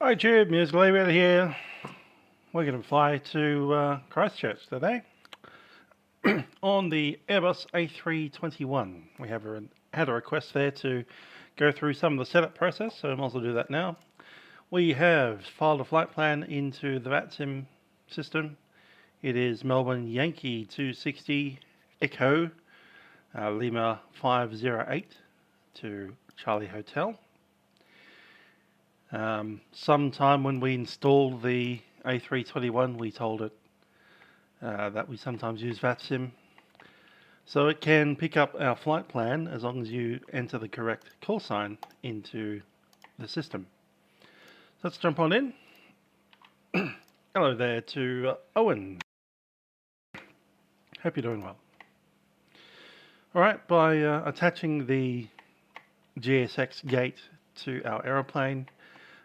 Hi Tube, Music Livery here. We're going to fly to Christchurch today on the Airbus A321. We have had a request there to go through some of the setup process, so I might as well do that now. We have filed a flight plan into the Vatsim system. It is Melbourne Yankee 260 Echo Lima 508 to Charlie Hotel. Sometime when we installed the A321, we told it that we sometimes use Vatsim. So it can pick up our flight plan as long as you enter the correct call sign into the system. So let's jump on in. Hello there to Owen. Hope you're doing well. Alright, by attaching the GSX gate to our aeroplane,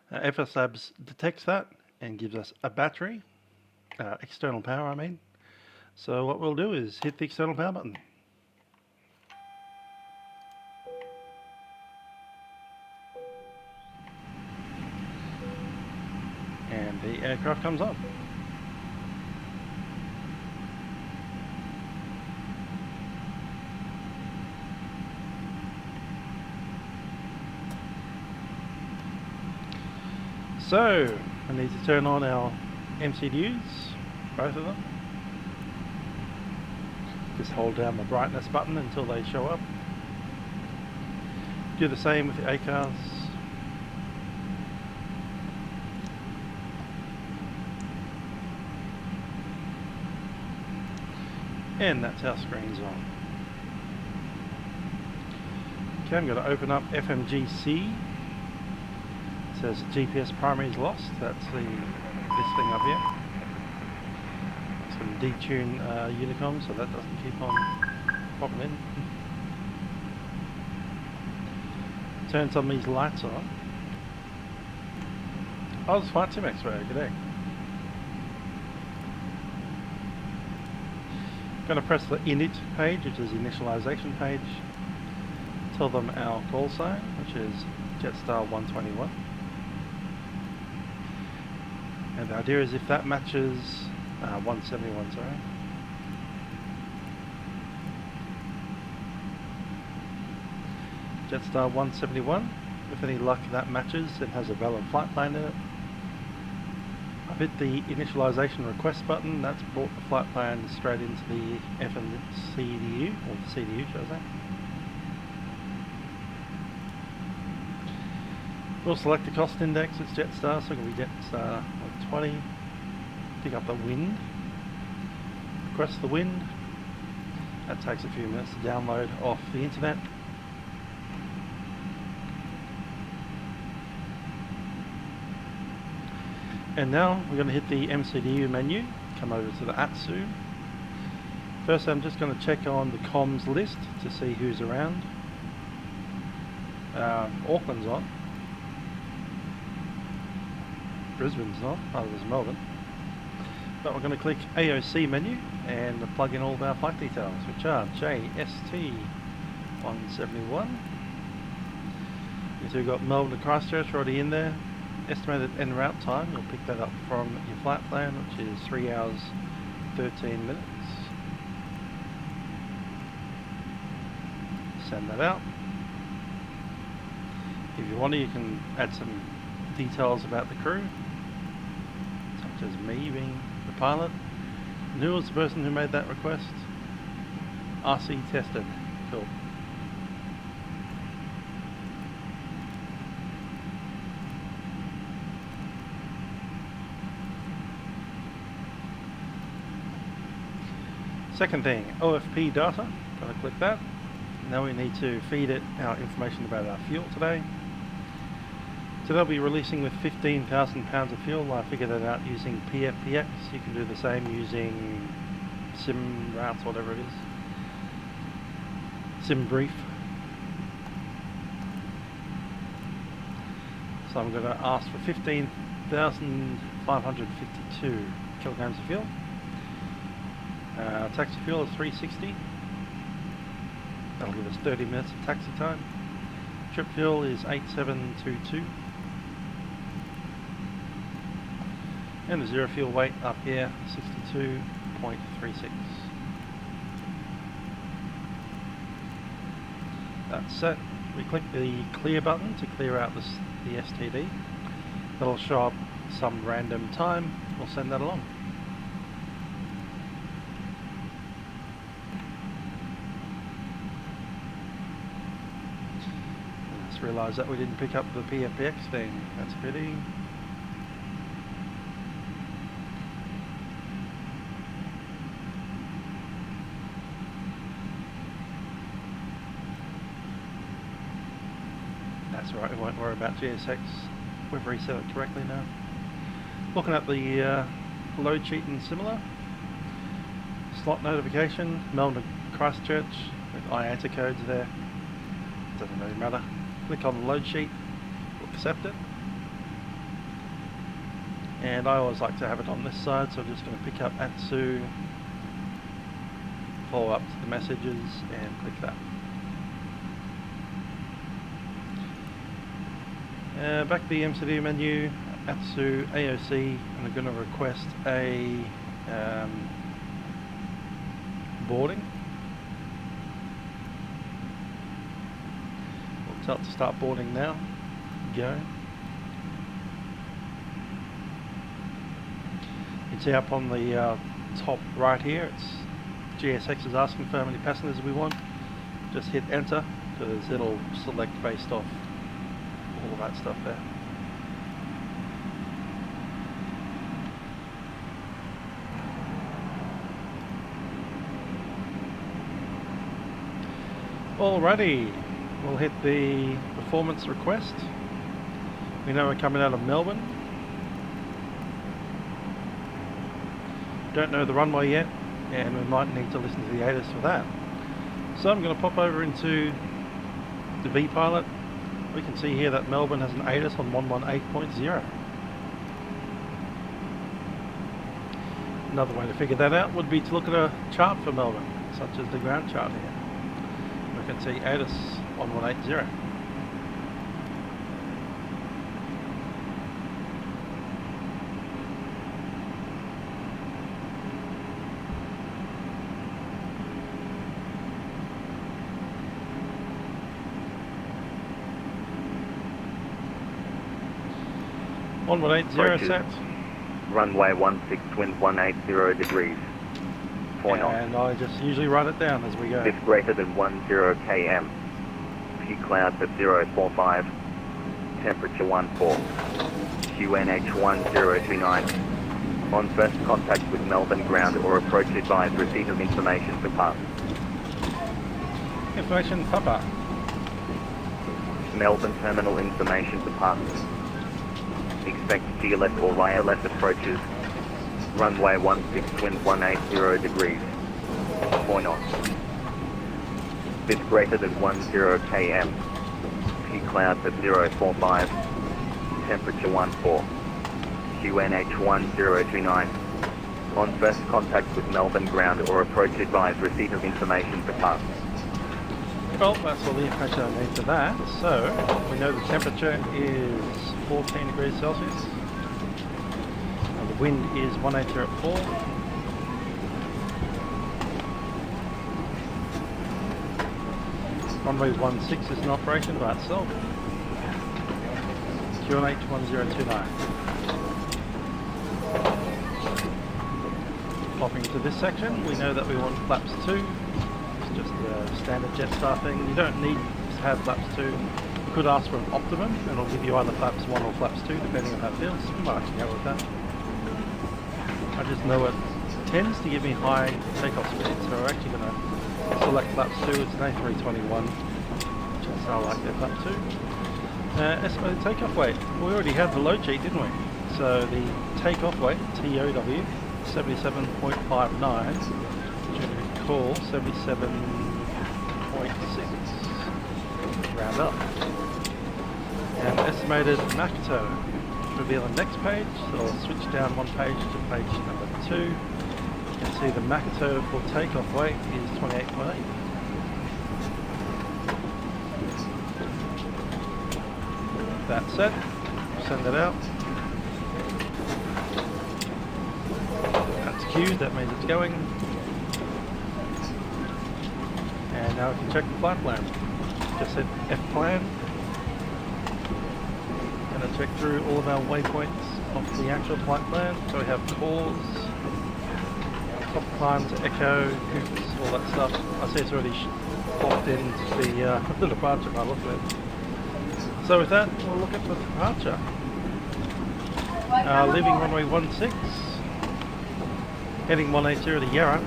FSlabs detects that and gives us a battery, external power I mean. So what we'll do is hit the external power button. And the aircraft comes on. So, I need to turn on our MCDUs, both of them. Just hold down the brightness button until they show up. Do the same with the ACARS. And that's our screens on. Okay, I'm going to open up FMGC. It says GPS primary is lost. That's this thing up here. It's going to detune Unicom so that doesn't keep on popping in. Turn some of these lights on. Oh, it's Vatsim X-ray. Good day. Going to press the init page, which is the initialization page. Tell them our call sign, which is Jetstar 121. And the idea is if that matches 171, sorry. Jetstar 171, with any luck that matches, it has a valid flight plan in it. I've hit the initialization request button, that's brought the flight plan straight into the FNCDU, or the CDU, should I say. We'll select the cost index, it's Jetstar, so it can be Jetstar 120. Pick up the wind, request the wind. That takes a few minutes to download off the internet. And now we're going to hit the MCDU menu, come over to the ATSU. First I'm just going to check on the comms list to see who's around. Auckland's on. Brisbane's not, others Melbourne. But we're going to click AOC menu and plug in all of our flight details, which are JST171. So we've got Melbourne to Christchurch already in there. Estimated en route time, you'll pick that up from your flight plan, which is 3 hours 13 minutes. Send that out. If you want to, you can add some details about the crew, such as me being the pilot. And who was the person who made that request? RC tested. Cool. Second thing, OFP data. Gotta click that. Now we need to feed it our information about our fuel today. So they'll be releasing with 15,000 pounds of fuel. I figured that out using PFPX. You can do the same using sim routes, whatever it is. Sim brief. So I'm going to ask for 15,552 kilograms of fuel. Taxi fuel is 360. That'll give us 30 minutes of taxi time. Trip fuel is 8722. And the zero fuel weight up here, 62.36. That's set. We click the clear button to clear out the STD. That'll show up some random time. We'll send that along. I just realised that we didn't pick up the PFPX thing. That's a pity. That's right, we won't worry about GSX. We've reset it correctly now. Looking at the load sheet and similar. Slot notification, Melbourne to Christchurch with IATA codes there. Doesn't really matter. Click on the load sheet, we'll accept it. And I always like to have it on this side, so I'm just going to pick up Atsu, follow up to the messages and click that. Back to the MCD menu, Atsu AOC, and I'm going to request a boarding. We'll tell it to start boarding now. Go. You can see up on the top right here, it's GSX is asking for how many passengers we want. Just hit enter because it'll select based off all that stuff there. Alrighty, we'll hit the performance request. We know we're coming out of Melbourne. Don't know the runway yet, and we might need to listen to the ATIS for that. So I'm going to pop over into the vPilot. We can see here that Melbourne has an ATIS on 118.0. Another way to figure that out would be to look at a chart for Melbourne, such as the ground chart here. We can see ATIS on 180. On 180 set. Runway 16, wind 180 degrees. 4 knots. And I just usually write it down as we go. If greater than 10 km. Few clouds at 045. Temperature 14. QNH 1029. On first contact with Melbourne ground or approach advise receipt of information for pass. Information Papa. Melbourne terminal information for pass. Expect GLS or YLS approaches. Runway 16, wind 180 degrees. 4 knots. With greater than 10 km. Few clouds at 045. Temperature 14. QNH 1029. On first contact with Melbourne ground or approach advise receipt of information for pass. Well, that's all the information I need for that. So, we know the temperature is 14 degrees Celsius. And the wind is 180 at 4. Runway 16 is in operation by itself. QNH 1029. Popping to this section, we know that we want flaps 2. Just a standard Jetstar thing. You don't need to have flaps 2. You could ask for an optimum and it'll give you either flaps 1 or flaps 2 depending on how it feels. We might actually go with that. I just know it tends to give me high takeoff speed, so we're actually going to select flaps 2. It's an A321, which is how I like their flap 2. Estimated takeoff weight. We already had the load sheet, didn't we? So the takeoff weight, TOW, 77.59. Call 77.6, round up. And estimated Makato will be on the next page, so I'll switch down one page to page number 2. You can see the Makato for takeoff weight is 28.8. That's it, send it out. queued, that means it's going. And now we can check the flight plan. Just hit F plan. Gonna check through all of our waypoints of the actual flight plan. So we have cores, top climbs, echo, hoops, all that stuff. I see it's already popped into the departure by look at it. So with that, we'll look at the departure. Leaving runway 16, heading 180 to Yarra,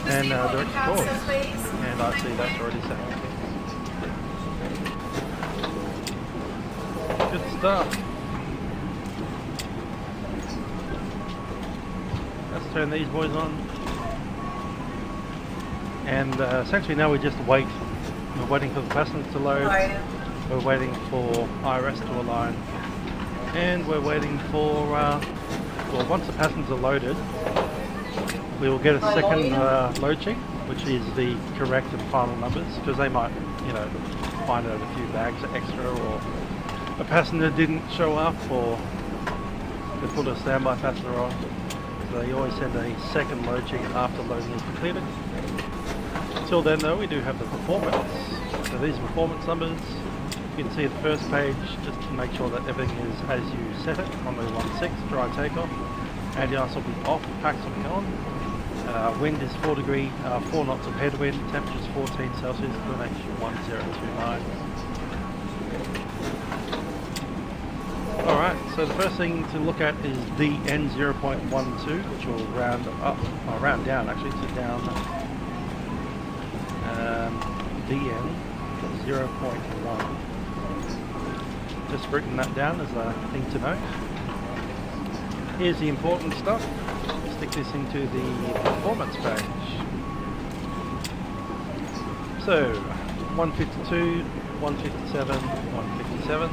and direct course. And I see that's already set. Good stuff. Let's turn these boys on. And essentially now we just wait. We're waiting for the passengers to load. We're waiting for IRS to align. And we're waiting for, well, once the passengers are loaded, we will get a second load sheet, which is the correct and final numbers, because they might, you know, find out a few bags extra, or a passenger didn't show up, or they put a standby passenger on. So they always send a second load sheet after loading is completed. Until then though, we do have the performance. So these are performance numbers. You can see the first page, just to make sure that everything is as you set it. Runway 16, dry takeoff. ADRs will be off, packs will be on. Wind is 4 knots of headwind. Temperature is 14 Celsius, QNH 1029. Alright, so the first thing to look at is DN 0.12, which will round up, or round down actually, to down DN 0.1. Just written that down as a thing to note. Here's the important stuff. Stick this into the performance page. So, 152, 157, 157.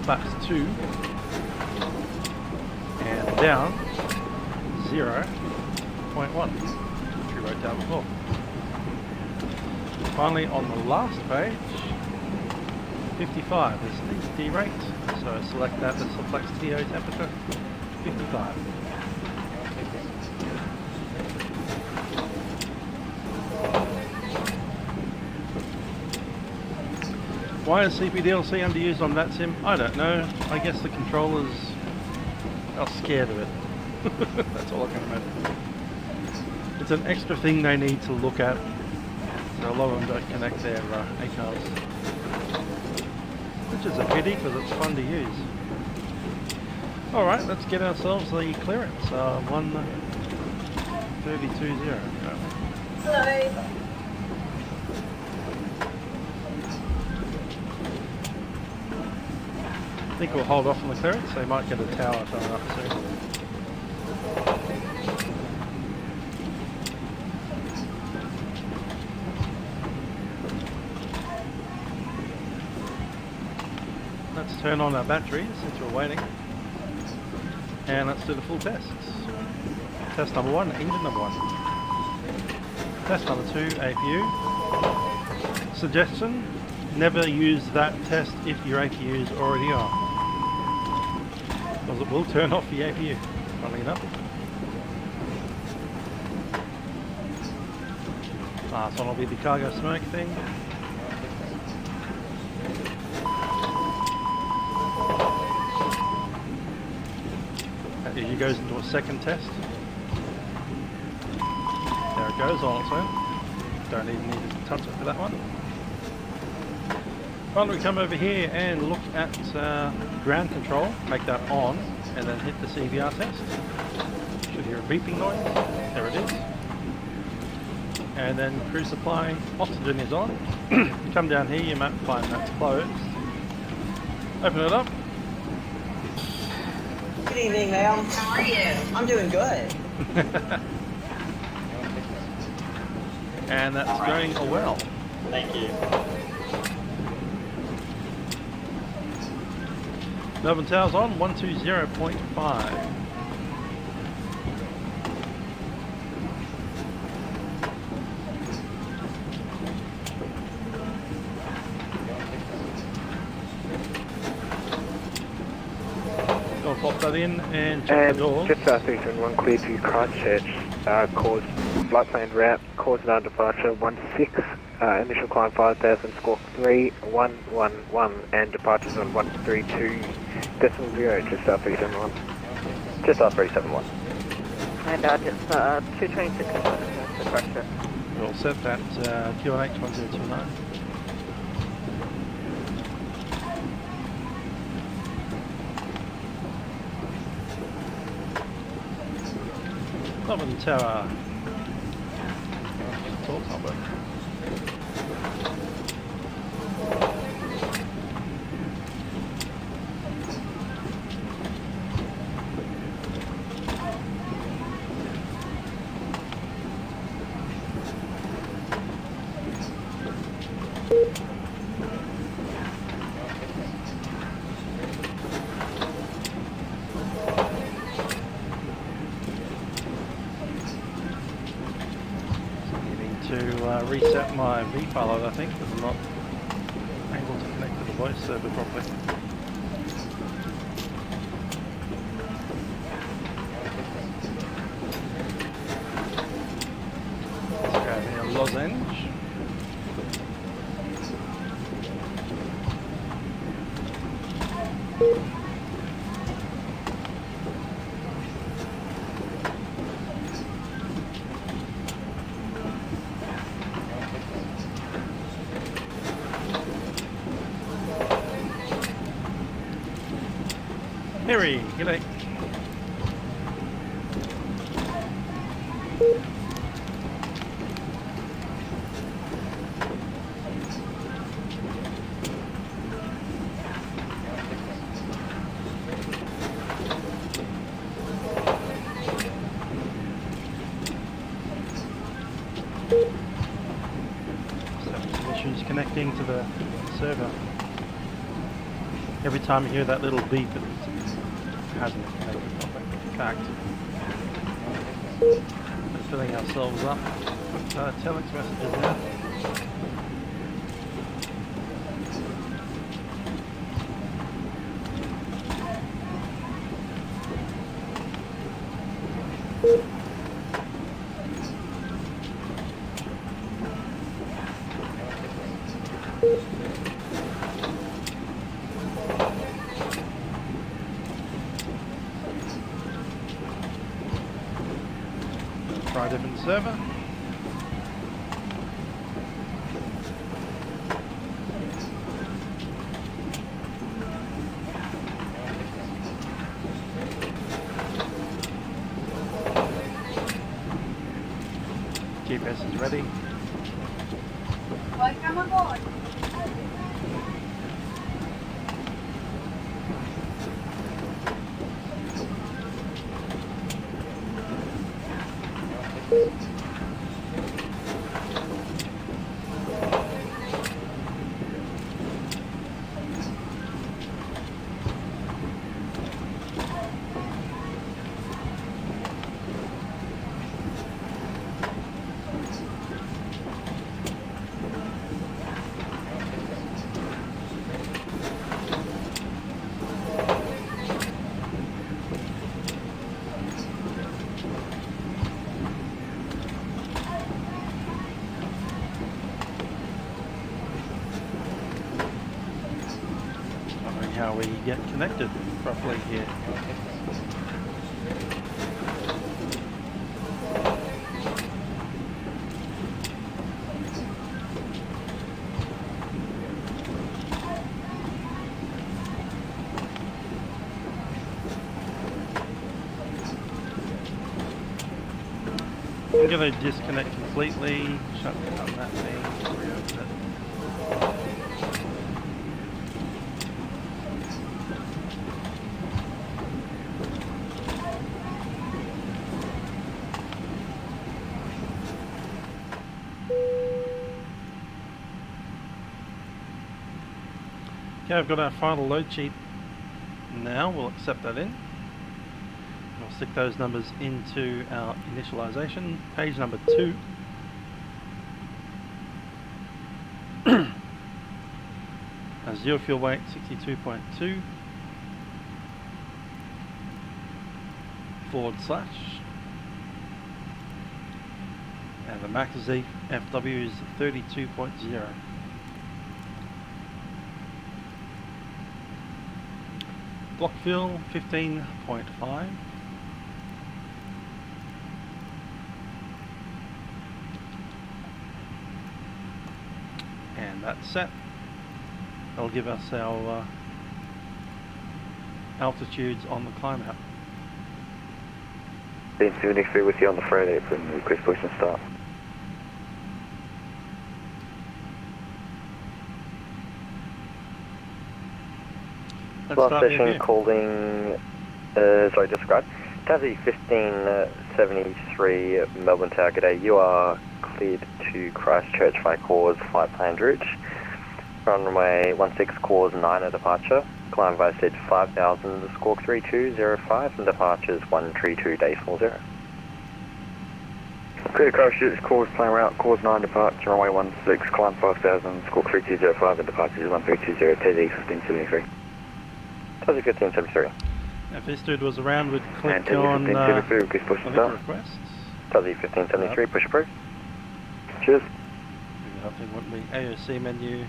Flaps 2. And down 0.1, which we wrote down before. Finally, on the last page, 55 is the D rate, so select that as the flex TO temperature, 55. Why is CPDLC underused on Vatsim? I don't know. I guess the controllers are scared of it. That's all I can imagine. It's an extra thing they need to look at. So a lot of them don't connect their ACARS. Which is a pity because it's fun to use. Alright, let's get ourselves the clearance. 1320. Hello. I think we'll hold off on the clearance. They might get a tower thrown up soon. Let's turn on our batteries since we're waiting. And let's do the full tests. Test number 1, engine number 1. Test number 2, APU. Suggestion, never use that test if your APU is already on. Because it will turn off the APU, funnily enough. Last one will be the cargo smoke thing. That usually goes into a second test. There it goes on its own. Don't even need to touch it for that one. Finally, we come over here and look at ground control, make that on, and then hit the CVR test. Should hear a beeping noise. There it is. And then crew supply, oxygen is on. You come down here, you might find that's closed. Open it up. Good evening, ma'am. How are you? I'm doing good. And that's going well. Thank you. Melbourne Towers on, 120.5. to pop that in and check the doors. Jetstar A321 cleared to Christchurch, cause flight plan route, cause and departure 16, initial climb 5000, squawk 3111, and departures on 132.0, Jetstar 371. Jetstar 371. And Jetstar 226 to Christchurch. We'll set that QNH 1029. Melbourne Tower. Talk's not working. Reset my vPilot, I think, because I'm not able to connect to the voice server properly. Let's grab here lozenge. Harry, g'day. Some issues connecting to the server. Every time you hear that little beep, it hasn't connected properly. In fact, we're filling ourselves up with telex messages now. Try a different server. GPS is ready. Welcome aboard. How we get connected properly here. I'm going to disconnect completely, shut down that thing, reopen it. Okay, I've got our final load sheet now. We'll accept that in. We'll stick those numbers into our initialization. Page number 2. Our zero fuel weight 62.2. /, and the max ZFW is 32.0. Block fuel 15.5. And that's set. That'll give us our altitudes on the climb out. 73 with you on the Friday from request push and start. Let's Last start the session review. calling, sorry, disregard. Tassie 1573 Melbourne Tower, g'day. You are cleared to Christchurch by cause flight plan ridge. Runway 16 cause 9 at departure. Climb via set 5000 squawk 3205 and departures 132.40. Clear Christchurch, cause plan route, cause 9 departure, runway 16, climb 5000 squawk 3205 and departures 1320, Tassie 1573. Tassie 1573. If this dude was around, we'd And click Tassie on 1573, request push and start. requests. Tassie 1573, push approved. Cheers. I think what the AOC menu.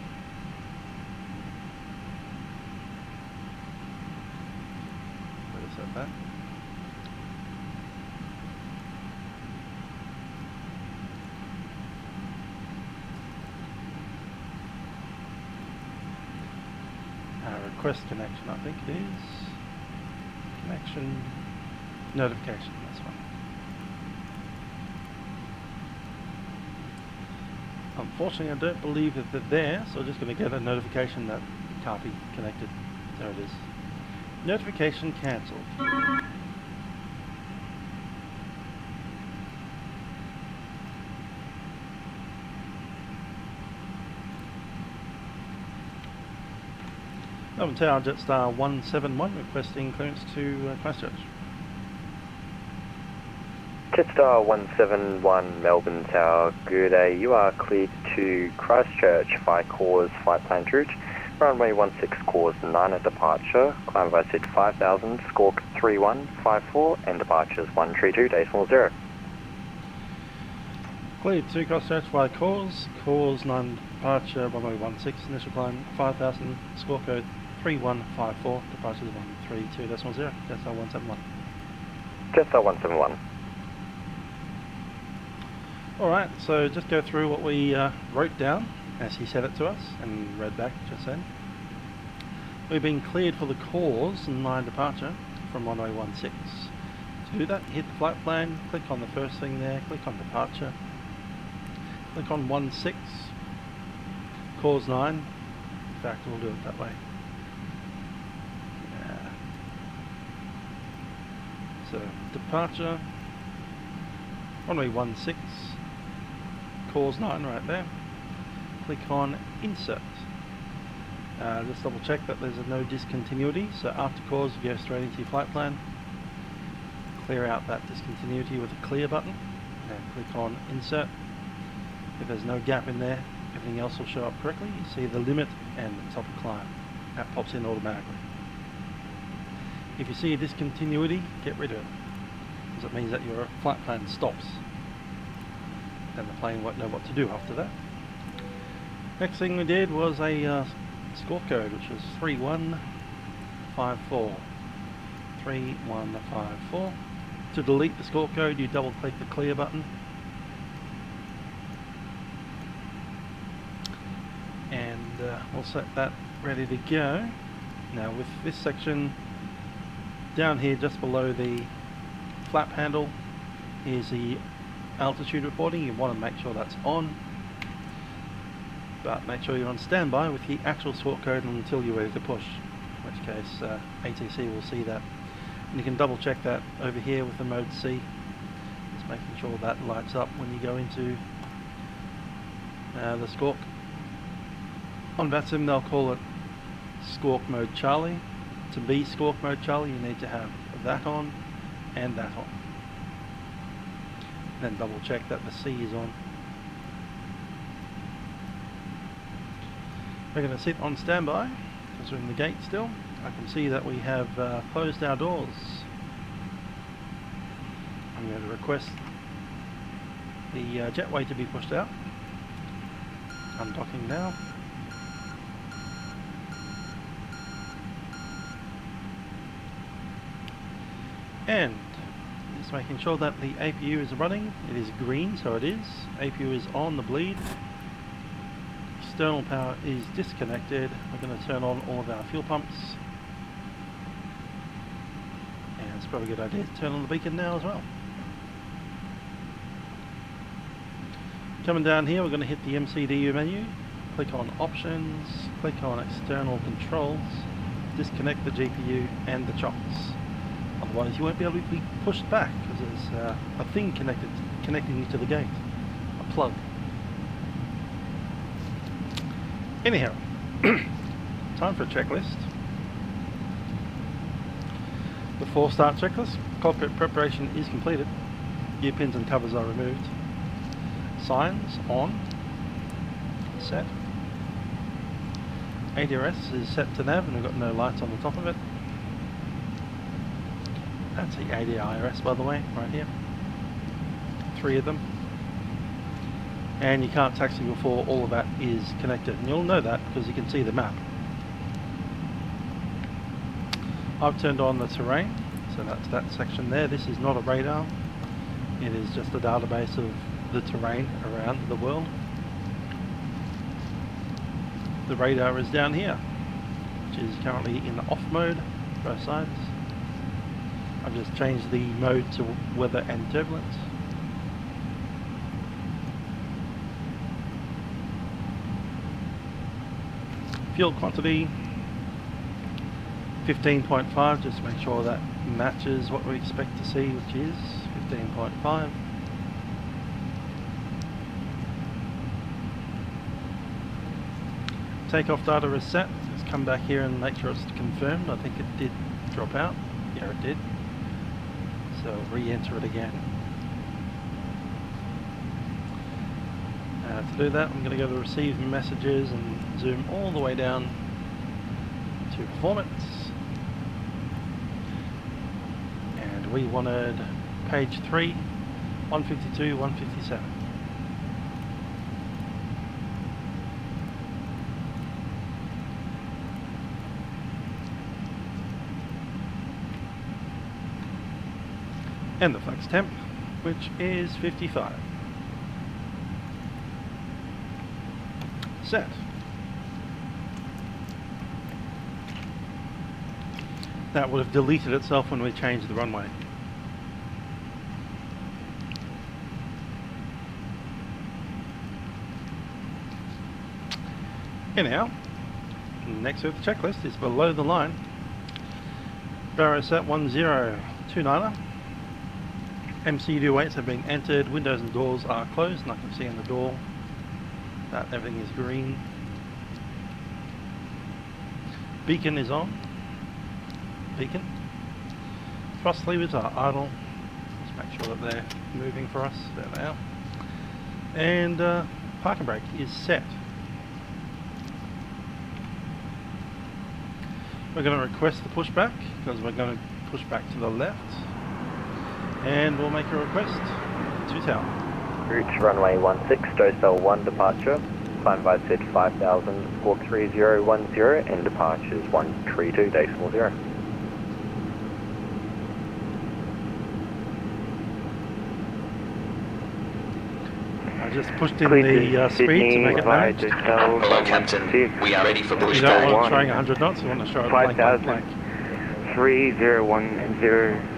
Where is that? Request connection, I think it is. Connection notification, that's one. Unfortunately, I don't believe that they're there, so I'm just going to get a notification that it can't be connected. There it is. Notification cancelled. Melbourne Tower, Jetstar 171 requesting clearance to Christchurch. Jetstar 171 Melbourne Tower, good day. You are cleared to Christchurch by cause flight plan route. Runway 16 cause 9 at departure. Climb via set 5000 squawk 3154 and departures 132.40. Cleared to Christchurch by cause 9 departure, runway 16, initial climb 5000, score code 3154, departures 132.0, Jetstar 171. Jetstar 171. Alright, so just go through what we wrote down as he said it to us and read back just then. We've been cleared for the cause 9 departure from runway 16. To do that, hit the flight plan, click on the first thing there, click on departure, click on 16, cause 9, in fact we'll do it that way. Yeah. So departure, runway 16, cause 9 right there, click on insert. Just double check that there's no discontinuity, so after cause you go straight into your flight plan, clear out that discontinuity with a clear button and click on insert. If there's no gap in there, everything else will show up correctly. You see the limit and the top of climb. That pops in automatically. If you see a discontinuity, get rid of it, because it means that your flight plan stops and the plane won't know what to do after that. Next thing we did was a score code, which was 3154. 3154. To delete the score code, you double click the clear button. And we'll set that ready to go. Now with this section down here just below the flap handle is the altitude reporting. You want to make sure that's on, but make sure you're on standby with the actual sort code until you're ready to push, in which case ATC will see that. And you can double check that over here with the mode C, just making sure that lights up when you go into the squawk. On Vatsim they'll call it squawk mode Charlie. To be squawk mode Charlie you need to have that on and that on. Then double check that the C is on. We're going to sit on standby because we're in the gate still. I can see that we have closed our doors. I'm going to request the jetway to be pushed out. Undocking now. And just making sure that the APU is running. It is green, so it is. APU is on the bleed. External power is disconnected. We're going to turn on all of our fuel pumps. And it's probably a good idea to turn on the beacon now as well. Coming down here, we're going to hit the MCDU menu. Click on Options. Click on External Controls. Disconnect the GPU and the chocks. Otherwise you won't be able to be pushed back because there's a thing connecting you to the gate. A plug. Anyhow, time for a checklist. Before start checklist, cockpit preparation is completed. Gear pins and covers are removed. Signs on. Set. ADRS is set to nav and we've got no lights on the top of it. That's the ADRS, by the way, right here. 3 of them. And you can't taxi before all of that is connected. And you'll know that because you can see the map. I've turned on the terrain, so that's that section there. This is not a radar. It is just a database of the terrain around the world. The radar is down here, which is currently in off mode, both sides. I've just changed the mode to weather and turbulence. Fuel quantity 15.5, just to make sure that matches what we expect to see, which is 15.5. Takeoff data is set. Let's come back here and make sure it's confirmed. I think it did drop out. Yeah, it did. So re-enter it again. To do that, I'm going to go to receive messages and zoom all the way down to performance. And we wanted page 3, 152, 157. And the flux temp, which is 55. Set. That would have deleted itself when we changed the runway. Anyhow, next with the checklist is below the line. Barrow set 1029er. MCU weights have been entered, windows and doors are closed, and I can see in the door that everything is green. Beacon is on. Beacon. Thrust levers are idle. Let's make sure that they're moving for us. There they are. And parking brake is set. We're going to request the pushback because we're going to push back to the left. And we'll make a request to tower. Route runway 16, Docell 1 departure. Climb by set 5000, squawk 3010, and departures 132.0. I just pushed in the speed to make it managed. Hello, Captain. We are ready for pushback. You don't want it showing 100 knots, you want to show it blank, blank, blank. 3010,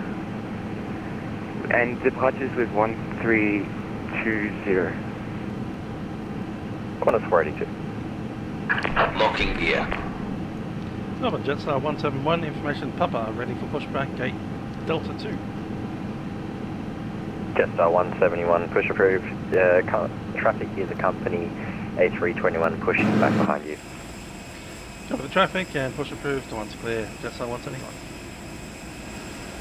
and departures with 1320. Qantas 482. Locking gear. Melbourne Jetstar 171, information Papa, ready for pushback, gate Delta 2. Jetstar 171, push approved. Traffic is a company A321, push back behind you. Cover the traffic and push approved, once clear, Jetstar 171.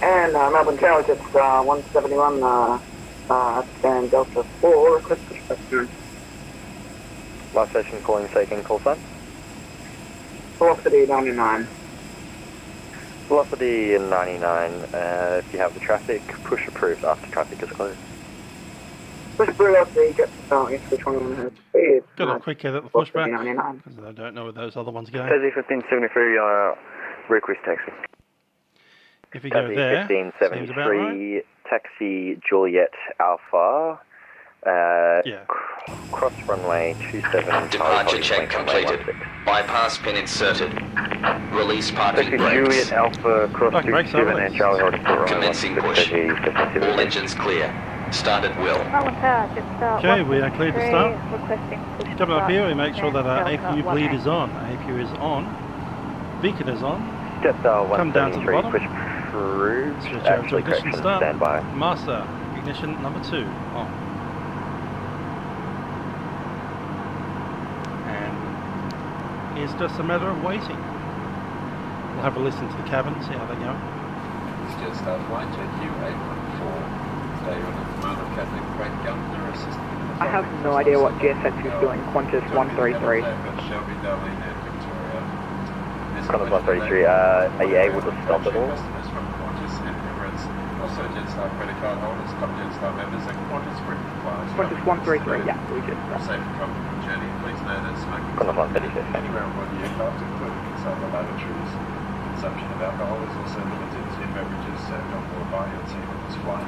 And Melbourne Tower, Jetstar 171, and Delta 4, request pushback through. Last session calling second call sign. Velocity 99. Velocity 99, if you have the traffic, push approved after traffic is closed. Push through off the Jetstar A321 has speed. Got a quick head at the pushback, 99. because I don't know where those other ones go. Tassie 1573, request taxi. If you go Tassie there, seems about right. 1573, taxi Juliet Alpha, Yeah. cross runway 27. Departure check completed. Bypass pin inserted. Release parking Taxi brakes. Juliet Alpha, cross Parking brakes, 27 always. and Charlie holding for runway Commencing 16, push. All engines clear. Start at will. Okay, we are cleared to start. Requesting push Coming up start here, we make sure that our Delta APU 18. bleed is on. APU is on. Beacon is on. Jetstar Come down to the 173, bottom. push approved. Switch over to Actually, ignition correction, start. standby. Master, ignition number 2 on. And it's just a matter of waiting. We'll have a listen to the cabin, see how they go. It's Jetstar flight jet U814. Stay on at the moment, Captain Craig Gumner, assisting in the I have no idea what GSX is doing. Qantas 133. Shelby, Darlene and Victoria. Qantas 133, are you able to stop at all? Customers from Qantas and Emirates, also Jetstar credit card holders, top Jetstar members and Qantas frequent flyers. Qantas 133, yeah, we just. Safe and comfortable journey. Please note that smoking Qantas 136. anywhere on board the aircraft, including inside the lavatories. Consumption of alcohol is also limited to beverages served on board by your team on this flight.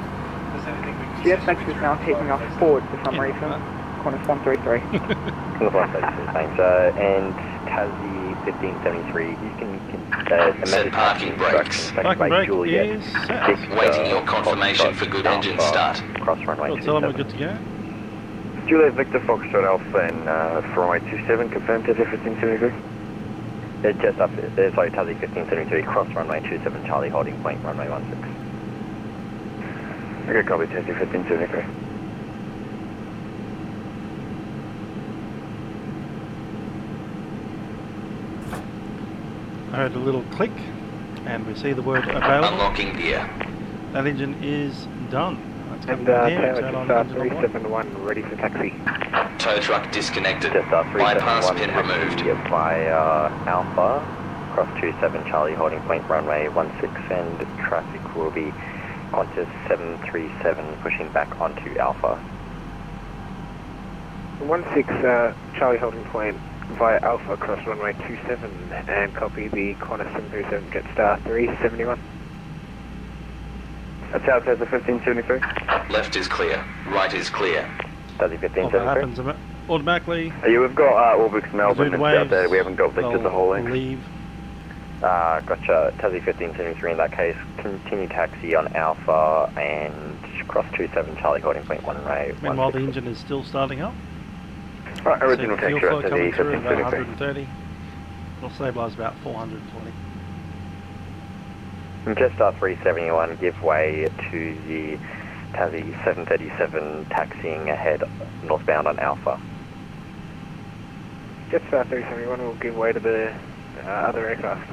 If there's anything we can GSX is now taking off forward for some reason. Qantas 133. Qantas 136, thanks. And Tassie 1573, you can Set parking brakes. Parking brake is set. Waiting your confirmation for good engine start. Cross runway We'll tell them we're 27. good to go. Juliet Victor Foxtrot Alpha and for runway 27, confirmed Tassie 1573. Just up, sorry, Tassie 1573, cross runway 27, Charlie holding point, runway 16. Okay, copy, Tassie 1573. I heard a little click, and we see the word available. Unlocking gear. That engine is done. Let's come And down here and Taylor turn on Jetstar engine number 1. 371, ready for taxi. Tow truck disconnected. Jetstar Bypass 371 pin removed. taxi via Alpha, cross 27, Charlie holding point, runway 16, and traffic will be Qantas 737 pushing back onto Alpha. 16, Charlie holding point via Alpha, cross runway 27, and copy the Qantas 737 Jetstar 371. That's out, Tassie 1573. Left is clear. Right is clear. Tassie Well, that 1573. happens automatically. Yeah, we've got Orbx Melbourne and out there. We haven't got Victor the whole length. Leave. Gotcha. Tassie 1573 in that case. Continue taxi on Alpha and cross 27 Charlie holding point, one way. Meanwhile, the engine is still starting up. Original See the fuel texture flow at coming Tassie through about 1573. 130. It'll stabilise about 420. Jetstar 371 give way to the Tassie 737 taxiing ahead northbound on Alpha. Jetstar 371 will give way to the other aircraft.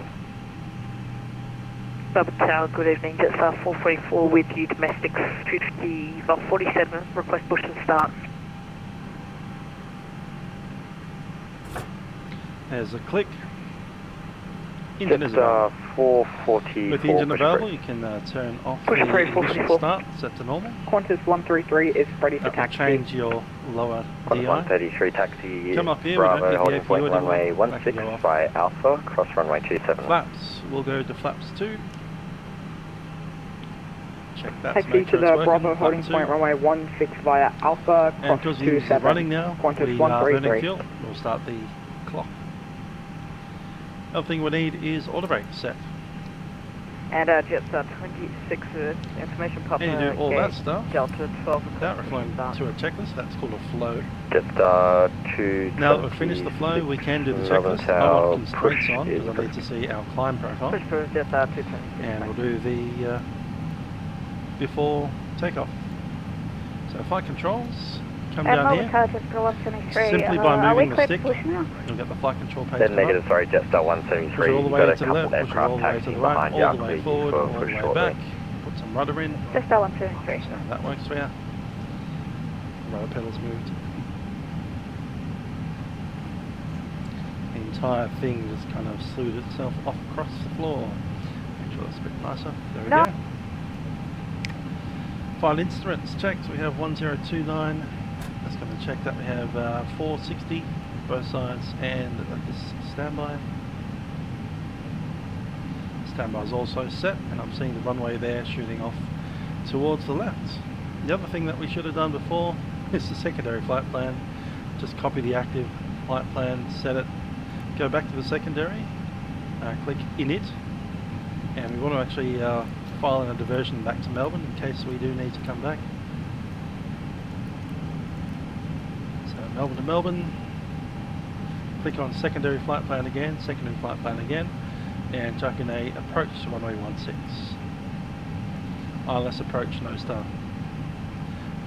Melbourne Tower, good evening. Jetstar 434 with you, domestic 250, 47, request push and start. There's a click. Engine is Jetstar available. 444. With the engine push available, approved. you can turn off Push the approved, ignition 444. start, set to normal. Qantas 133 is ready for That will taxi. change your lower Qantas DI. 133 taxi Come up here, we don't Bravo need the holding APU point, anymore. runway That can go 16 off. by Alpha, cross runway 27. Flaps, we'll go to flaps 2. Check that. Taxi to the Bravo holding point, runway 16 via Alpha, And cross because the engine is 27. running now, Qantas we are burning 133. fuel. We'll start the clock. Other thing we need is auto brake set. And Jetstar 26, information pop. And you do all that stuff Delta 12. without referring to a checklist. That's called a flow. Jetstar 2. Now that we've finished the flow, we can do the Melbourne checklist. I Tower, want constraints push on is because I need to see our climb profile. Push for Jetstar 226. And we'll do the before takeoff. So flight controls, come down here. Simply by moving the stick, you'll get the flight control page. Then come negative, up. sorry, Jetstar Push 173. it all the You've way got to a the couple left, push it aircraft all the way to taxiing the right, behind you. all the way forward, all the way shortly. back. Put some rudder in. Jetstar 173. So that works for you. Rudder pedals moved. The entire thing just kind of slewed itself off across the floor. sure that's a bit nicer. There we No. go. File instruments checked. We have 1029. That's going to check that we have 460 both sides and this standby. Standby is also set, and I'm seeing the runway there shooting off towards the left. The other thing that we should have done before is the secondary flight plan. Just copy the active flight plan, set it, go back to the secondary, click init, and we want to actually file in a diversion back to Melbourne in case we do need to come back. So Melbourne to Melbourne, click on secondary flight plan again, and chuck in a approach to runway 16. ILS approach, no star.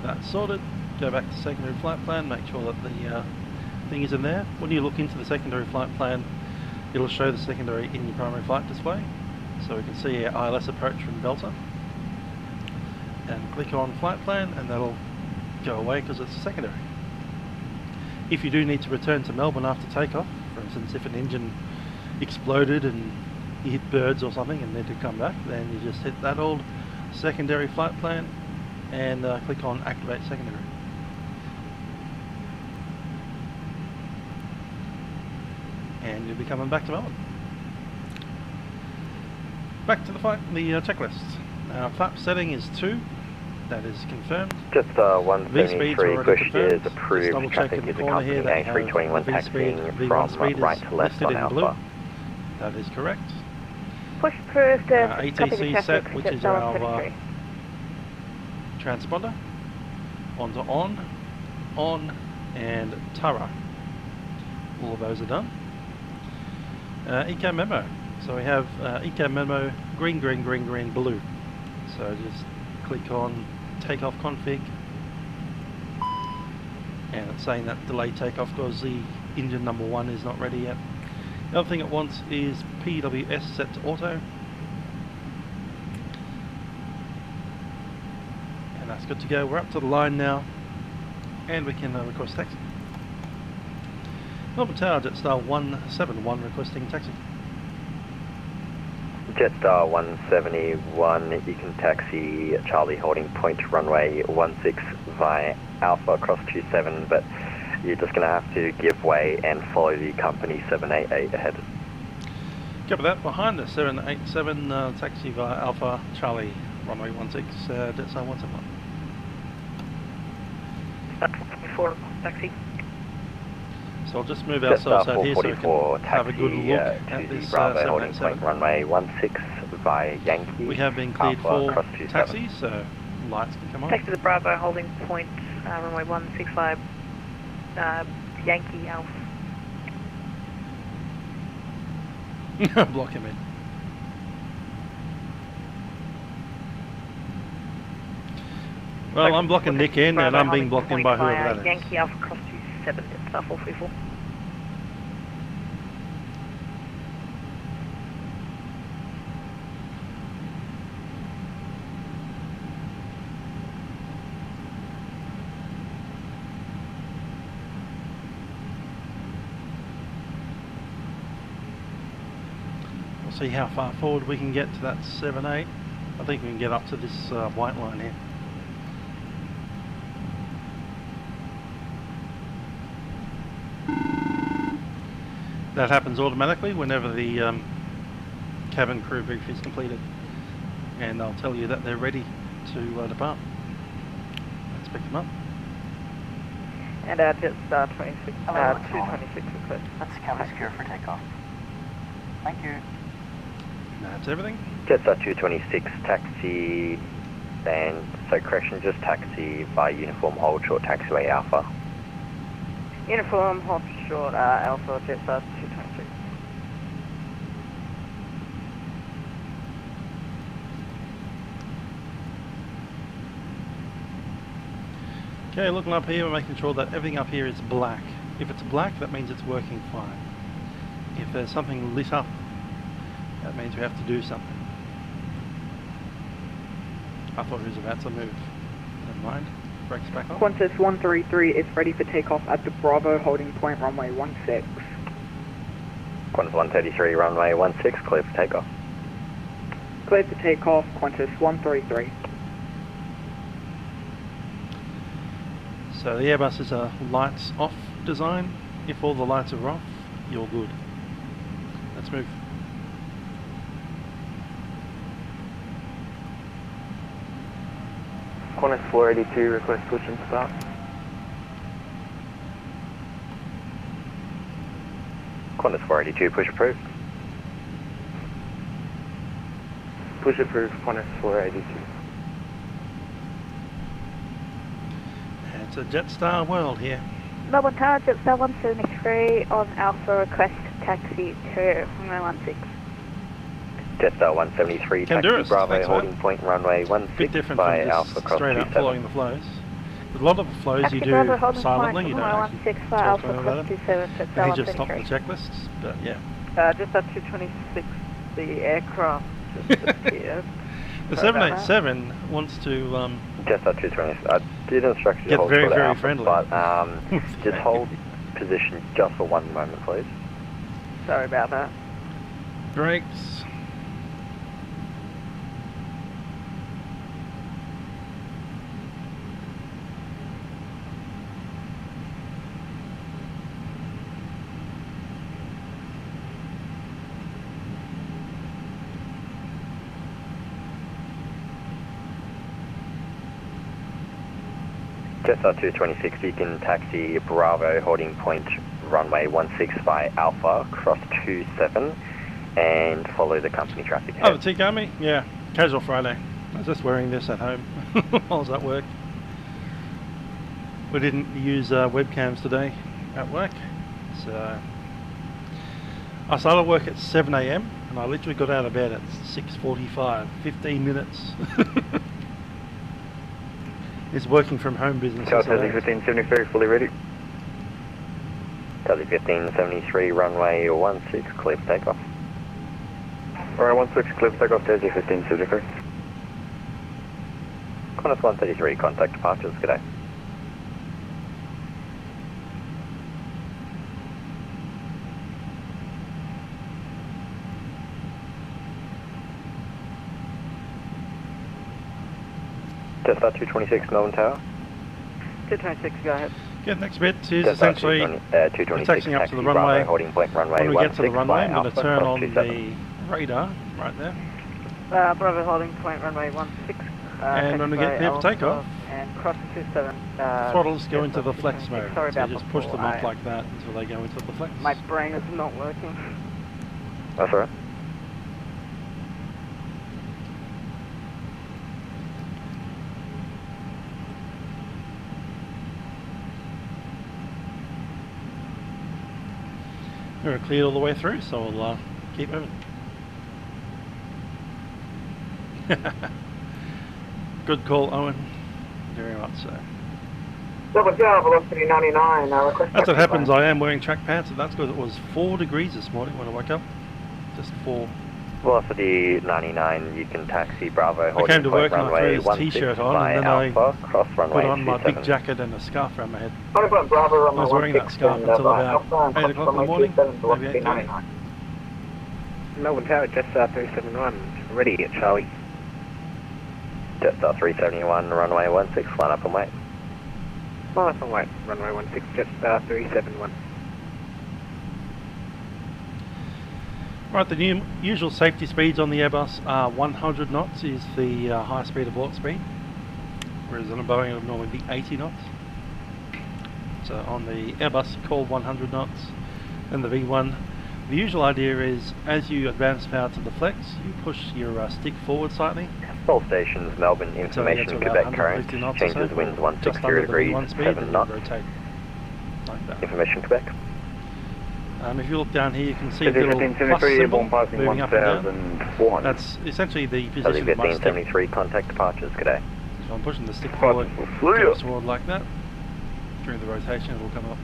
That's sorted. Go back to secondary flight plan, make sure that the thing is in there. When you look into the secondary flight plan, it'll show the secondary in your primary flight display. So we can see our ILS approach from Delta. And click on flight plan, and that'll go away because it's a secondary. If you do need to return to Melbourne after takeoff, for instance if an engine exploded and you hit birds or something and need to come back, then you just hit that old secondary flight plan and click on activate secondary. And you'll be coming back to Melbourne. Back to the checklist. Flap setting is 2. That is confirmed. Jetstar 173 Christchurch is approved. Double check in the corner here that A321 taxiing from right to left on Alpha. That is correct. Push approved. ATC set, which is our transponder. Onto on, and Tara. All of those are done. ECAM memo. So we have ECAM memo green, blue. So just click on takeoff config, and it's saying that delay takeoff because the engine number 1 is not ready yet. The other thing it wants is PWS set to auto, and that's good to go. We're up to the line now, and we can request taxi. Melbourne Tower, Jetstar 171 requesting taxi. Jetstar 171, you can taxi Charlie holding point runway 16 via Alpha across 27, but you're just going to have to give way and follow the company 788 ahead. Copy that. Behind the 787, taxi via Alpha Charlie runway 16, Jetstar 171. Before taxi. So I'll just move ourselves out here so we can have a good look at this Bravo holding point runway 16 via Yankee. We have been cleared for taxis, so lights can come on. Taxi to the Bravo holding point runway 165 Yankee Alpha. Block him in. Well, I'm blocking Nick in, and I'm being blocked in by whoever that is. Yankee Alpha cross 27, Jetstar 434. We'll see how far forward we can get to that 7-8. I think we can get up to this white line here. That happens automatically whenever the cabin crew brief is completed, and they'll tell you that they're ready to depart. Let's pick them up. And Jetstar 226 request. Let's cover secure for takeoff. Thank you. That's everything. Jetstar 226 taxi, and so correction, just taxi by uniform hold short taxiway Alpha. Uniform hold short Alpha Jetstar 226. Okay, looking up here, we're making sure that everything up here is black. If it's black, that means it's working fine. If there's something lit up, that means we have to do something. I thought he was about to move. Never mind. Brakes back on. Qantas 133 is ready for takeoff at the Bravo holding point runway 16. Qantas 133 runway 16, clear for takeoff. Cleared for takeoff, Qantas 133. So the Airbus is a lights off design. If all the lights are off, you're good. Let's move. Qantas 482, request push and start. Qantas 482, push approved. Push approved, Qantas 482. It's a Jetstar world here. Melbourne Tower, Jetstar 173 on Alpha, request taxi to runway 16. Jetstar 173, Can taxi do it, Bravo, thanks, holding mate. point runway Bit 16 different by from Alpha just cross straight up 27. following the flows. With a lot of the flows Taxi you do Bravo, holding silently, point you don't runway actually 16 by talk Alpha to them cross about it. 27, Jetstar You just stop the 173. checklists, but yeah. Jetstar 226, the aircraft just appeared. The Sorry about 787 wants to Jetstar 226, I did instruct you to get hold very, short of very Alpha, friendly. but just hold position just for 1 moment, please. Sorry about that. Brakes. Jetstar 226, you can taxi Bravo, holding point runway 16 by Alpha, cross 27, and follow the company traffic Oh, ahead. the TK me? Yeah, casual Friday. I was just wearing this at home while I was at work. We didn't use webcams today at work, so I started work at 7 AM and I literally got out of bed at 6:45, 15 minutes. It's working from home business. Tasman 1573, fully ready. Tasman 1573, runway 16, clear for takeoff. Alright, 16, clear for takeoff, Tasman 1573. Qantas 133, contact departures, good day. Jetstar 226, Melbourne Tower. 226, go ahead. Okay, next bit is Jetstar essentially 226, taxing up to the taxi Bravo, runway. holding point runway When we get to the 16 runway, by I'm going to Alpha, turn cross on 27. the radar right there. Bravo holding point runway 16. And when we get clear for takeoff, and cross 27. throttles go into the Jetstar flex 226. mode. Sorry So about you just push them before. up like that until they go into the flex. My brain is not working. That's all right. We're cleared all the way through, so we'll keep moving. Good call, Owen. Very much so. Double job, velocity 99. Request That's what taxi happens. plan. I am wearing track pants, and that's because it was 4 degrees this morning when I woke up. Just 4. Velocity 99, you can taxi Bravo, I holding came to point work and I runway threw this t-shirt 16 on, by and then I Alpha, cross runway put on my 27. big jacket and a scarf around my head. Holding point Bravo, I runway was wearing that 16, scarf until by about Alpha, 8 o'clock in the runway morning, 27, maybe velocity 8:30. 99. Melbourne Tower, Jetstar 371, ready at Charlie. Jetstar 371, runway 16, line up and wait. Line up and wait, runway 16, Jetstar 371. Right, the usual safety speeds on the Airbus are 100 knots is the high speed abort speed, whereas on a Boeing it would normally be 80 knots. So on the Airbus, call 100 knots, and the V1. The usual idea is as you advance power to the flex, you push your stick forward slightly. All stations, Melbourne, until you get information, to about Quebec current, 150 knots or so, changes winds or just 160 under the degrees, V1 speed, 7 and knots. you rotate like that. Information, Quebec. If you look down here, you can see the Tasman little 1573, plus symbol airborne passing moving up and down. 1400. That's essentially the Tasman position of my stick. 1573, contact departures, good day. So I'm pushing the stick forward, Fluid. goes forward like that. During the rotation, it will come up.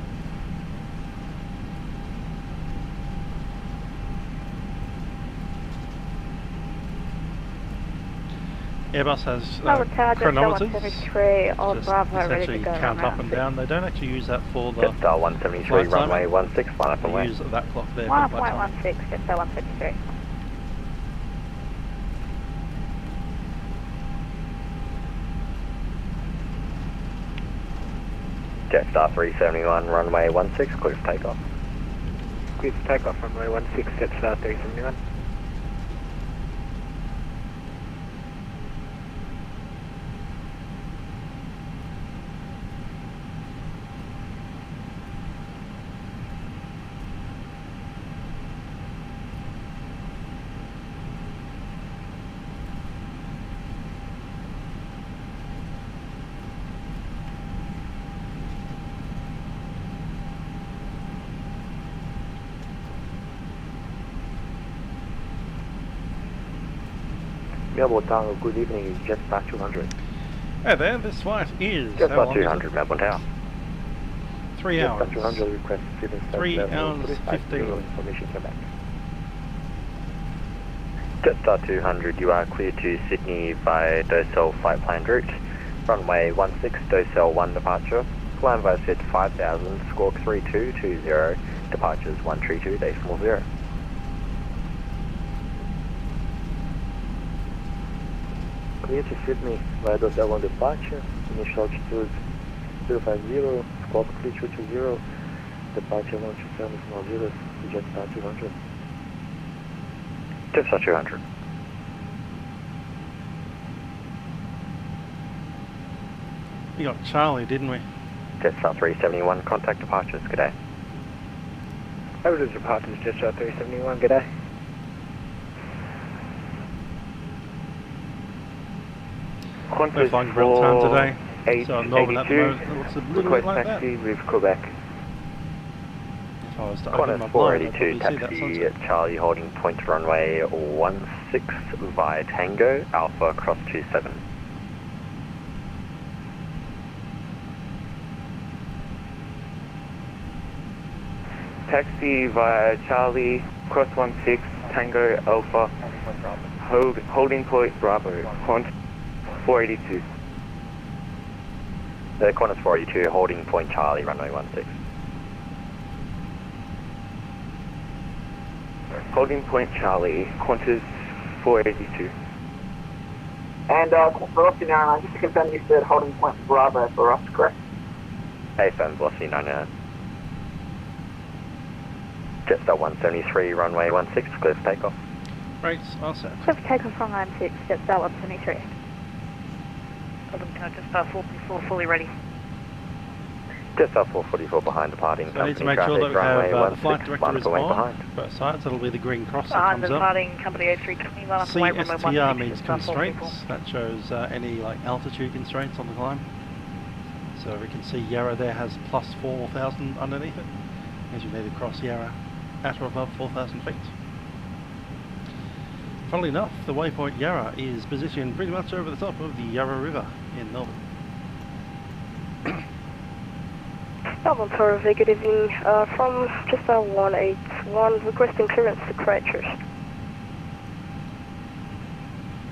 Airbus has Melbourne Tower, Jetstar chronometers. 173 on Just Bravo, ready to essentially go. count up and down. They don't actually use that for the Jetstar 173, flight runway timing. 16, line up and They wait. use that clock there for the flight timing. 1.16, Jetstar 173. Jetstar 371, runway 16, clear for takeoff. Clear for takeoff, runway 16, Jetstar 371. Melbourne Tower, good evening, Jetstar 200. Hey there, this flight is... how Jetstar long 200, is it? Melbourne Tower. 3 hours. Jetstar 200, request 3 hours 15. Information come back. Jetstar 200, you are clear to Sydney by Docel flight plan route. Runway 16, Docel 1 departure. Climb via set 5000, squawk 3220, departures 132.0. Clear to Sydney via Docel 1 departure. Initial altitude 050, squawk 3220, departure 127.0, Jetstar 200. Jetstar 200. We got Charlie, didn't we? Jetstar 371, contact departures, good day. Over to departures, Jetstar 371, good day. We're flying real time today, so Melbourne at the moment it looks a little bit request like taxi that. with Quebec. If I was to open my Qantas blind, I'd 482 probably see that taxi sunset. at Charlie holding point runway 16 via Tango, Alpha cross 27. Taxi via Charlie, cross 16, Tango Alpha, holding point Bravo, Qantas 482. The Qantas 482 holding point Charlie, runway 16. Holding point Charlie, Qantas 482. And velocity 99, just to confirm you said holding point Bravo for us, correct? AFM velocity 99. Jetstar 173, runway 16, clear for takeoff. Rates are set. Clear for takeoff from line 6, Jetstar 173. Melbourne Tower, Jetstar 444, fully ready. Jetstar 444 behind departing So I need to company make sure that traffic, we runway have the flight 16, director is away on. behind. Both sides, that'll be the green cross that Behind comes up. departing company A321 off the way, runway 16, CSTR means Jetstar 444. constraints. That shows any like altitude constraints on the climb. So we can see Yarra there has plus 4,000 underneath it. As you need to cross Yarra at or above 4,000 feet. Funnily enough, the waypoint Yarra is positioned pretty much over the top of the Yarra River in Melbourne. Melbourne Tower, very good evening. From Jetstar 181, requesting clearance to Christchurch.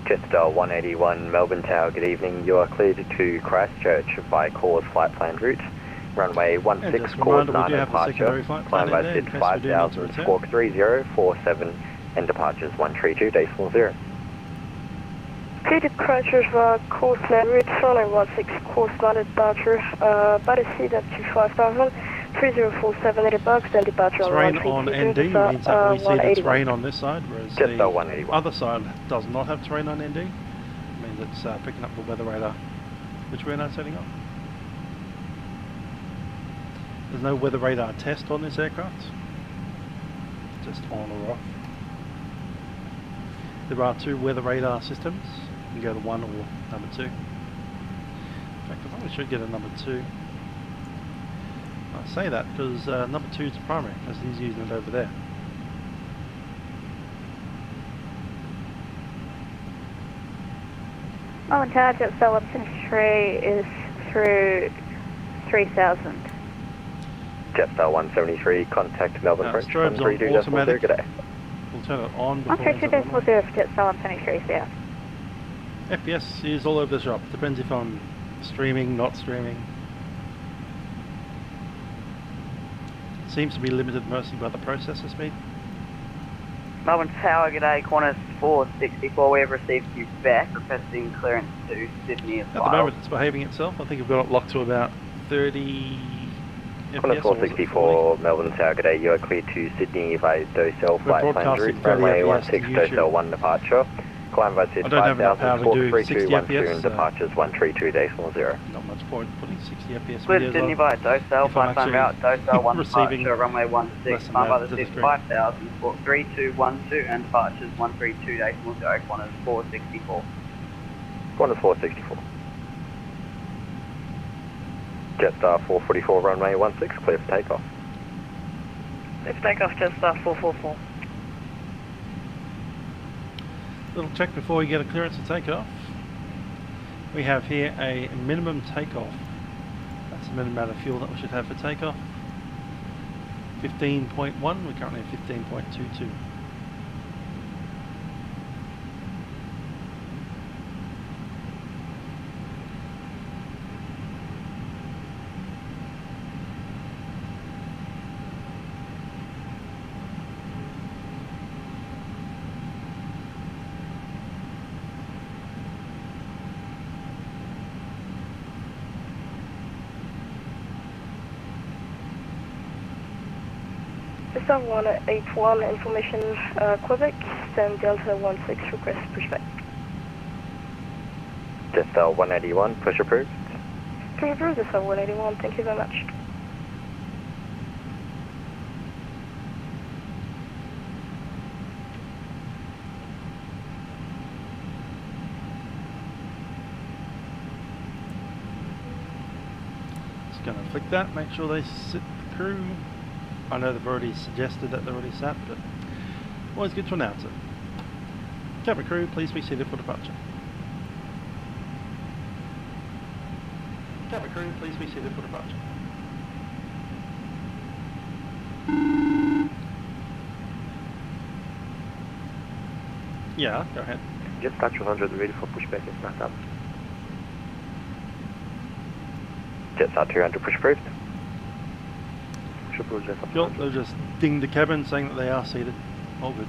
Jetstar 181, Melbourne Tower, good evening. You are cleared to Christchurch by CARS flight plan route. Runway 16, just a CARS reminder, 9 we do have a secondary departure. flight Climb plan by in there in SID case we do need to 5000, return. squawk 3047, and departures 132.0. Clear to Christchurch via course 9 route, runway 16, course 9 departure, by the seat up to 5000, 3047 debugs, then departure It's on rain on ND, means that we see that it's rain on this side, whereas Jetstar the 181. other side does not have terrain on ND. It means it's picking up the weather radar, which we're now setting up. There's no weather radar test on this aircraft, just on or off. There are 2 weather radar systems. You can go to 1 or number 2. In fact, I probably should get a number 2. I say that because number 2 is the primary, as he's using it over there. Melbourne Tower, Jetstar 173 is through 3000. Jetstar 173, contact Melbourne French strobes on 132.0, automatic. good day. We'll turn it on before we enter 132.0 the for Jetstar 173 South. FPS is all over the shop. Depends if I'm streaming, not streaming. Seems to be limited mostly by the processor speed. Melbourne Tower, g'day, Qantas 464, we have received you back, requesting clearance to Sydney as At well. the moment it's behaving itself. I think I've got it locked to about 30 Qantas FPS. Or was it 464, Melbourne Tower, good day. You are clear to Sydney via Docell, flight plan broadcasting route, 30 runway FPS 16, to Docell 1 departure. Climb via I don't have enough power 5000, to squawk do 3212 60 FPS, and departures 132.0. Not much point putting 60 FPS Clear to videos Sydney on via Docell, if flight I'm plan route, Docell 1 receiving departure, runway less 16, than climb by that the to the SID screen. 5000, squawk 3212 and departures 132.0, Qantas 464. Qantas 464. Jetstar 444, runway 16, clear for takeoff. Let's take off Jetstar 444. Little check before we get a clearance to take off. We have here a minimum takeoff. That's the minimum amount of fuel that we should have for takeoff. 15.1, we're currently at 15.22. Jetstar 181, information Quebec, stand Delta 16, request pushback. Jetstar 181, push approved. Push approved, Jetstar 181, thank you very much. Just going to flick that, make sure they sit the crew. I know they've already suggested that they're already sat, but always good to announce it. Cabin crew, please be seated for departure. Cabin crew, please be seated for departure. Yeah, go ahead. Jetstar 200 ready for pushback if not up. Jetstar 200, push approved. Sure, they'll just ding the cabin saying that they are seated. All good.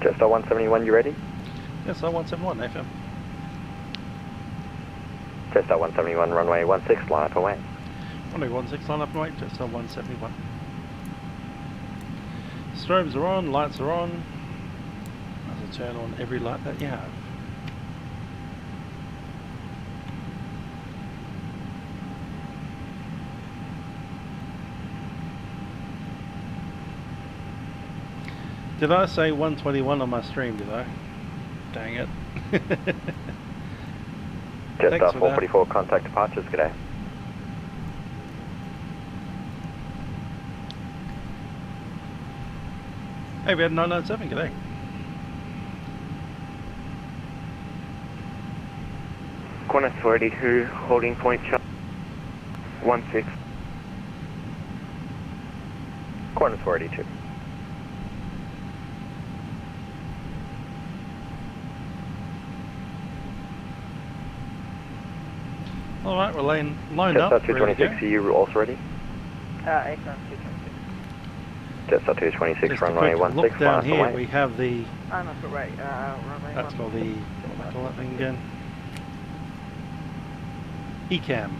Jetstar 171, you ready? Yes, 171 FM. Jetstar 171, runway 16, line up away. Runway 16, line up and wait, Jetstar 171. Strobes are on, lights are on. I'll turn on every light that you have. Did I say 121 on my stream, did I? Dang it. Jetstar 444, contact departures, g'day. Hey, we had 997, g'day. Qantas 482, holding point 16. Qantas 482. Alright, we're lined up. Jetstar 226, are you also ready? ACARS 226. Jetstar 226, Just runway a quick 16, look down line up here, away. we have the... Oh, no, but wait, runway That's called the... what do I call that thing again? ECAM.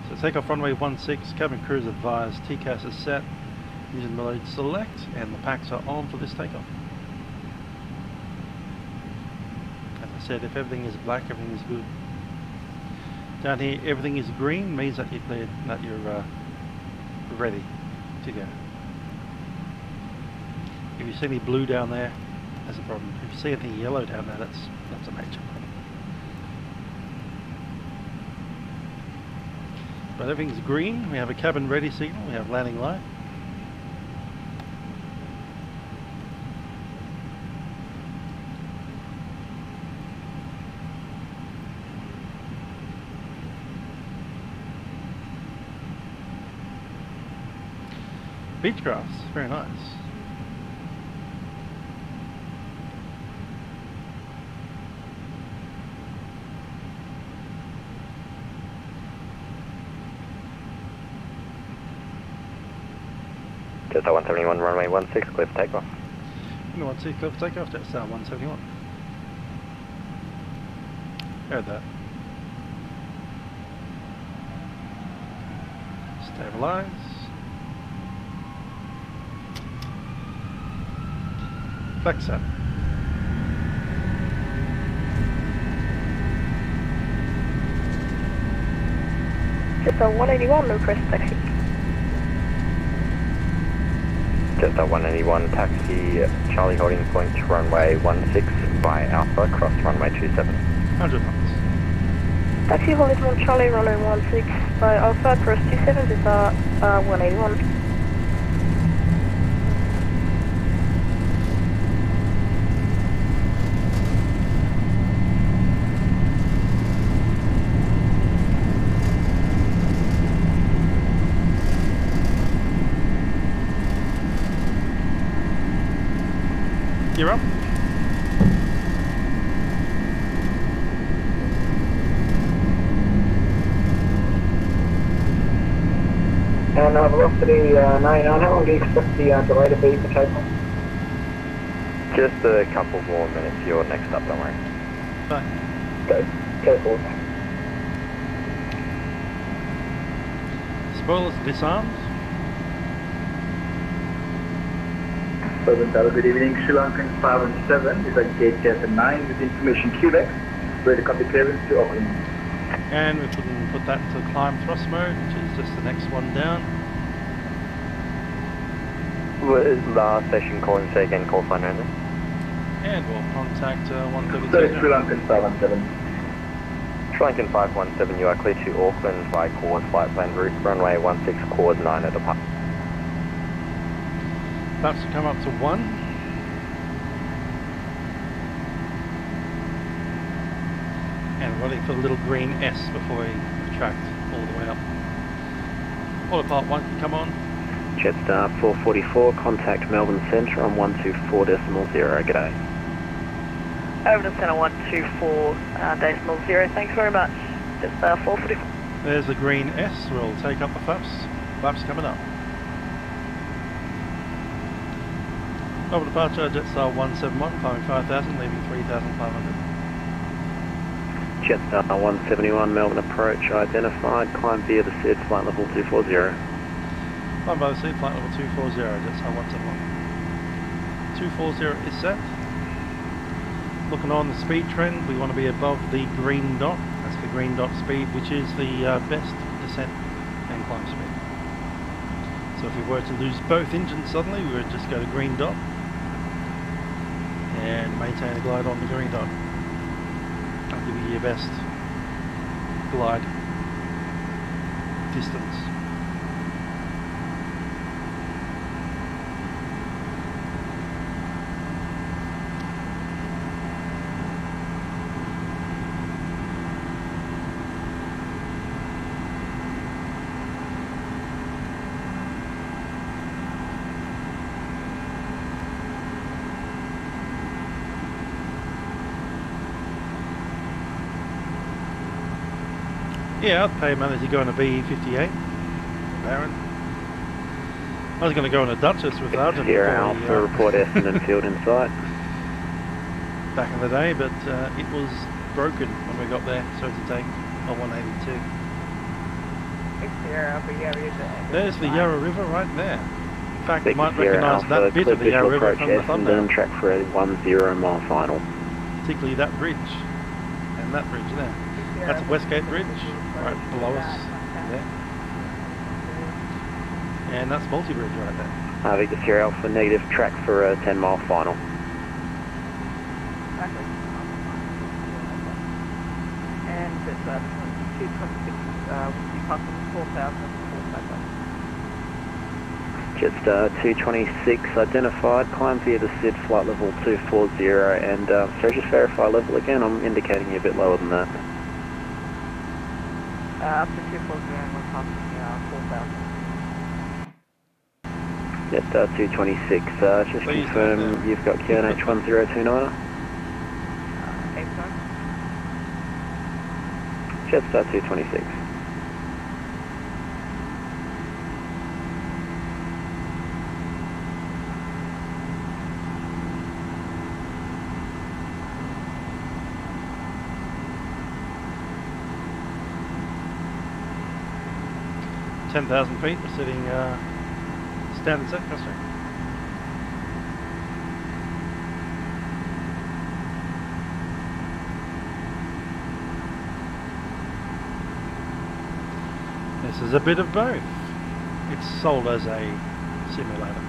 So take off runway 16, cabin crew is advised, TCAS is set, engine mode select, and the packs are on for this takeoff. As I said, if everything is black, everything is good. Down here, everything is green, means that you're cleared, that you're ready to go. If you see any blue down there, that's a problem. If you see anything yellow down there, that's a major problem. But everything's green. We have a cabin ready signal. We have landing light. Beach grass, very nice. Jetstar 171, runway 16, clear for takeoff. Runway 16, clear for takeoff, Jetstar 171. Heard that. Stabilize. Flex up. Jetstar 181, no crest taxi. Jetstar 181, taxi Charlie holding point runway 16 by Alpha, cross runway 27. 100 knots. Taxi holding point Charlie, runway 16 by Alpha, cross 27, Jetstar 181. You're up. And velocity 99, how long do you expect the delay to be for takeoff? Just a couple more minutes, you're next up, don't worry. Fine. Go forward. Spoilers disarmed. Southern Tower, good evening. Sri Lankan 517 is at gate Delta 9 with information QX. Ready to copy clearance to Auckland. And we can put that into climb thrust mode, which is just the next one down. Last session calling, say again, call sign only. And we'll contact 132. Sorry, Sri Lankan 517. Sri Lankan 517, you are clear to Auckland by course flight plan route, runway 16, course 9 at depart. Flaps will come up to 1. And we're waiting for the little green S before we retract all the way up. Autopilot 1 can come on. Jetstar 444, contact Melbourne Centre on 124.0, g'day. Over to Centre 124.0, thanks very much. Jetstar 444. There's the green S, we'll take up the flaps. Flaps coming up. Over departure, Jetstar 171, climbing 5,000, leaving 3,500. Jetstar 171, Melbourne approach identified, climb via the SID, flight level 240. Climb by the SID, flight level 240, Jetstar 171. 240 is set. Looking on the speed trend, we want to be above the green dot. That's the green dot speed, which is the best descent and climb speed. So if we were to lose both engines suddenly, we would just go to green dot and maintain a glide on the green dot. That'll give you your best glide distance. Yeah, I'd pay money to go on a V58, Baron. I was going to go on a Duchess with Argent. Sierra Alpha, report Essendon field in sight. Back in the day, but it was broken when we got there, so to take a 182. Sierra Alpha, yeah, there's the Yarra River right there. In fact, you might Sierra recognise Alpha, that bit of the Yarra River from the Essendon, thumbnail. track for a 10 mile final. Particularly that bridge, and that bridge there. That's the Westgate Bridge, right below us there. And that's multi-bridge right there. Victor Sierra Alpha, negative, track for a 10 mile final. And it's 226, we passed 4,000. Jetstar 226 identified, climb via the SID, flight level 240, and so just verify level again, I'm indicating you a bit lower than that. Up to 240 and we're passing 4,000. Jetstar 226, just Please confirm you've got QNH 1029. Jetstar 226. 10,000 feet, we're setting standard set clustering. This is a bit of both. It's sold as a simulator.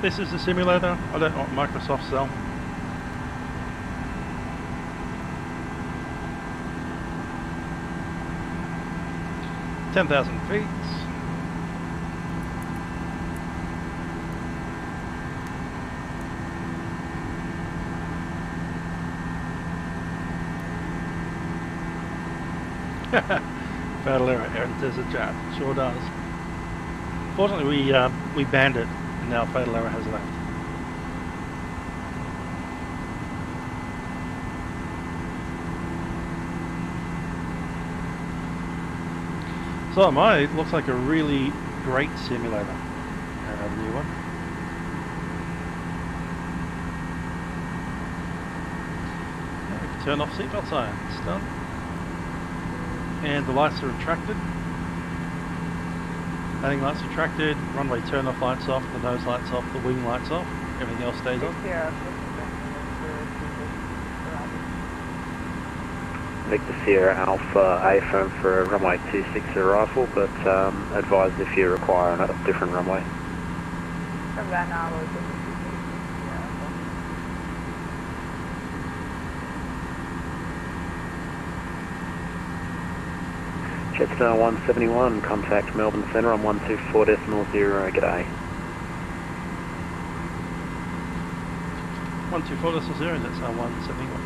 This is a simulator. I don't know what Microsoft sell. $10,000 feet. Fatal error, enters a chat. Sure does. Fortunately, we banned it, and now fatal error has left. So mine looks like a really great simulator. The new one. Now we can turn off seatbelt sign. It's done. And the lights are retracted. Landing lights retracted. Runway turn off lights off. The nose lights off. The wing lights off. Everything else stays on. Victor Sierra Alpha A firm for runway 26 arrival, but advise if you require a different runway. Jetstar 171, contact Melbourne Centre on 124.0, g'day. 124.0, that's our 171.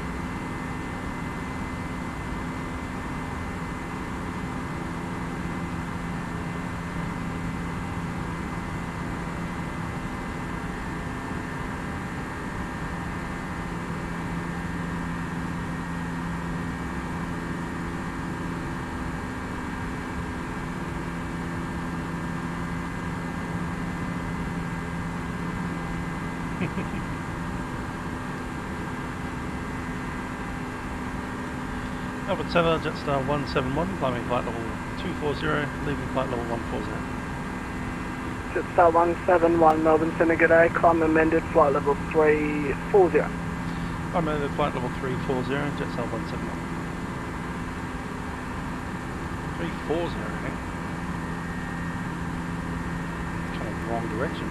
Melbourne Centre, Jetstar 171, climbing flight level 240, leaving flight level 140. Jetstar 171, Melbourne Centre, g'day, climb amended, flight level 340. Amended, flight level 340, Jetstar 171. 340, eh? Kind of wrong direction.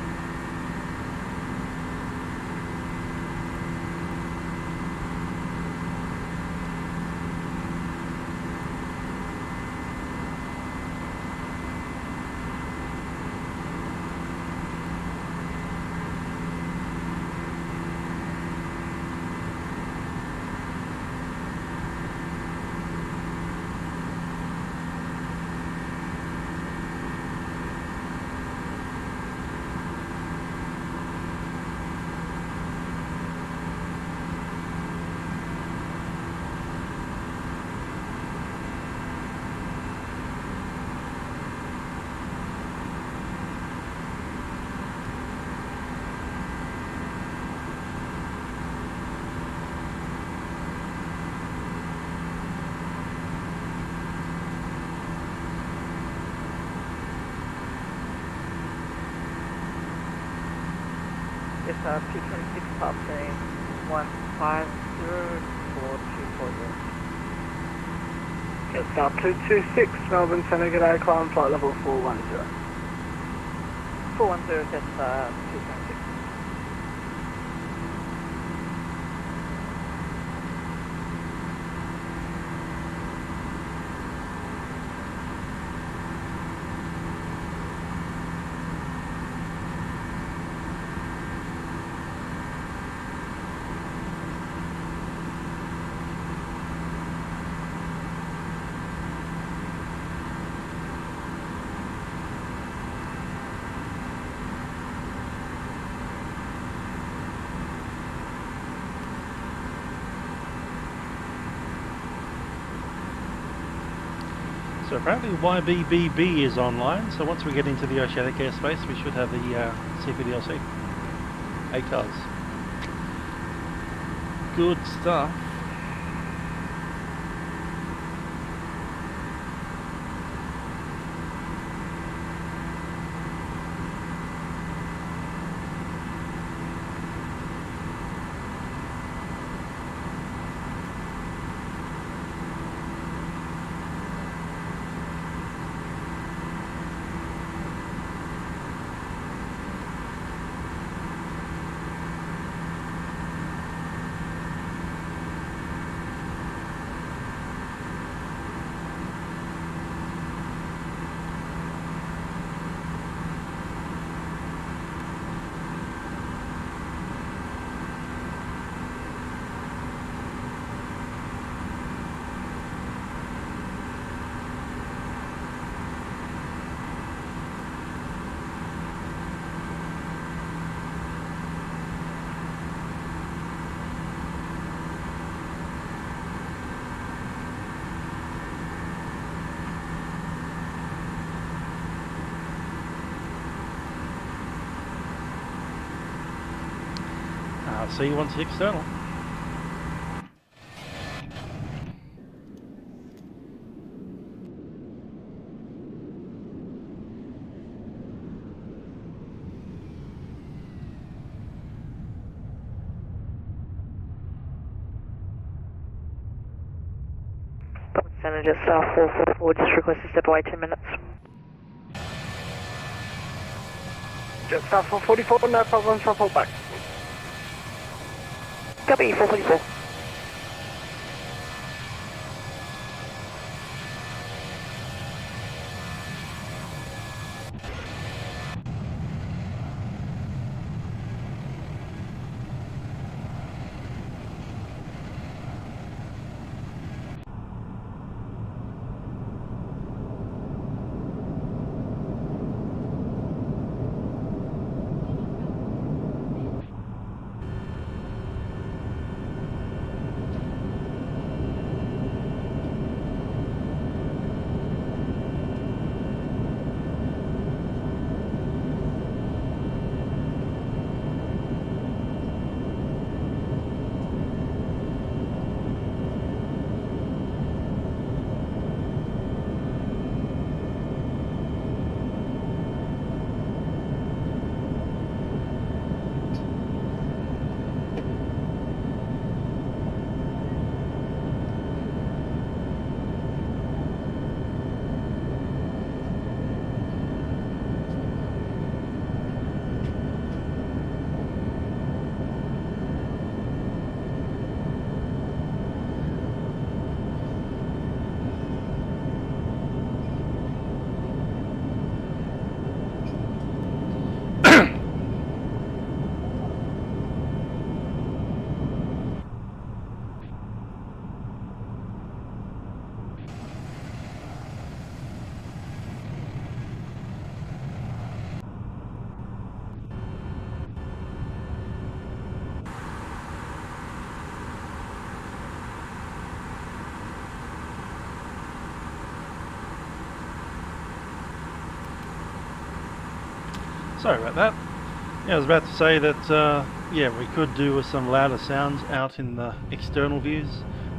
It's 226 passing 1504240. Jetstar 226, Melbourne Centre, g'day, climb flight level 410. 410, that's 226. So apparently YBBB is online, so once we get into the oceanic airspace we should have the CPDLC. ACARS. Good stuff. See you once the external. Center Jetstar 444, just request to step away 10 minutes. Jetstar 444, no problems, report back. Copy, 444. Sorry about that. Yeah, I was about to say that, yeah, we could do with some louder sounds out in the external views.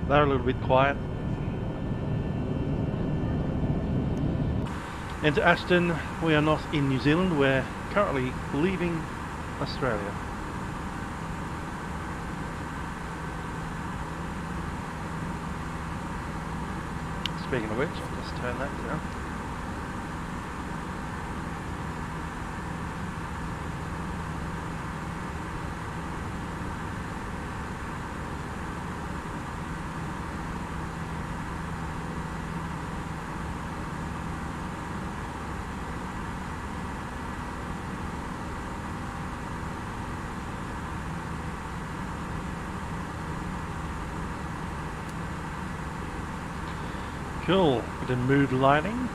They're a little bit quiet. And to Ashton, we are not in New Zealand, we're currently leaving Australia. Speaking of which, I'll just turn that down. Cool, bit of mood lighting.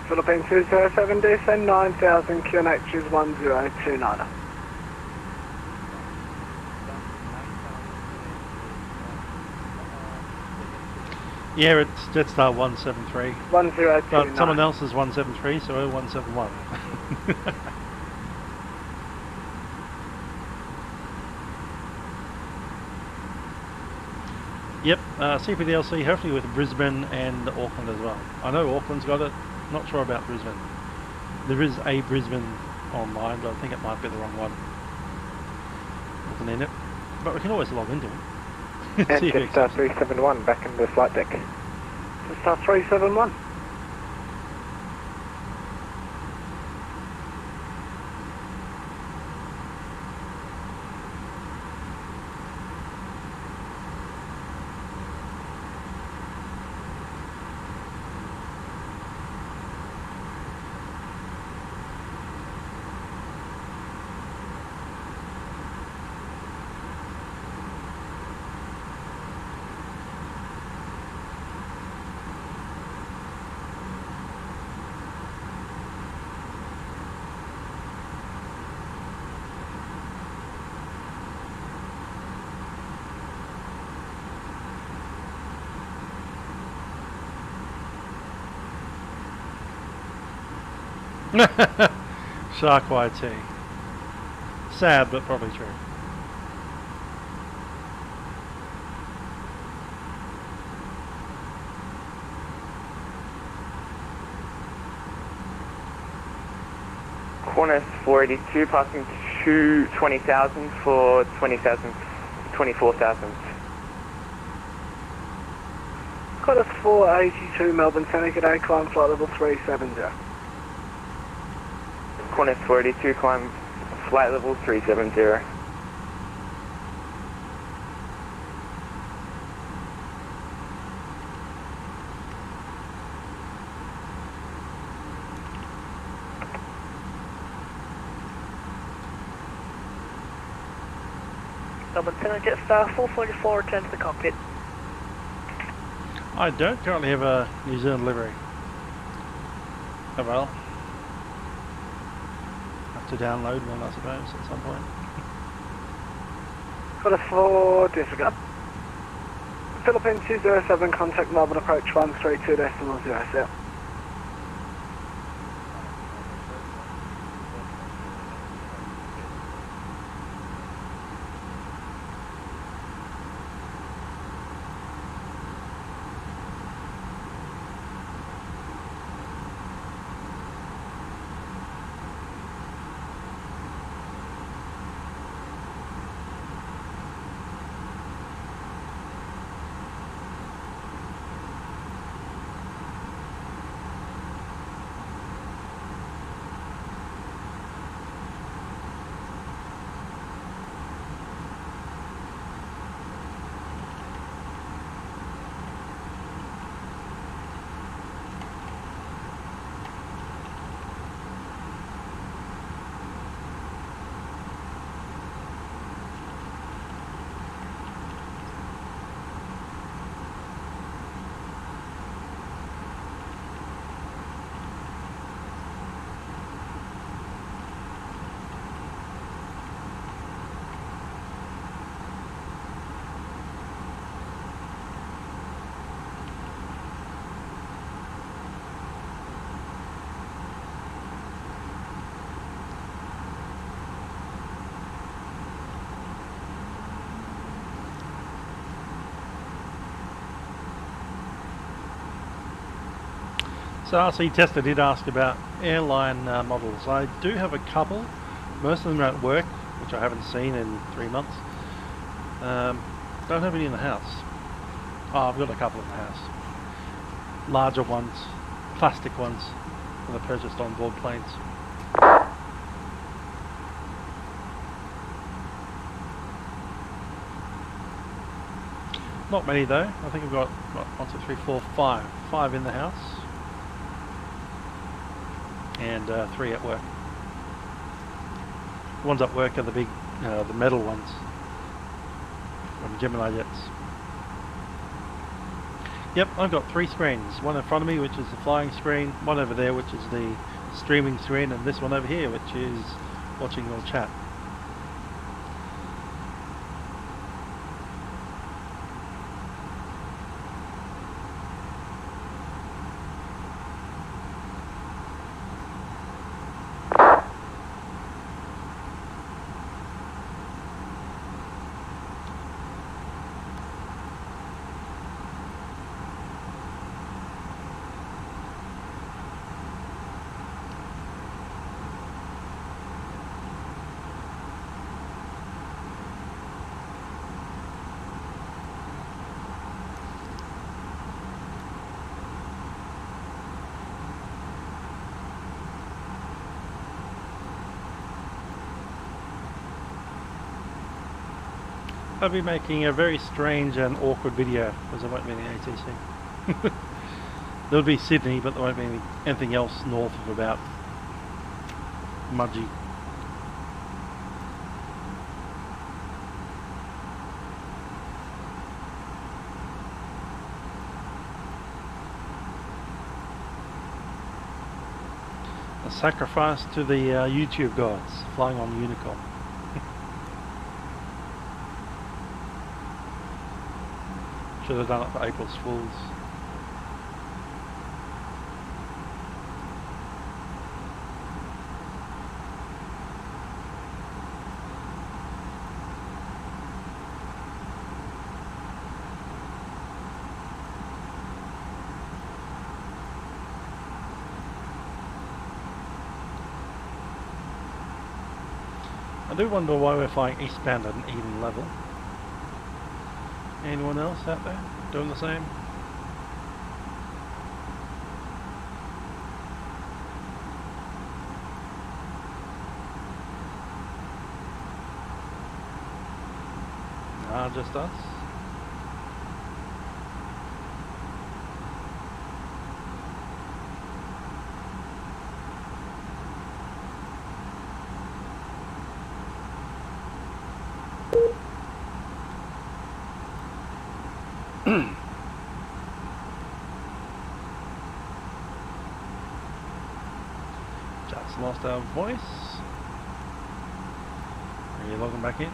Philippines 207, descend 9000, QNH is 1029. Yeah, it's Jetstar 173. 1029. But someone else is 173, so we're 171. Yep, CPDLC hopefully with Brisbane and Auckland as well. I know Auckland's got it, Not sure about Brisbane. There is a Brisbane online, but I think it might be the wrong one. Wasn't in it. But we can always log into it. And Jetstar 371 back in the flight deck. Jetstar 371. Shark YT. Sad, but probably true. Qantas 482 passing 20,000 for 20,000, 24,000. Qantas 482 Melbourne Centre, good day, climb flight level 370. Qantas 482 climb flight level 370. Melbourne Centre, Jetstar 444, return to the cockpit. I don't currently have a New Zealand livery. Oh well. Have to download one, I suppose, at some point. Qantas 4, disregard. Philippines 207, contact Melbourne approach 132.07. So RC Tester did ask about airline models. I do have a couple. Most of them are at work, which I haven't seen in 3 months. Don't have any in the house. Oh, I've got a couple in the house. Larger ones, plastic ones that are purchased on board planes. Not many though. I think I've got what, 1, 2, 3, 4, 5. 5 in the house. And 3 at work. The ones at work are the big, the metal ones from Gemini Jets. Yep, I've got 3 screens. One in front of me, which is the flying screen. One over there, which is the streaming screen, and this one over here, which is watching your chat. I'll be making a very strange and awkward video because there won't be any ATC. There'll be Sydney, but there won't be anything else north of about Mudgee. A sacrifice to the YouTube gods, flying on unicorn. Should have done it for April's Fools. I do wonder why we're flying eastbound at an even level. Anyone else out there doing the same? Nah, just us. Just lost our voice. Are you logging back in?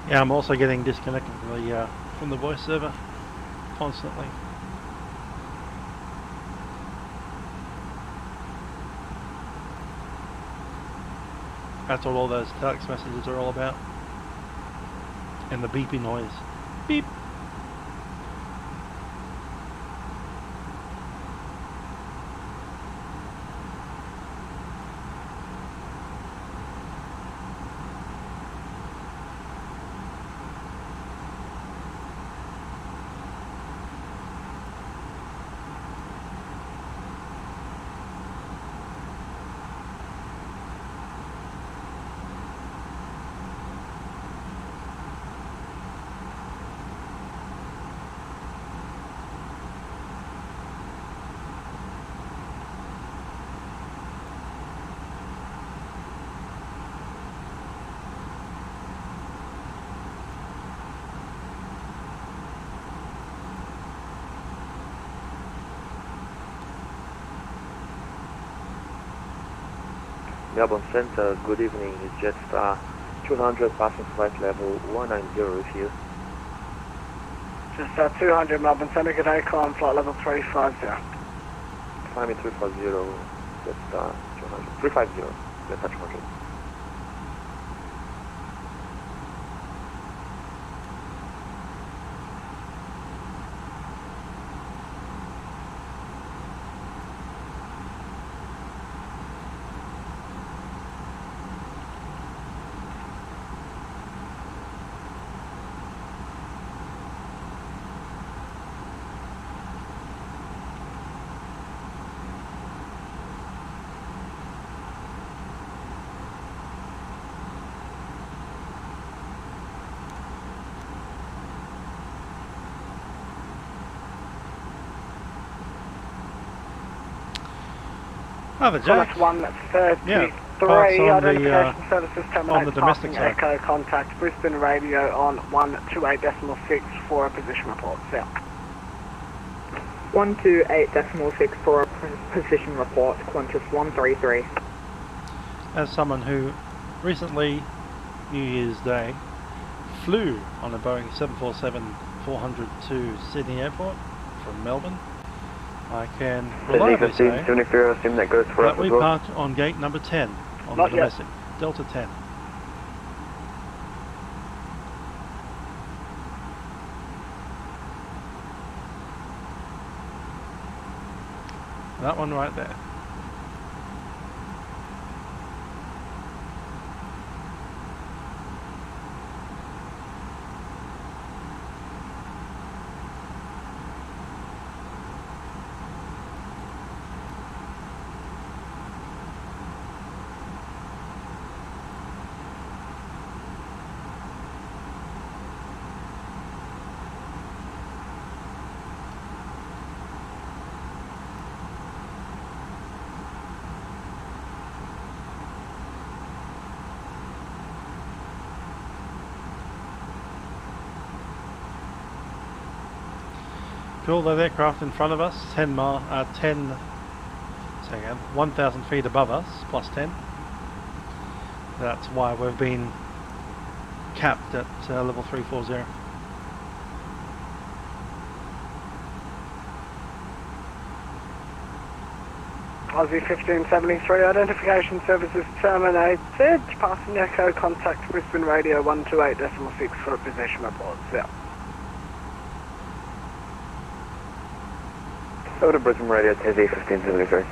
Yeah, I'm also getting disconnected from the voice server constantly. That's what all those text messages are all about. And the beeping noise. Beep! Melbourne Centre, good evening, is Jetstar 200 passing flight level 190 with you. Jetstar 200 Melbourne Centre, good day, climb flight level 350. Climbing 350, Jetstar 200. 350, Jetstar 200. Oh, the Jack. Thomas 133, Yeah, parts on identification services on the terminate domestic passing side. echo, contact Brisbane radio on 128.6 for a position report, south. 128.6 for a position report, Qantas 133. As someone who recently, New Year's Day, flew on a Boeing 747-400 to Sydney Airport from Melbourne, I can reliably say that we parked on gate number 10 on the domestic, Delta 10. That one right there. Cool, that aircraft in front of us, 1,000 feet above us, plus 10. That's why we've been capped at level 340. Aussie 1573, identification services terminated, passing echo, contact Brisbane radio 128.6 for a position report, south. Go to Brisbane Radio, Tassie 1573.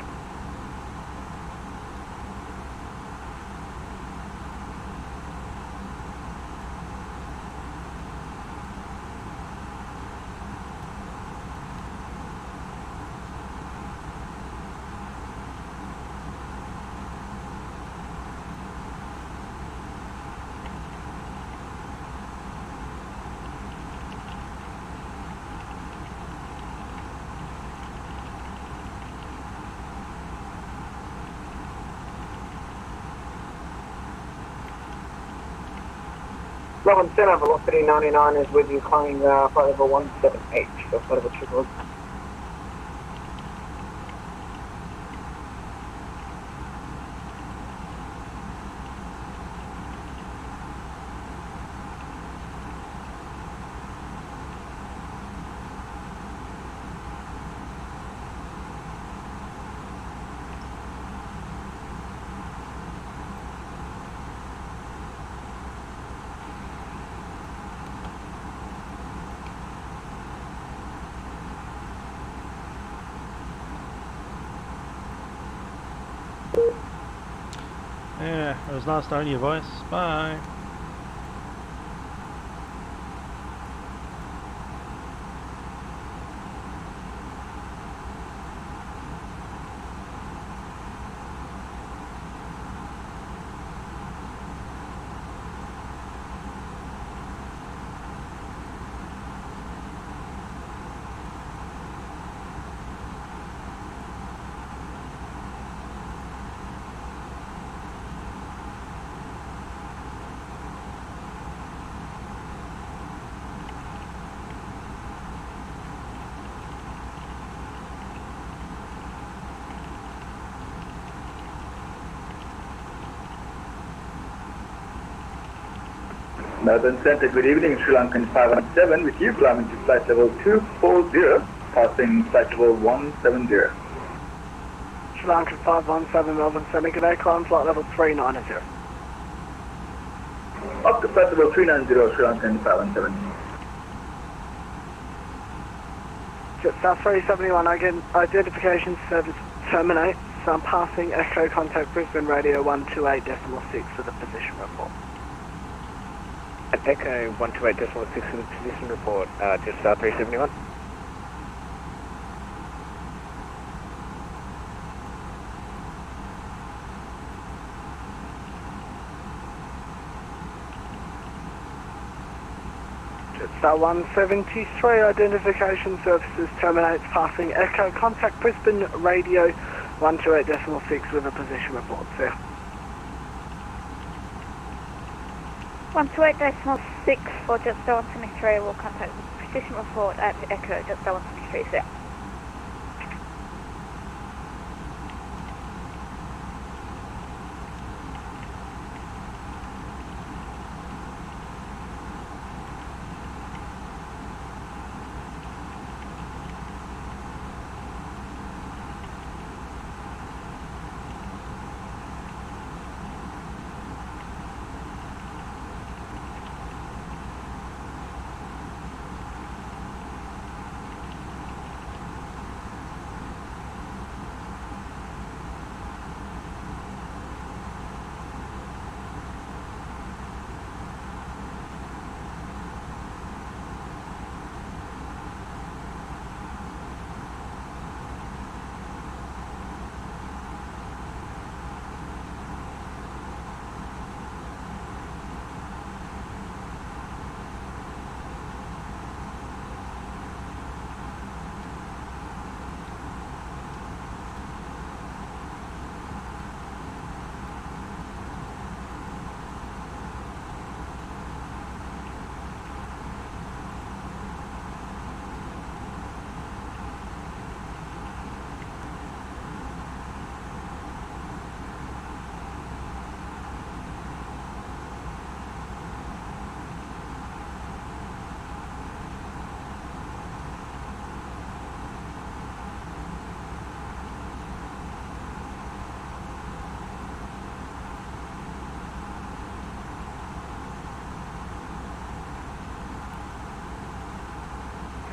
Melbourne Centre, velocity 99 is with you, climbing flight level 17H, so flight level 2. Yeah, it was nice knowing your voice. Bye. Melbourne Centre, good evening, Sri Lankan 517 with you, climbing to flight level 240, passing flight level 170. Sri Lankan 517, Melbourne Centre, good day, climb flight level 390. Up to flight level 390, Sri Lankan 517. Jetstar 371, again, identification service terminates. So I'm passing Echo contact Brisbane Radio 128.6 for the position report. At Echo 128.6 for the position report, Jetstar 371. Jetstar 173, identification services terminates, passing Echo contact Brisbane Radio 128.6 with a position report, sir. 128.6 for Jetstar 173 will contact the position report at Echo Jetstar 173, sir.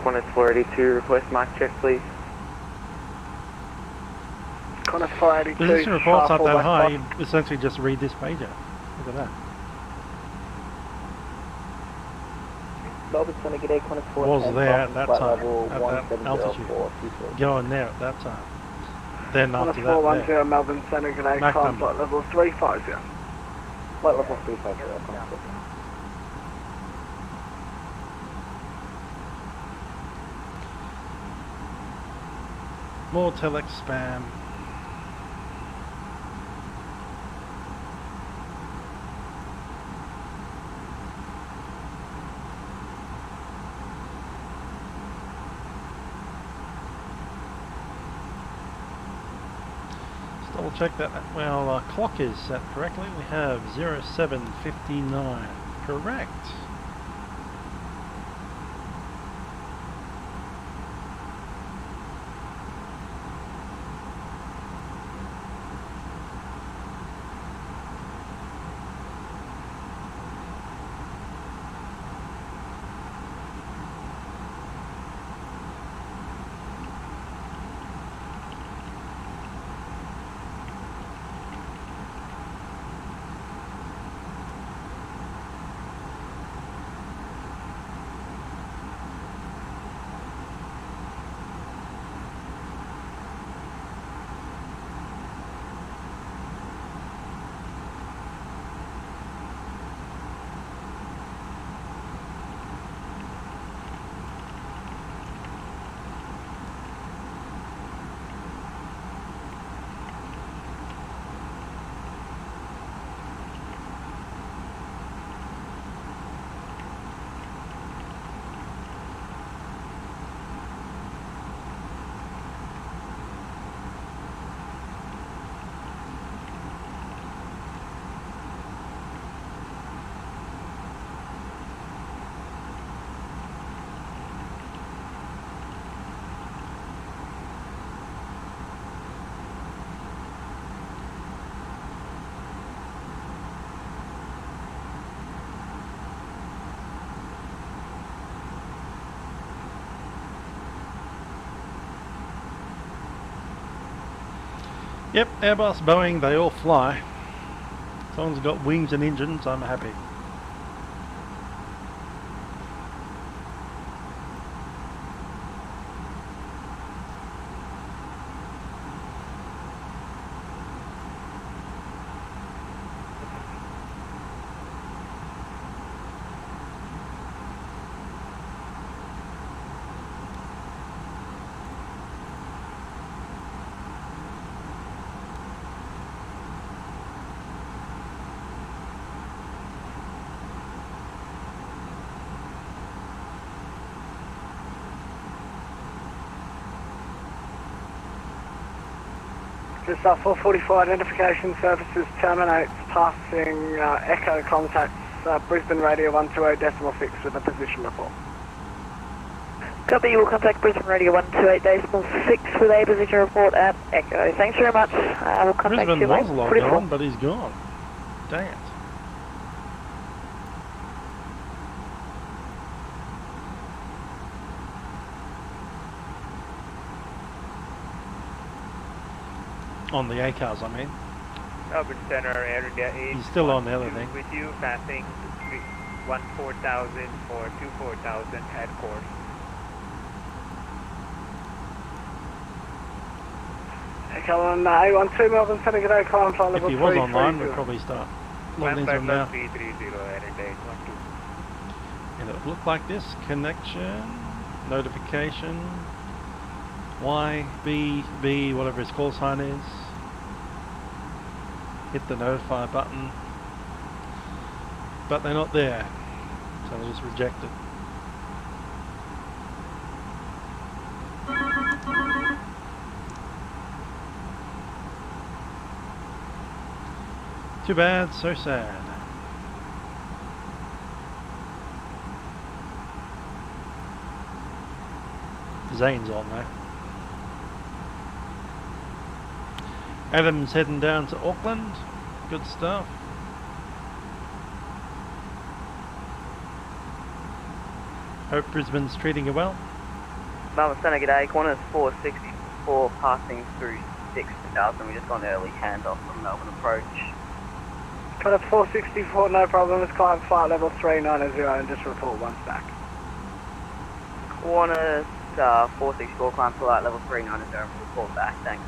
Qantas 482, request mark check, please. Qantas 482. Position report's not that high, you essentially just read this page out. Look at that. Melbourne Centre, g'day, Qantas 482. Was there at that time, at that 170 altitude. Going there at that time. Then Qantas after that, 410, Melbourne Centre, g'day, Mac climb number. flight level 350. Flight level 350, Qantas 4. more telex spam. Double check that. Well, our clock is set correctly. We have 07:59. Correct. Yep, Airbus, Boeing, they all fly. As long as it's got wings and engines, I'm happy. Just 444 identification services terminates passing Echo contacts Brisbane Radio 128.6 with a position report. Copy, you will contact Brisbane Radio 128.6 with a position report at Echo. Thanks very much. I will contact Brisbane you was later. logged on, but he's gone. Dang it. On the ACARS, I mean. Melbourne Center, Air India 8. He's still on the other thing. With you, passing 14,000 for 24,000 at course. Echo on A12 Melbourne Center, good day, climb flight level 330. If he was online, we'd probably start logging into him now. 330 Air India 812. And it would look like this. Connection, notification, YBB, whatever his call sign is. Hit the notify button, but they're not there, so we'll just reject it. Too bad, so sad. Zane's on there. Adam's heading down to Auckland. Good stuff. Hope Brisbane's treating you well. Melbourne Centre, g'day. Qantas 464 passing through 6,000. We just got an early handoff from Melbourne approach. Qantas 464, no problem. It's climb flight level 390 and just report once back. Qantas 464, climb flight level 390 and report back. Thanks.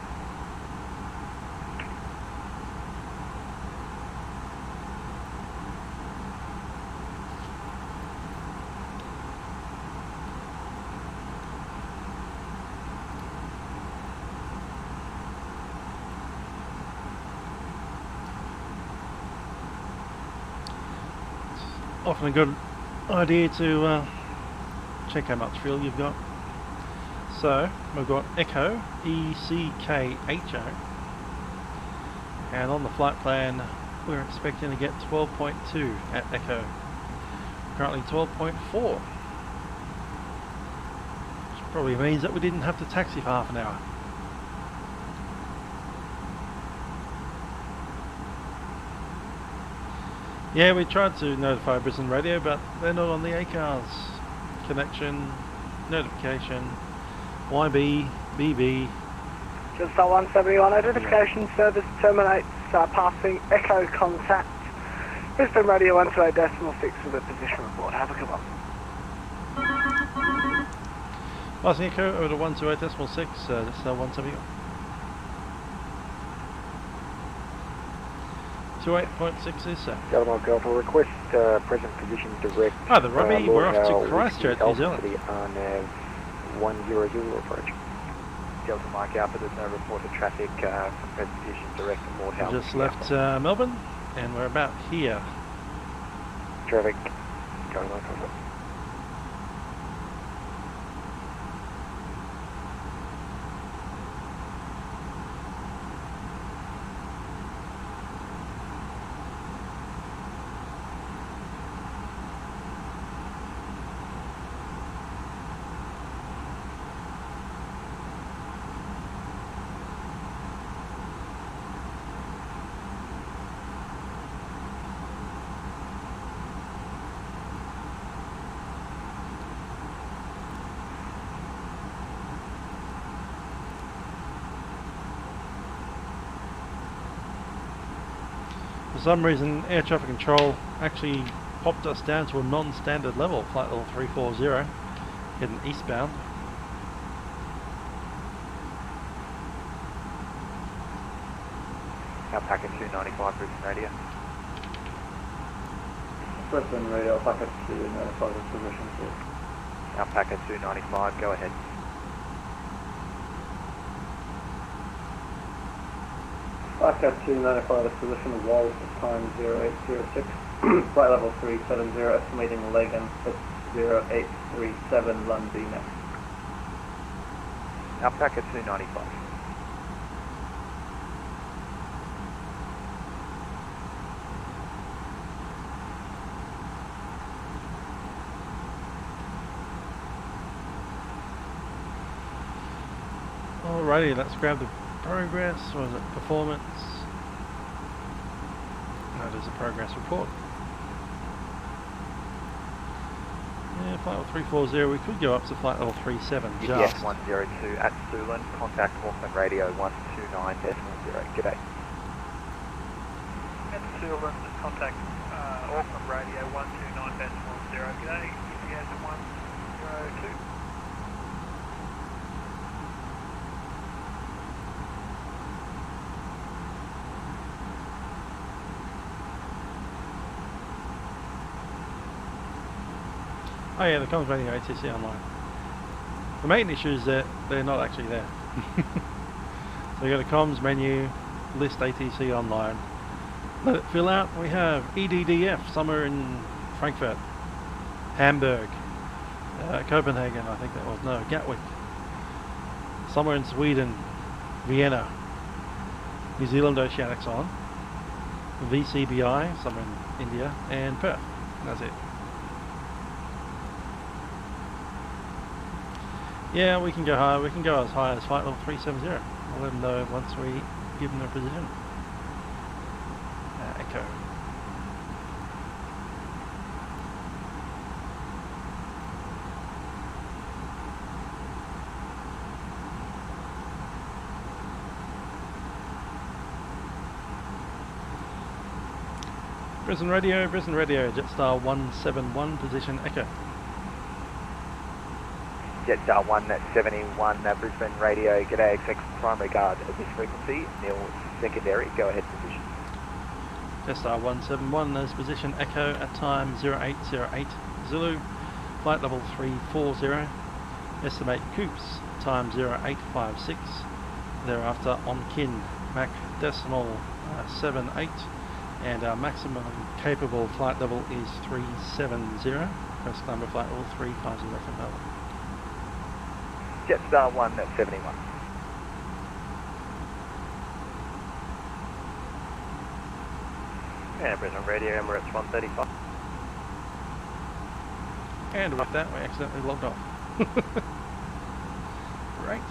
Often a good idea to check how much fuel you've got. So we've got Echo, ECKHO, and on the flight plan we're expecting to get 12.2 at Echo. Currently 12.4, which probably means that we didn't have to taxi for half an hour. Yeah, we tried to notify Brisbane Radio, but they're not on the ACARS. Connection, notification, YB, BB. Just 171 identification service terminates passing Echo contact Brisbane Radio 128.6 with a position report. Have a good one. Passing Echo over to 128.6, that's 171. 28.6 is set. Delmar Golf will request present position direct. Hi there, Robbie. We're off to Christchurch, New Zealand. On 100 approach. Delta Mike Alpha, there's no reported traffic from present position direct to Lord Howe. We just left Melbourne and we're about here. Traffic going on. some reason air traffic control actually popped us down to a non-standard level, flight level 340, heading eastbound. Alpaca 295, Brisbane Radio. Brisbane Radio, Alpaca 295 position, please. Alpaca 295, go ahead. Alpaca 295 is position of walls at time 0806. Flight level 370, estimating leg and at 0837, Lund VMAX. Alpaca 295. Alrighty, let's grab the progress, or is it performance? No, there's a progress report. Yeah, flight level 340, we could go up to flight level 37 just. Yes, 102 at Suland, contact Auckland Radio 129.0. G'day. At Suland, contact Auckland Radio 129.0. G'day, ETS 102. Oh yeah, the comms radio ATC online. The main issue is that they're not actually there. So you go to comms menu, list ATC online, let it fill out. We have EDDF somewhere in Frankfurt, Hamburg, Copenhagen, I think that was, no, Gatwick, somewhere in Sweden, Vienna, New Zealand Oceanics on, VCBI somewhere in India, and Perth. And that's it. Yeah, we can go high. We can go as high as flight level 370. We'll let them know once we give them a position. Echo. Brisbane Radio, Jetstar 171, position Echo. Jetstar 171, Brisbane Radio, g'day, expect primary guard at this frequency, nil secondary, go ahead position. Jetstar 171, there's position Echo at time 0808 Zulu, flight level 340, estimate coops, time 0856, thereafter on kin, Mach decimal 78, and our maximum capable flight level is 370, press number flight level 350 from Melbourne. Jetstar 171. And Brisbane Radio, Emirates 135. And with that, we accidentally logged off. Great.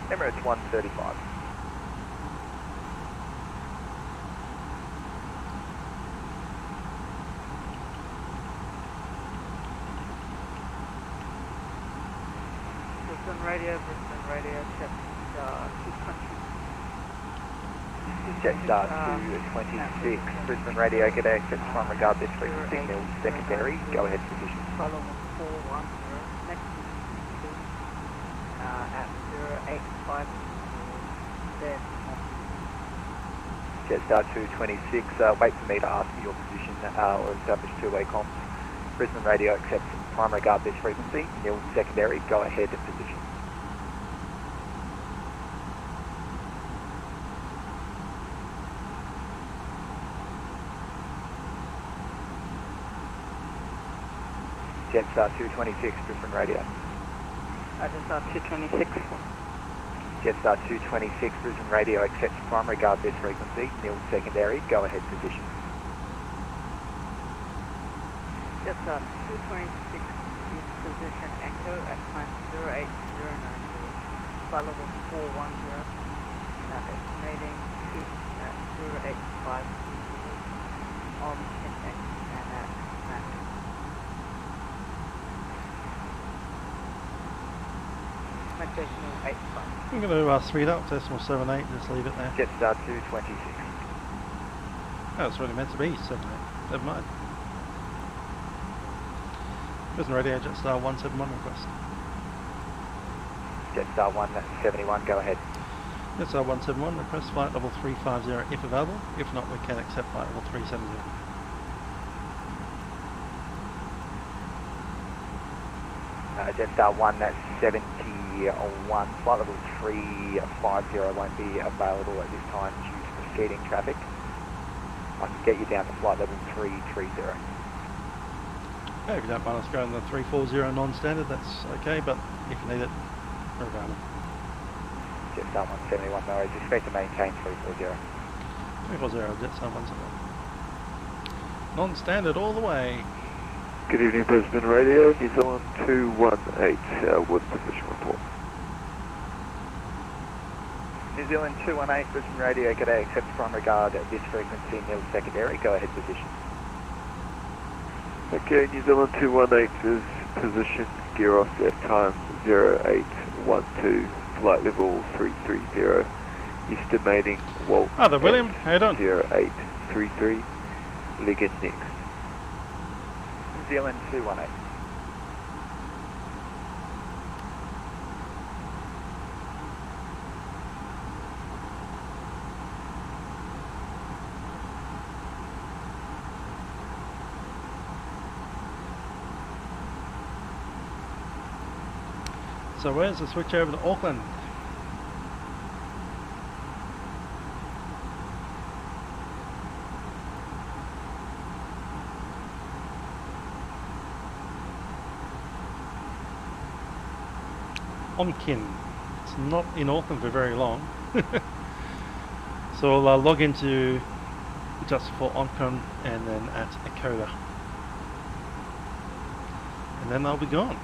Emirates 135. Brisbane Radio, Jetstar 220. Jetstar 226, Brisbane Radio, g'day, accept from regard this frequency, nil secondary, go ahead position. Follow 410, next at 0850. Jetstar 226, wait for me to ask you your position or establish two-way comms. Brisbane Radio accepts primary guard this frequency, nil secondary, go ahead and position. Jetstar 226, Brisbane Radio. Jetstar 226. Jetstar 226, Brisbane Radio accepts primary guard this frequency, nil secondary, go ahead position. Jetstar 226 is position Echo at time 0809, flight level 410, estimating peak at 085 on FTX and at Mac. Decimal 85. I'm going to speed up, decimal 78, just leave it there. Jetstar 226. Oh, it's really meant to be 78. Never mind. Prison radio, Jetstar 171 request. Jetstar 171, go ahead. Jetstar 171, request flight level 350 if available. If not, we can accept flight level 370. Jetstar 171, flight level 350 won't be available at this time due to preceding traffic. I can get you down to flight level 330. Okay, if you don't mind us going the 340 non-standard, that's okay, but if you need it, we're available. Jetstar 171, no worries, expect to maintain 340. 340, Jetstar 171. Non-standard all the way. Good evening, Brisbane Radio, New Zealand 218, what's position report? New Zealand 218, Brisbane Radio, g'day, accept from regard at this frequency, nil secondary, go ahead position. Okay, New Zealand 218 is position, gear off at time 0812, flight level 330, estimating Walt. Oh, there, William, how you doing? 0833, leg in next. New Zealand 218. So where's the switch over to Auckland? Omkin. It's not in Auckland for very long. So I'll log into just for Omkin and then at Akoda. And then I'll be gone.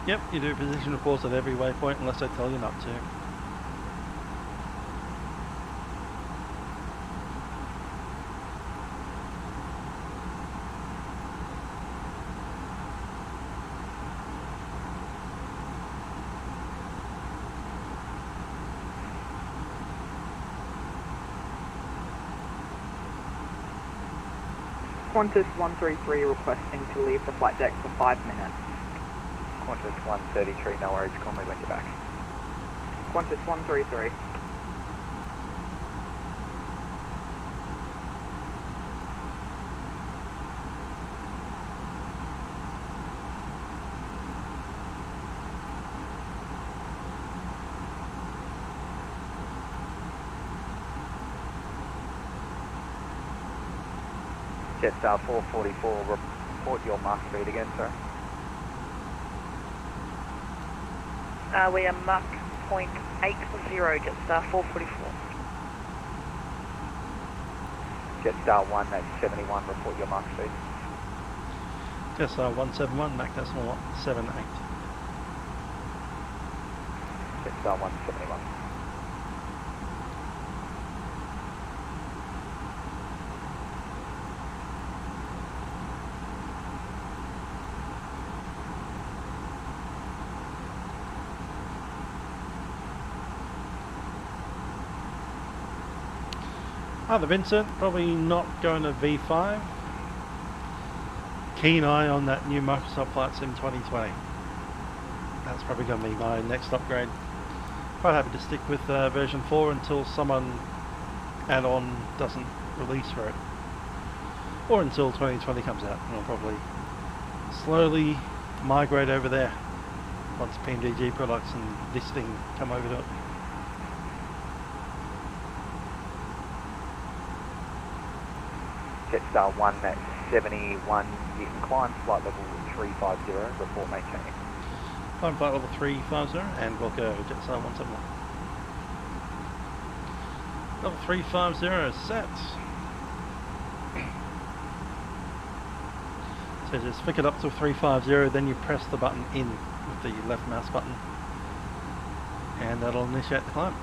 Yep, you do position reports at every waypoint unless I tell you not to. Qantas 133 requesting to leave the flight deck for 5 minutes. Qantas 133, no worries, call me when you're back. Qantas 133. Jetstar 444, report your Mach speed again, sir. We are Mach 0.80, Jetstar 444. Jetstar 171, report your Mach speed. Jetstar 171, Mach decimal 78. Jetstar 171. The Vincent, probably not going to V5. Keen eye on that new Microsoft Flight Sim 2020. That's probably going to be my next upgrade. Quite happy to stick with version 4 until someone add-on doesn't release for it. Or until 2020 comes out, and I'll probably slowly migrate over there once PMDG products and this thing come over to it. Jetstar 171, you can climb flight level 350 before maintaining. Climb flight level 350 and we'll go Jetstar 171. Level 350 is set. So just flick it up to 350, then you press the button in with the left mouse button, and that'll initiate the climb.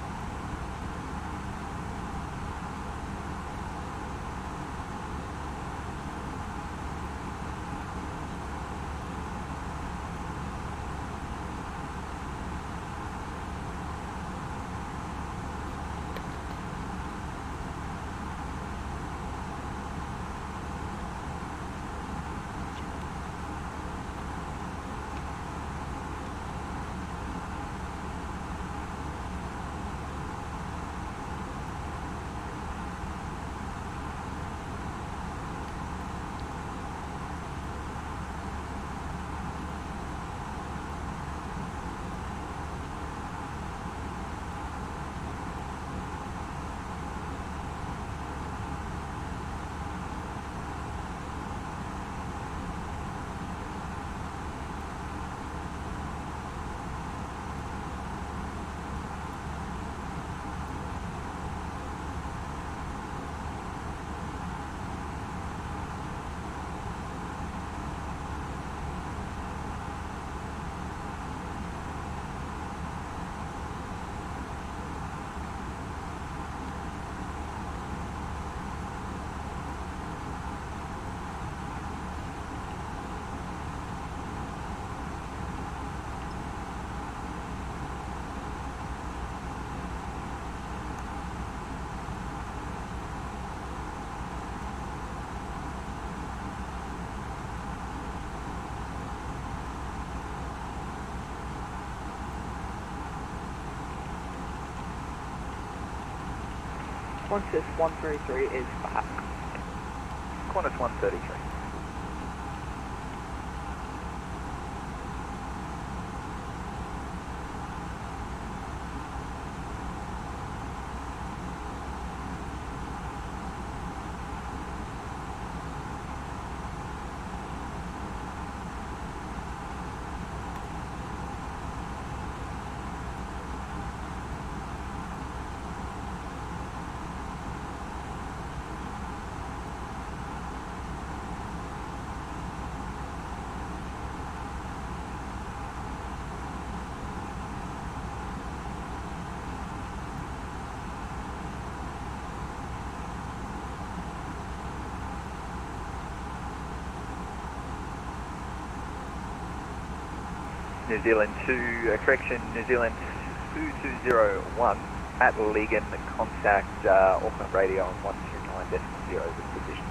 Qantas 133 is back. Qantas 133. New Zealand 2, correction, New Zealand 2201 at Legan, contact Auckland Radio on 129.0 with position.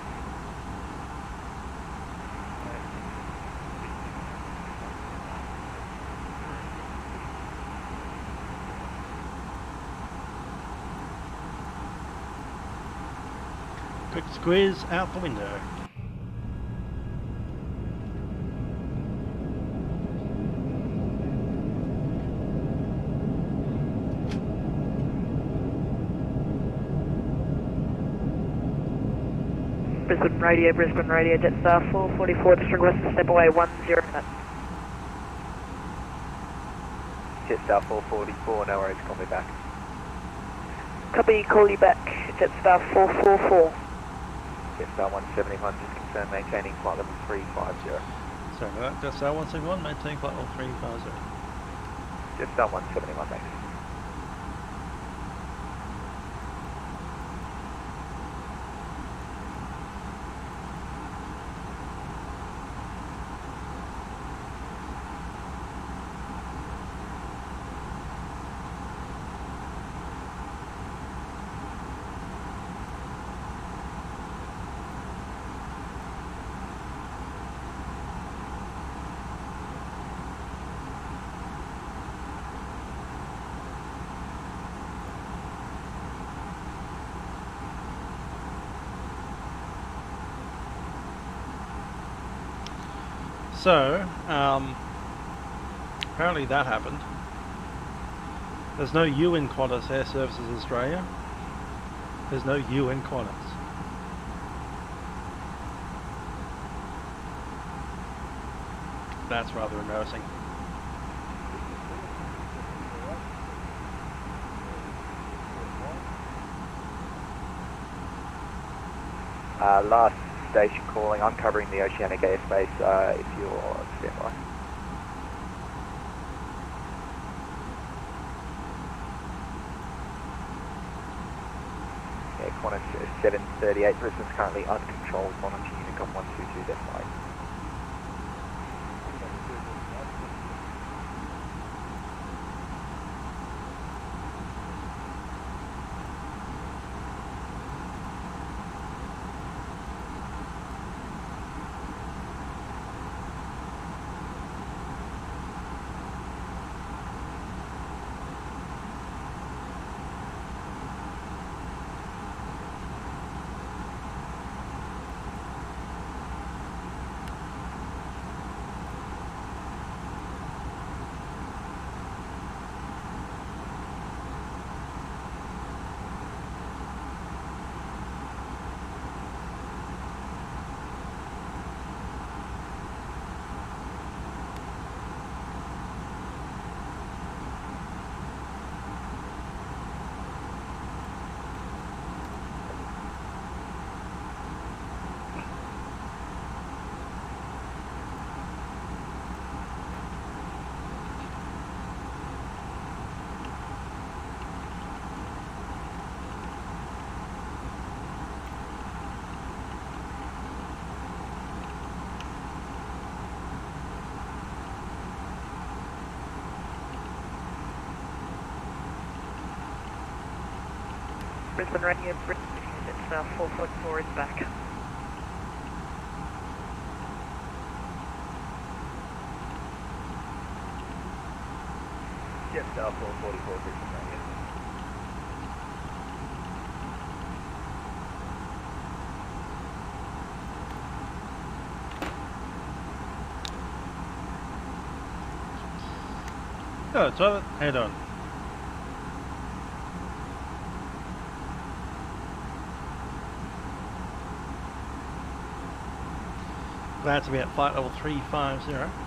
Quick squeeze out the window. Brisbane Radio, Jetstar 444, District West, step away 10 minutes. Jetstar 444, no worries, call me back. Copy, call you back, Jetstar 444. Jetstar 171, just confirm maintaining flight level 350. Sorry about that, Jetstar 171, maintaining flight level 350. Jetstar 171, thanks. So, apparently that happened. There's no U in Qantas Air Services Australia. There's no U in Qantas. That's rather embarrassing. Last station calling. I'm covering the oceanic airspace if you're standby. Yeah, Qantas 738, Brisbane's currently uncontrolled, monitor Unicom 122.8. Brisbane radio, Brisbane, it's 444 is back. Jetstar 444, Brisbane radio. Hello, toilet. How you doing? Glad to be at flight level 350.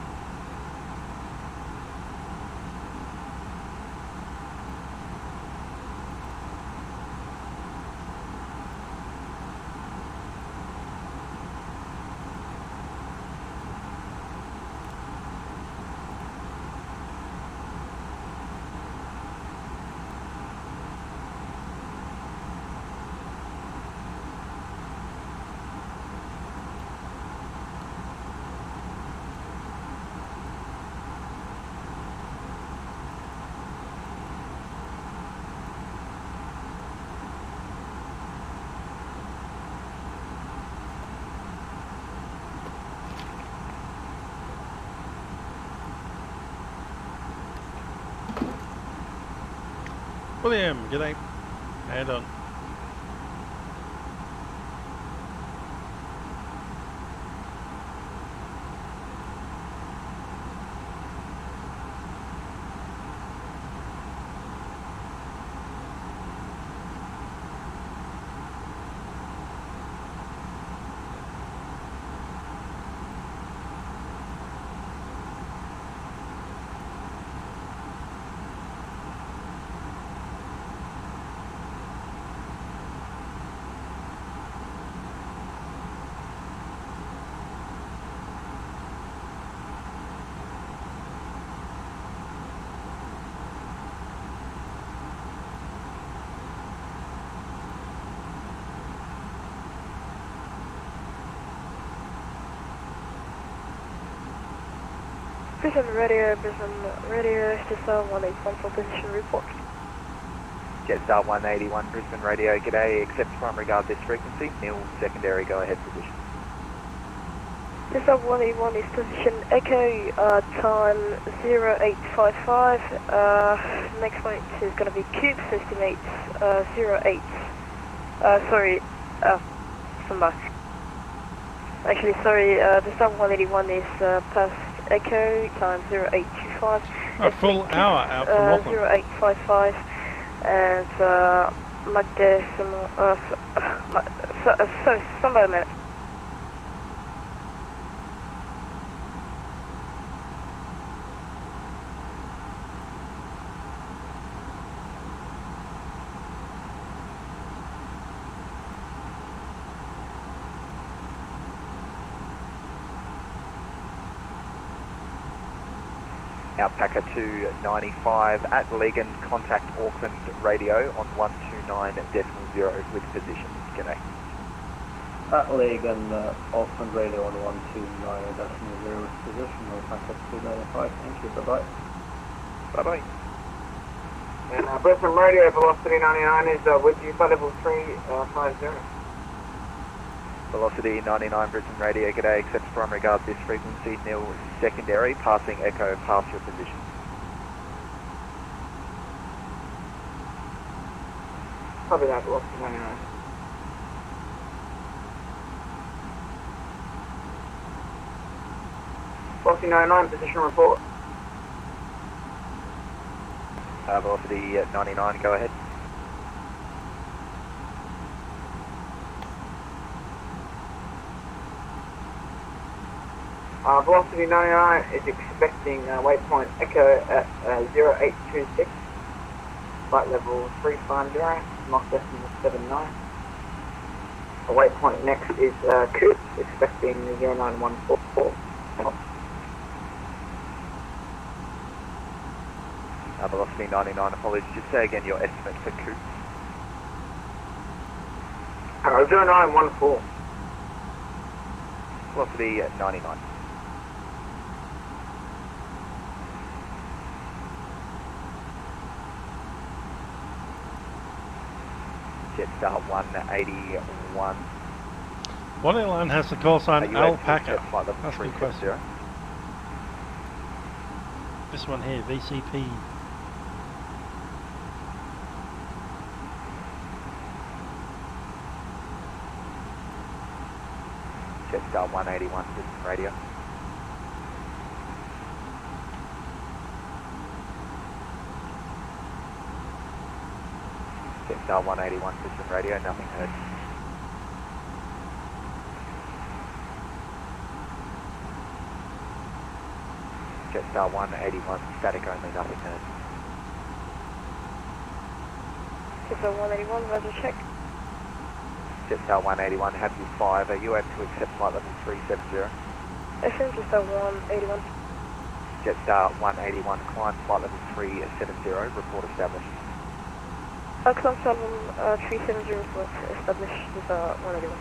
William, g'day. How you doing? Brisbane radio, Jetstar 181 for position report. Jetstar 181, Brisbane radio, g'day, accept primary guard this frequency, nil, secondary, go ahead position. Jetstar 181 is position Echo, time 0855, next point is going to be Cube, estimates 08, standby. Actually, sorry, Jetstar 181 is past Echo, time 0825. A full hour out from Auckland. 0855, and somewhere a minute. Alpaca 295 at Legan, contact Auckland radio on 129.0 with position. G'day. At Legan, Auckland radio on 129.0 with position. Alpaca 295. Thank you. Bye-bye. Bye-bye. And Brisbane radio velocity 99 is with you for level 350. Velocity 99 Brisbane radio, g'day, accepts primary guard this frequency, nil secondary, passing echo past your position. Copy that, velocity 99. Velocity 99, position report. Velocity 99, go ahead. Velocity 99 is expecting waypoint echo at 0826, flight level 350, Mach decimal 79. The waypoint next is Coops, expecting 0914. Velocity 99, apologies, just say again your estimate for Coops. 0914. Velocity 99. Jetstar 181. What airline has the call sign Alpaca? That's a good question. This one here, VCP. Jetstar 181, Brisbane radio. Jetstar 181, Brisbane radio, nothing heard. Jetstar 181, static only, nothing heard. Jetstar 181, roger, check. Jetstar 181, have you 5, are you able to accept flight level 370? FM Jetstar 181. Jetstar 181, climb flight level 370, report established. Climb flight level 370, report established, Jetstar 181.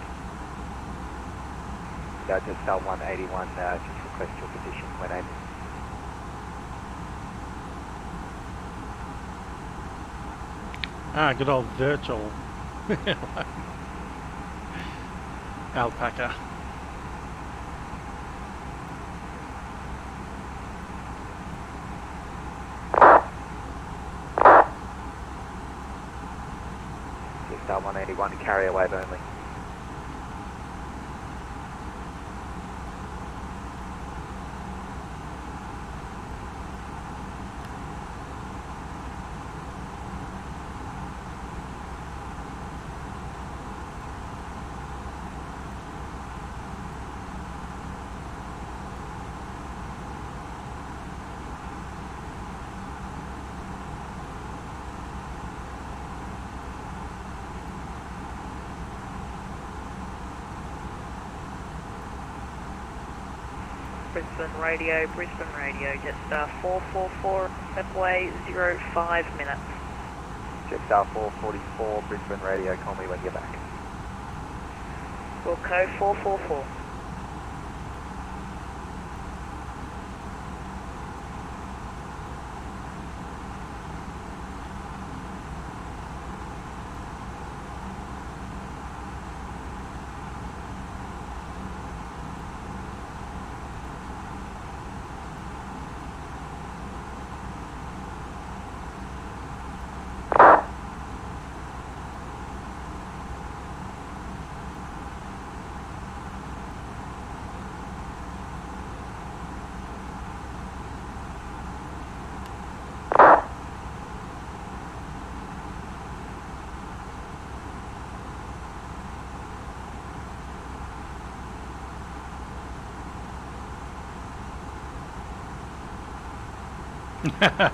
Jetstar 181, just request your position when able. Ah, good old virtual Alpaca. Jetstar 181, carrier wave only. Brisbane Radio, Jetstar 444, FLAi 05 minutes. Jetstar 444, Brisbane radio, call me when you're back. Wilco 444.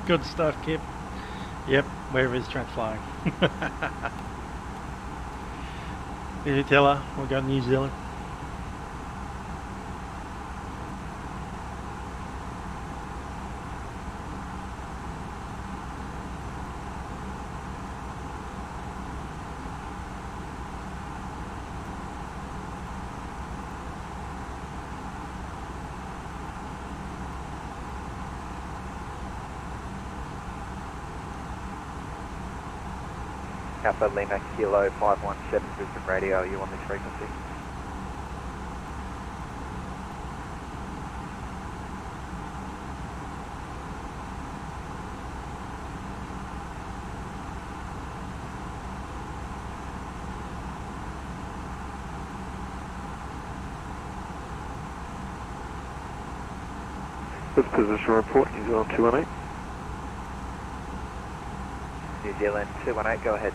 Good stuff, Kip. Yep, where is track flying? Did you tell her we'll go to New Zealand? Alpha Lima Kilo 517 Brisbane Radio, are you on this frequency? This position report, New Zealand 218. New Zealand 218, go ahead.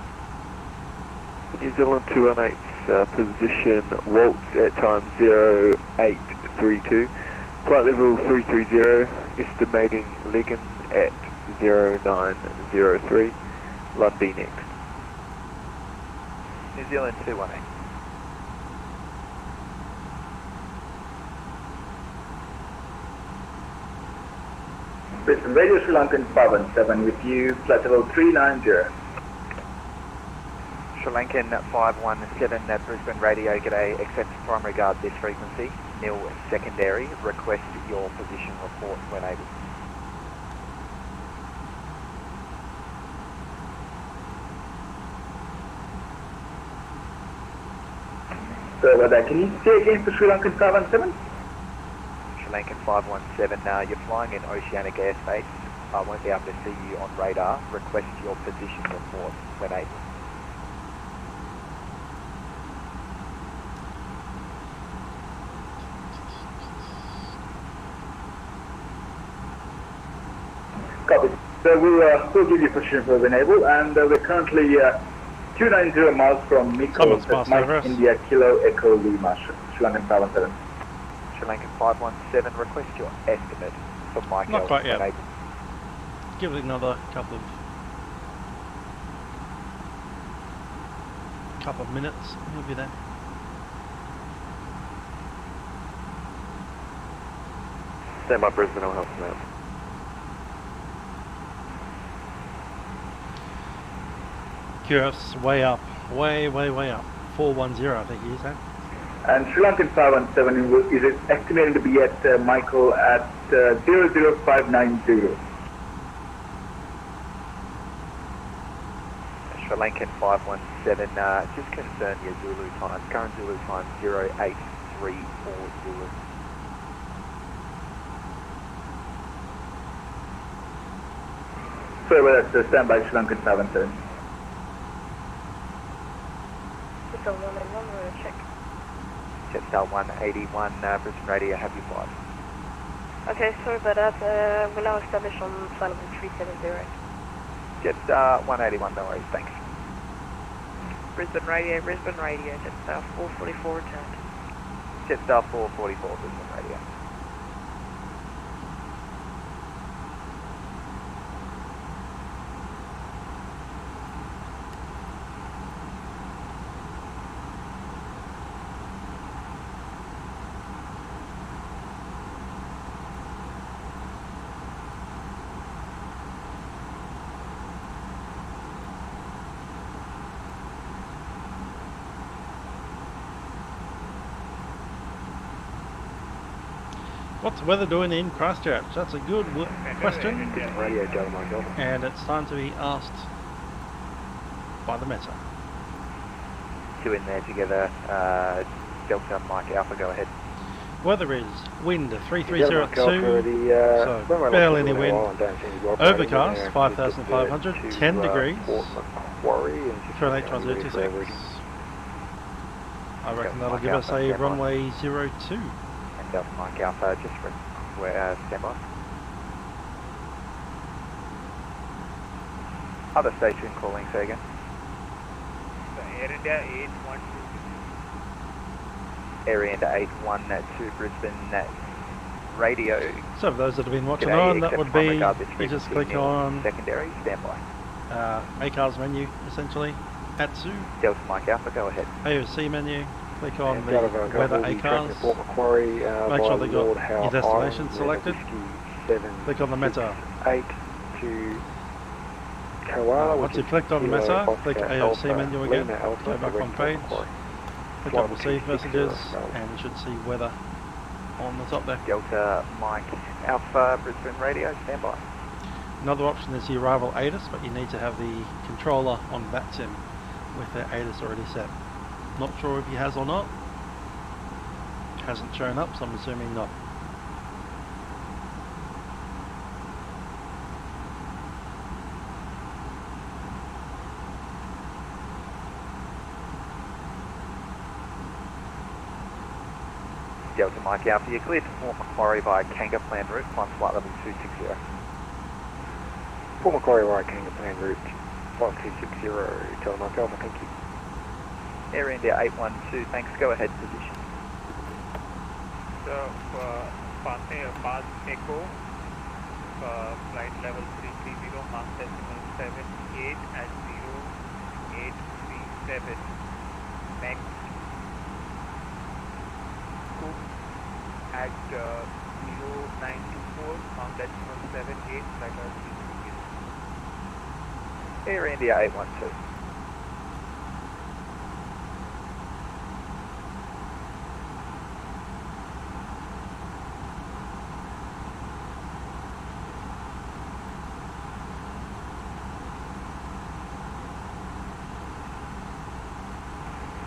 New Zealand 218's position, waltz at time 0832. Flight level 330, estimating Legan at 0903. Lundy next. New Zealand 218. Brisbane Radio Sri Lankan 517 with you, flight level 390. Sri Lankan 517, Brisbane Radio, g'day, accept primary guard this frequency. Nil secondary, request your position report when able. So, can you say again for Sri Lankan 517? Sri Lankan 517, you're flying in oceanic airspace. I won't be able to see you on radar. Request your position report when able. Copy. So we'll give you position for when able, and we're currently 290 miles from Milkrun. That's Mike India Kilo Echo Lima, Sri Lankan 517. Sri Lankan 517, request your estimate for Mike. Not quite yet. Give it another couple of minutes. We'll be there. Stand by, Brisbane, I'll help them out. QF's way up, way up. 410, I think he is, eh? And Sri Lankan 517 is estimated to be at Michael at 00590. Sri Lankan 517, just confirm your Zulu time. Current Zulu time 0834 Zulu. So that's stand by Sri Lankan 517. Jetstar 181, we're going to check. Jetstar 181, Brisbane Radio, have you flight? Okay, sorry about that. We're now established on flight level 370. Jetstar 181, no worries, thanks. Brisbane Radio, Jetstar 444 returned. Jetstar 444, Brisbane Radio. What's the weather doing in Christchurch? That's a good question. Radio Delta Mike Alpha. And it's time to be asked by the Meta. Two in there together. Delta Mike Alpha, go ahead. Weather is wind 3302, so barely any wind. Overcast 5,500, 10 degrees. 38026. I reckon that'll give us a runway 02. Delta Mike Alpha, just stand by. Other station calling, say again. Air India 812. Area India 812 Brisbane Radio. So for those that have been watching G'day, on, that would be, you just click on secondary, stand by. ACARS menu, essentially, ATSU. Delta Mike Alpha, go ahead. AOC menu. Click on the weather ACARS, make sure they got your destination selected, click on the Meta. Once you've clicked on the Meta, click AOC menu again, go back on page, click on receive messages, and you should see weather on the top there. Delta Mike Alpha, Brisbane Radio, stand by. Another option is the arrival ATIS, but you need to have the controller on Vatsim with their ATIS already set. Not sure if he has or not. Hasn't shown up, so I'm assuming not. Delta Mike Alpha, you're cleared to form Macquarie via Kanga plan route, climb flight level 260. For Macquarie via Kanga plan route, flight 260, Delta Mike Alpha, thank you. Air India 812, thanks, go ahead, position. So, pass echo, flight level 330, Mach decimal 78 at 0837. Next. At 0924, Mach decimal 78, flight level 330. Air India 812.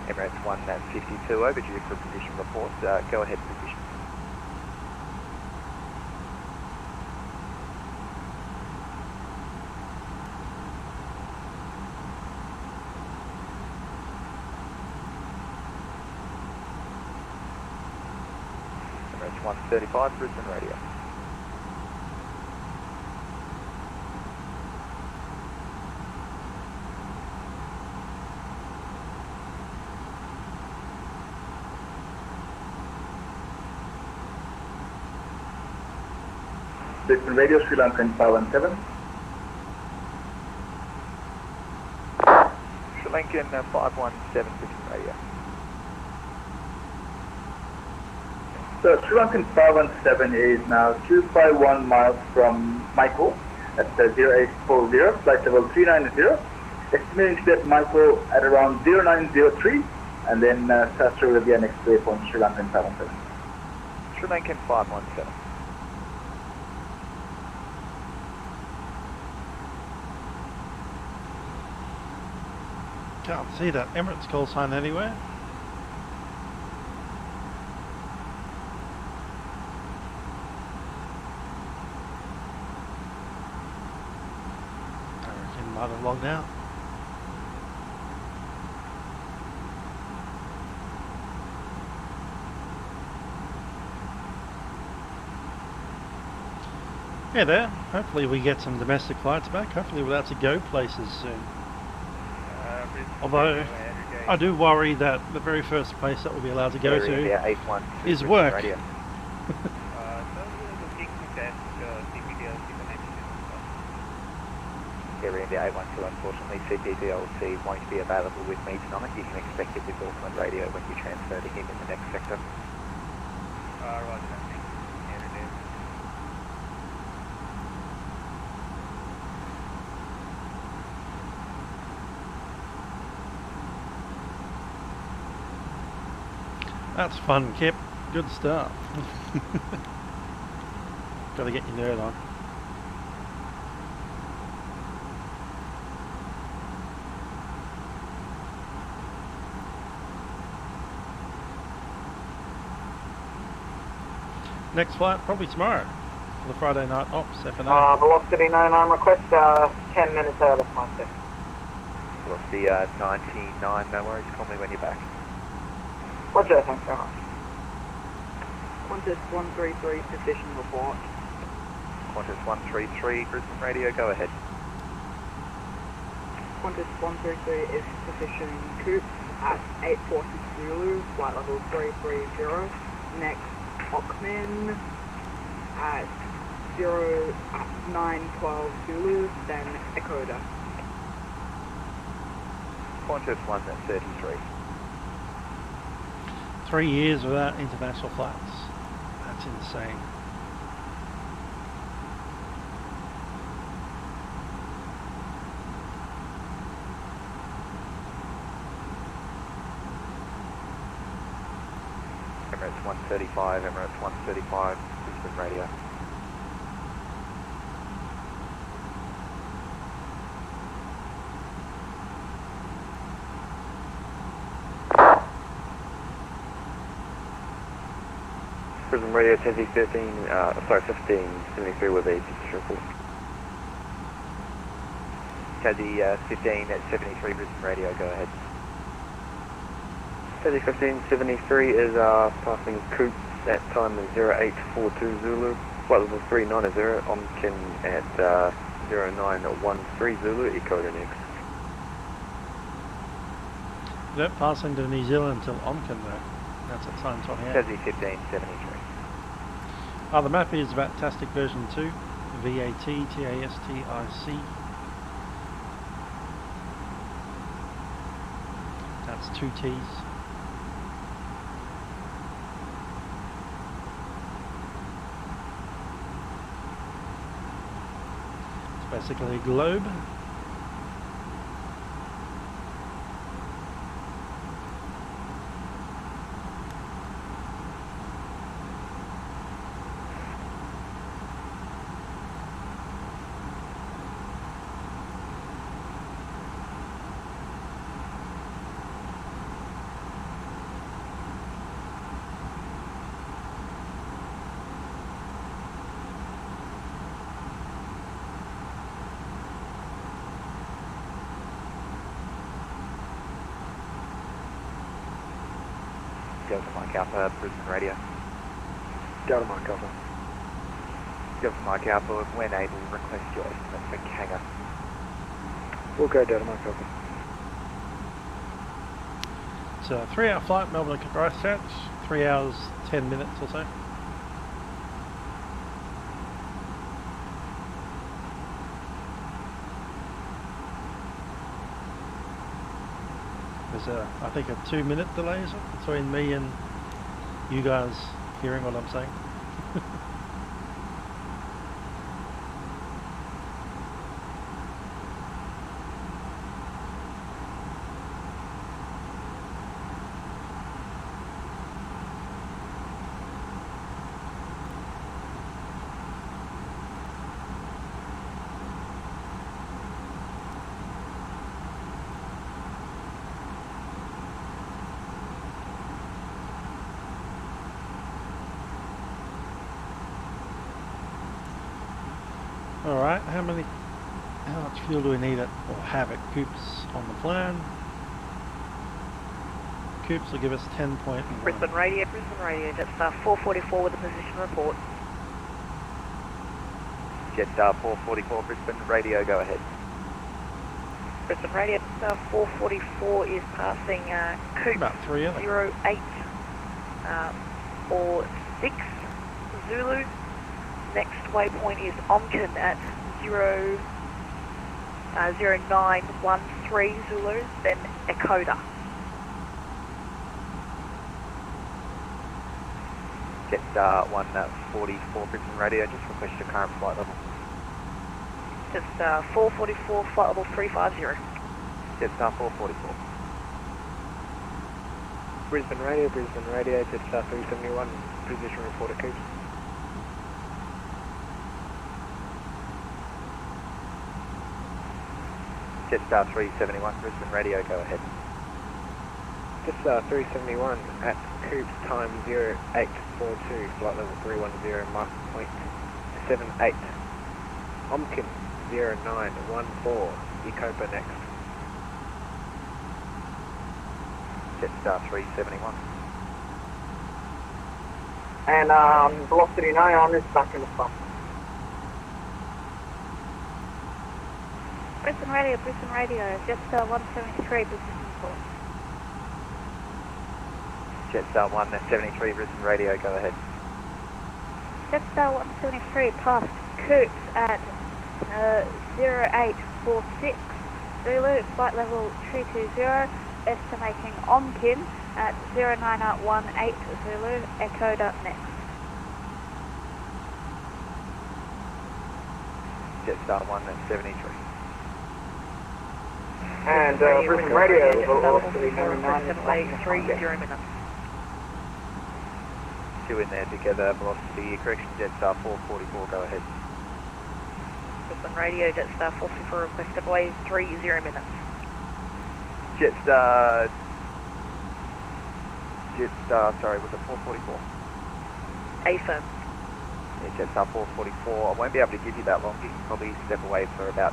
Emirates 1 at 52, overdue for position report. Go ahead, position. Emirates 135, Brisbane radio. Brisbane radio, Sri Lankan 517. Sri Lankan 517, Brisbane radio. So Sri Lankan 517 is now 251 miles from Michael at 0840, flight level 390. Estimating to get Michael at around 0903, and then Sastra will be our next waypoint, Sri Lankan 517. Sri Lankan 517. Can't see that Emirates call sign anywhere. I reckon might have logged out. Yeah, there. Hopefully we get some domestic flights back. Hopefully we'll be able to go places soon. Although I do worry that the very first place that we'll be allowed to go to is work. So we are looking to test CPDLC connection. Air India 812, unfortunately CPDLC won't be available with me tonight. You can expect it with Auckland radio when you transfer to him in the next sector. Roger. Air India. That's fun, Kip. Good stuff. Gotta get your nerd on. Next flight, probably tomorrow, for the Friday night ops, FNL. Velocity 99 request, 10 minutes out of my set. Velocity 99, no worries, call me when you're back. Roger, thanks very much. Qantas 133, position report. Qantas 133, Brisbane radio, go ahead. Qantas 133 is positioning Coop at 846 Zulu, flight level 330. Next, Ockman at 912 Zulu, then Echoda. Qantas 133. 3 years without international flights. That's insane. Emirates 135, Emirates 135, Brisbane radio. Brisbane Radio, Tassie 1573 with a position report. Tassie 15 at 73 Brisbane Radio, go ahead. Tassie 1573 is passing Coops at time 0842 Zulu, flight level 390, Omkin at 0913 Zulu, Echo to next. Don't pass into New Zealand until Omkin though. That's at time 28. Tassie 1573. The map is Vatastic version 2, VATTASTIC. That's 2 T's. It's basically a globe. Delta Mike Alpha, Brisbane Radio. Delta Mike Alpha. Delta Mike Alpha, when able, request your estimate for Kanger. We'll go Delta Mike Alpha. It's a 3-hour flight, Melbourne to Christchurch, 3 hours 10 minutes or so. There's I think a 2-minute delay is it, between me and you guys hearing what I'm saying. Alright, how much fuel do we need or have at Coops on the plan? Coops will give us 10.1. Brisbane Radio, Jetstar 444 with a position report. Jetstar 444 Brisbane Radio, go ahead. Brisbane Radio, Jetstar 444 is passing Coops about 3, aren't they? 0846 Zulu. Next waypoint is Omkin at 0913 Zulu, then Echoda. Jetstar 144 Brisbane Radio, just request your current flight level. Jetstar 444, flight level 350. Jetstar 444. Brisbane Radio, Jetstar 371, position report at Coops. Jetstar 371 Brisbane Radio, go ahead. Jetstar 371 at Coops time 0842, flight level 310, mark point 78. Omkin 0914, Ecopa next. Jetstar 371. And velocity no, I'm just back in the front. Brisbane Radio, Jetstar 173, position report. Jetstar 173 Brisbane Radio, go ahead. Jetstar 173 passed Coops at 0846 Zulu, flight level 220, estimating Omkin at 0918 Zulu, Echoda next. Jetstar 173. And Brisbane Radio, velocity 9.830 minutes. Two in there together, velocity correction, Jetstar 444, go ahead. Brisbane Radio, Jetstar 444, request deploy 30 minutes. Jetstar, sorry, was it 444? AFib. Jetstar 444, I won't be able to give you that long. You can probably step away for about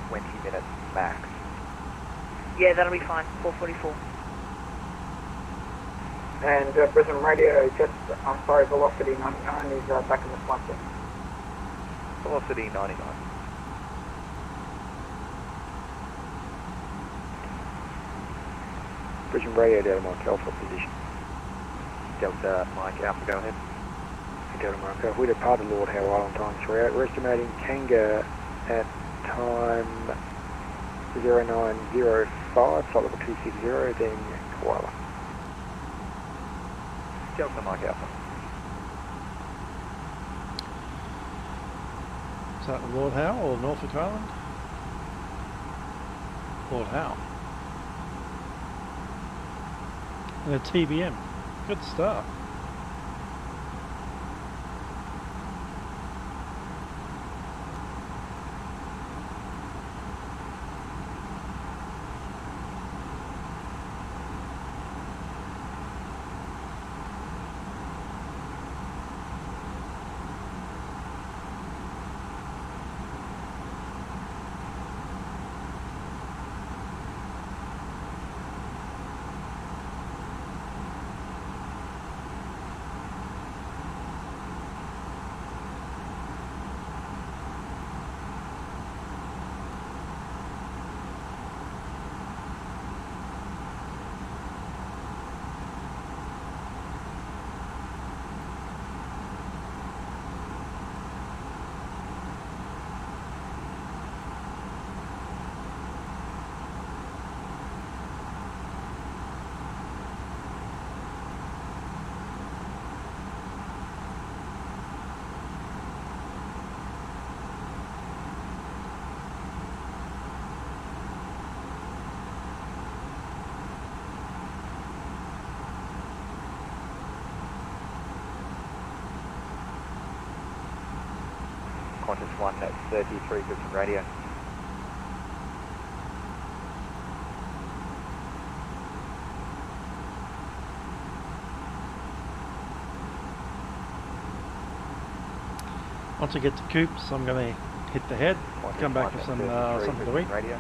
20 minutes max. Yeah, that'll be fine. 444. And Brisbane Radio, velocity 99 is back in the flight deck. Velocity 99. Brisbane Radio, Delta Mike Alpha position. Delta Mike Alpha, go ahead. Delta Mike Alpha, we departed Lord Howe Island time 3 out. We're estimating Kanga at time 0905, flight level 260, then Koala. Delta Mike Alpha. Is that Lord Howe or Norfolk Island? Lord Howe. And a TBM. Good stuff. Qantas 1 at 33 Brisbane Radio. Once I get to Coops, I'm going to hit the head, come back with some something to eat. Radio.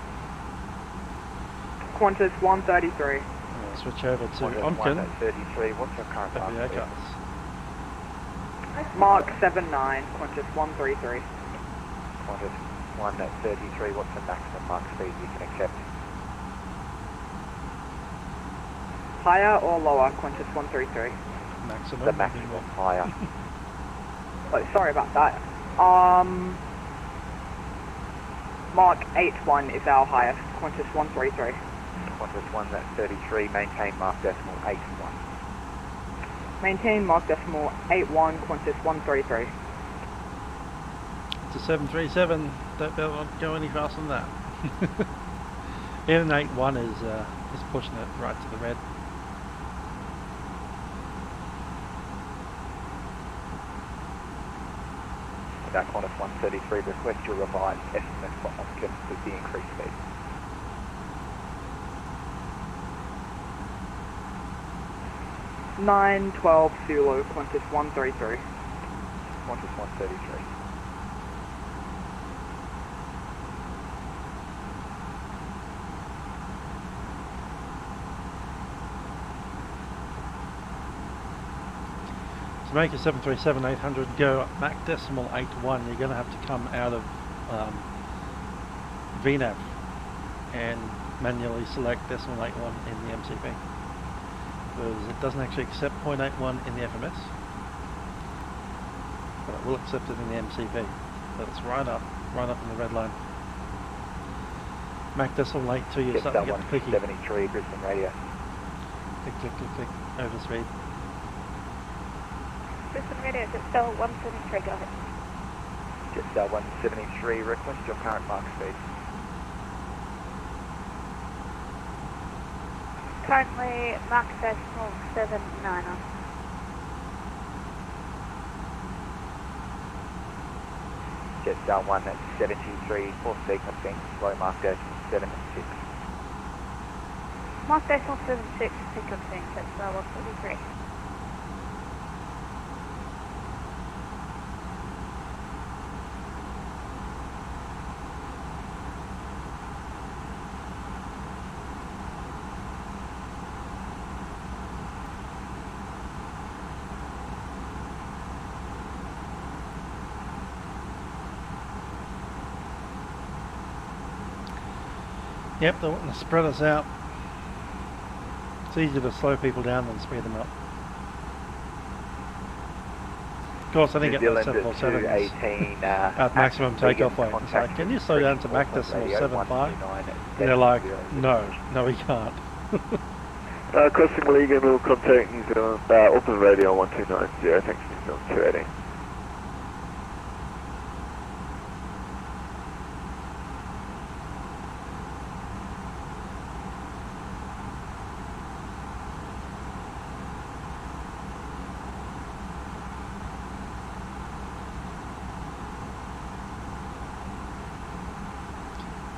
Qantas 133. I'll switch over to Qantas 1 Omkin. at 33, what's your current That'd be mark, ACARS. Mark 79, Qantas 133. Qantas 1 at 33, what's the maximum Mach speed you can accept? Higher or lower, Qantas 133? Maximum. The maximum, higher. Oh, sorry about that. Mark 81 is our highest, Qantas 133. Qantas 1 at 33, maintain Mark decimal 81. Maintain Mark decimal 81, Qantas 133. It's a 737, don't go any faster than that. Even 81 is pushing it right to the red. That Qantas 133, request your revised estimate for Omkin with the increased speed. Nine 12 Zulu, Qantas 133. Qantas 133. To make a 737-800 go Mach decimal 81, you're going to have to come out of VNAV and manually select decimal 81 in the MCP. Because it doesn't actually accept 0.81 in the FMS, but it will accept it in the MCP. But it's right up in the red line. Mach decimal 82, you start to get the clicky. 73 Brisbane Radio. Click, click, click, click, over speed. Brisbane Radio, Jetstar 173, go ahead. Jetstar 173, request your current Mach speed. Currently, Mach decimal 79er. Jetstar 1 at 73, for sequencing, slow Mach decimal 76. Mach decimal 76, sequencing, Jetstar 173. Yep, they want to spread us out. It's easier to slow people down than speed them up. Of course, I think New at the Zealand 747 218, at maximum takeoff weight. It's like, can you slow down to Mach decimal 75? And they're like, no, we can't. Crossing Legal will contact New Zealand, Auckland Radio 1290, thanks New Zealand 218.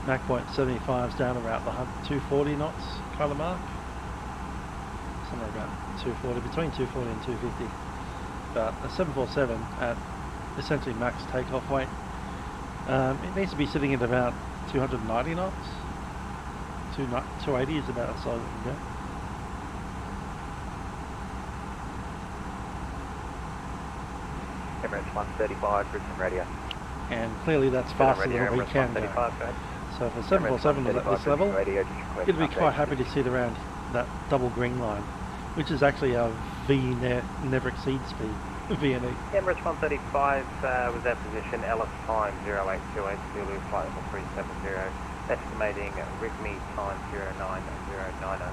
Mach point 75 is down about the 240 knots kind of mark. Somewhere about 240, between 240 and 250. But a 747 at essentially max takeoff weight, it needs to be sitting at about 290 knots. 280 is about as far as it can go. Emirates 135, Brisbane Radio. And clearly that's faster than we can go. So if a 747 was at this level, it'd be quite happy to sit around that double green line, which is actually our never exceed speed, VNE. Emirates 135 was at position, LS time 0828, Zulu flight level 370, estimating RICME time 09090.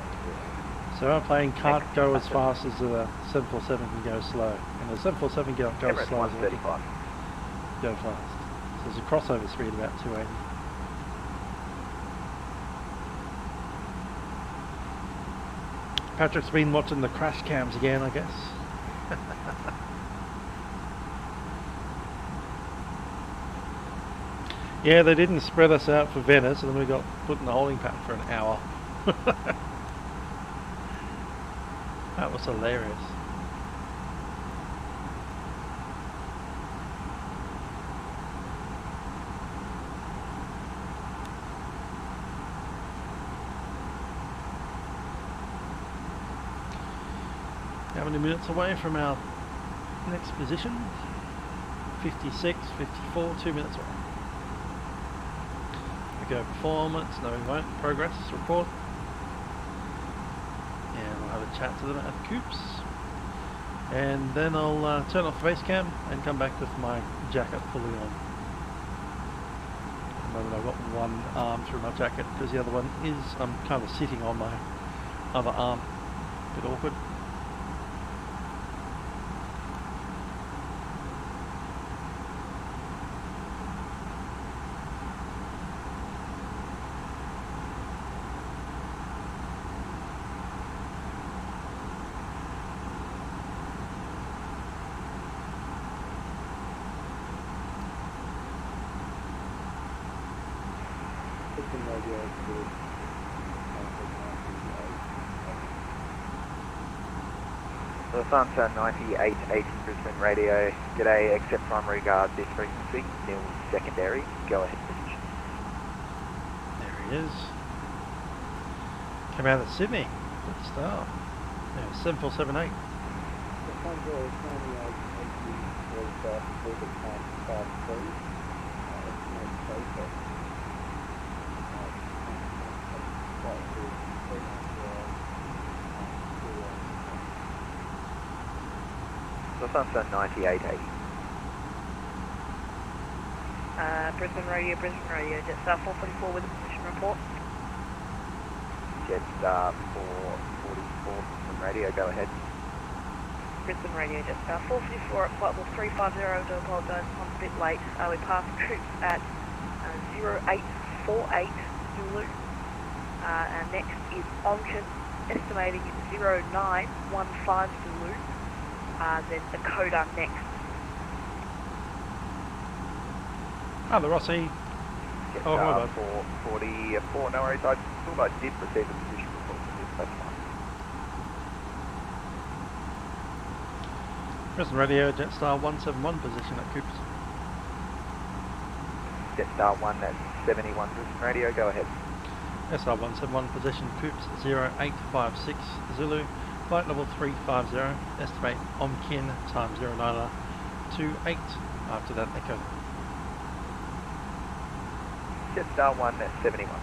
So our plane can't go as fast as the 747 can go slow, and the 747 can go as slow as it can go fast. So there's a crossover speed about 280. Patrick's been watching the crash cams again, I guess. Yeah, they didn't spread us out for Venice, and then we got put in the holding pattern for an hour. That was hilarious. How many minutes away from our next position? 56, 54, 2 minutes away. We go performance, no we won't, progress report. And we'll have a chat to them at Coops. And then I'll turn off the Facecam and come back with my jacket fully on. At the moment I've got one arm through my jacket because the other one is, I'm kind of sitting on my other arm. A bit awkward. The Sunset 9880 Brisbane Radio. G'day, accept primary guard this frequency, nil secondary. Go ahead, position. There he is. Came out of Sydney. Good start. Yeah, 7478. The Sunset 9880. Brisbane Radio, Jetstar 444 with a position report. Jetstar 444 Brisbane Radio, go ahead. Brisbane Radio, Jetstar 444 at flight level 350, do apologise, I'm a bit late. We passed Coops at 0848 Zulu. And next is Onken, estimating 0915 Zulu. Then Dakota next. The Rossi. Oh, hold on. 444, no worries. I thought I did receive a position report from this, that's fine. Brisbane Radio, Jetstar 171 position at Coops. Jetstar 1 at 71 Brisbane Radio, go ahead. Jetstar 171 position, Coops 0856 Zulu. Flight level 350, estimate Omkin time 0928 after that echo. Jetstar 1 at 71.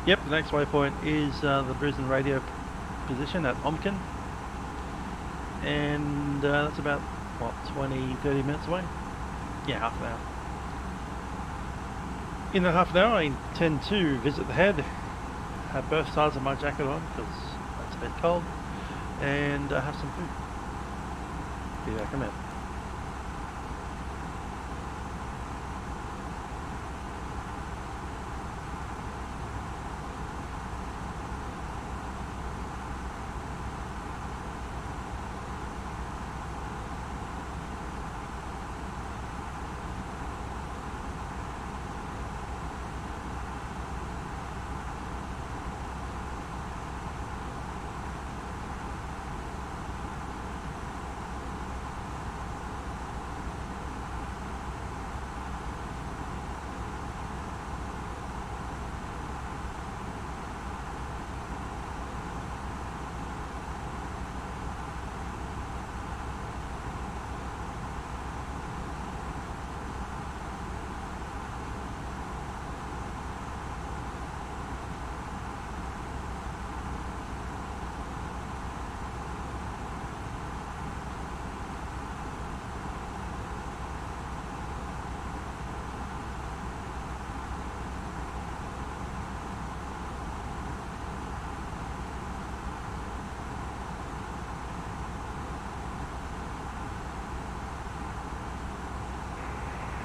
Yep, the next waypoint is the Brisbane radio position at Omkin. And that's about, what, 20-30 minutes away? Yeah, half an hour. In that half an hour I intend to visit the head, have both sides of my jacket on because it's a bit cold, and have some food. Be back in a minute.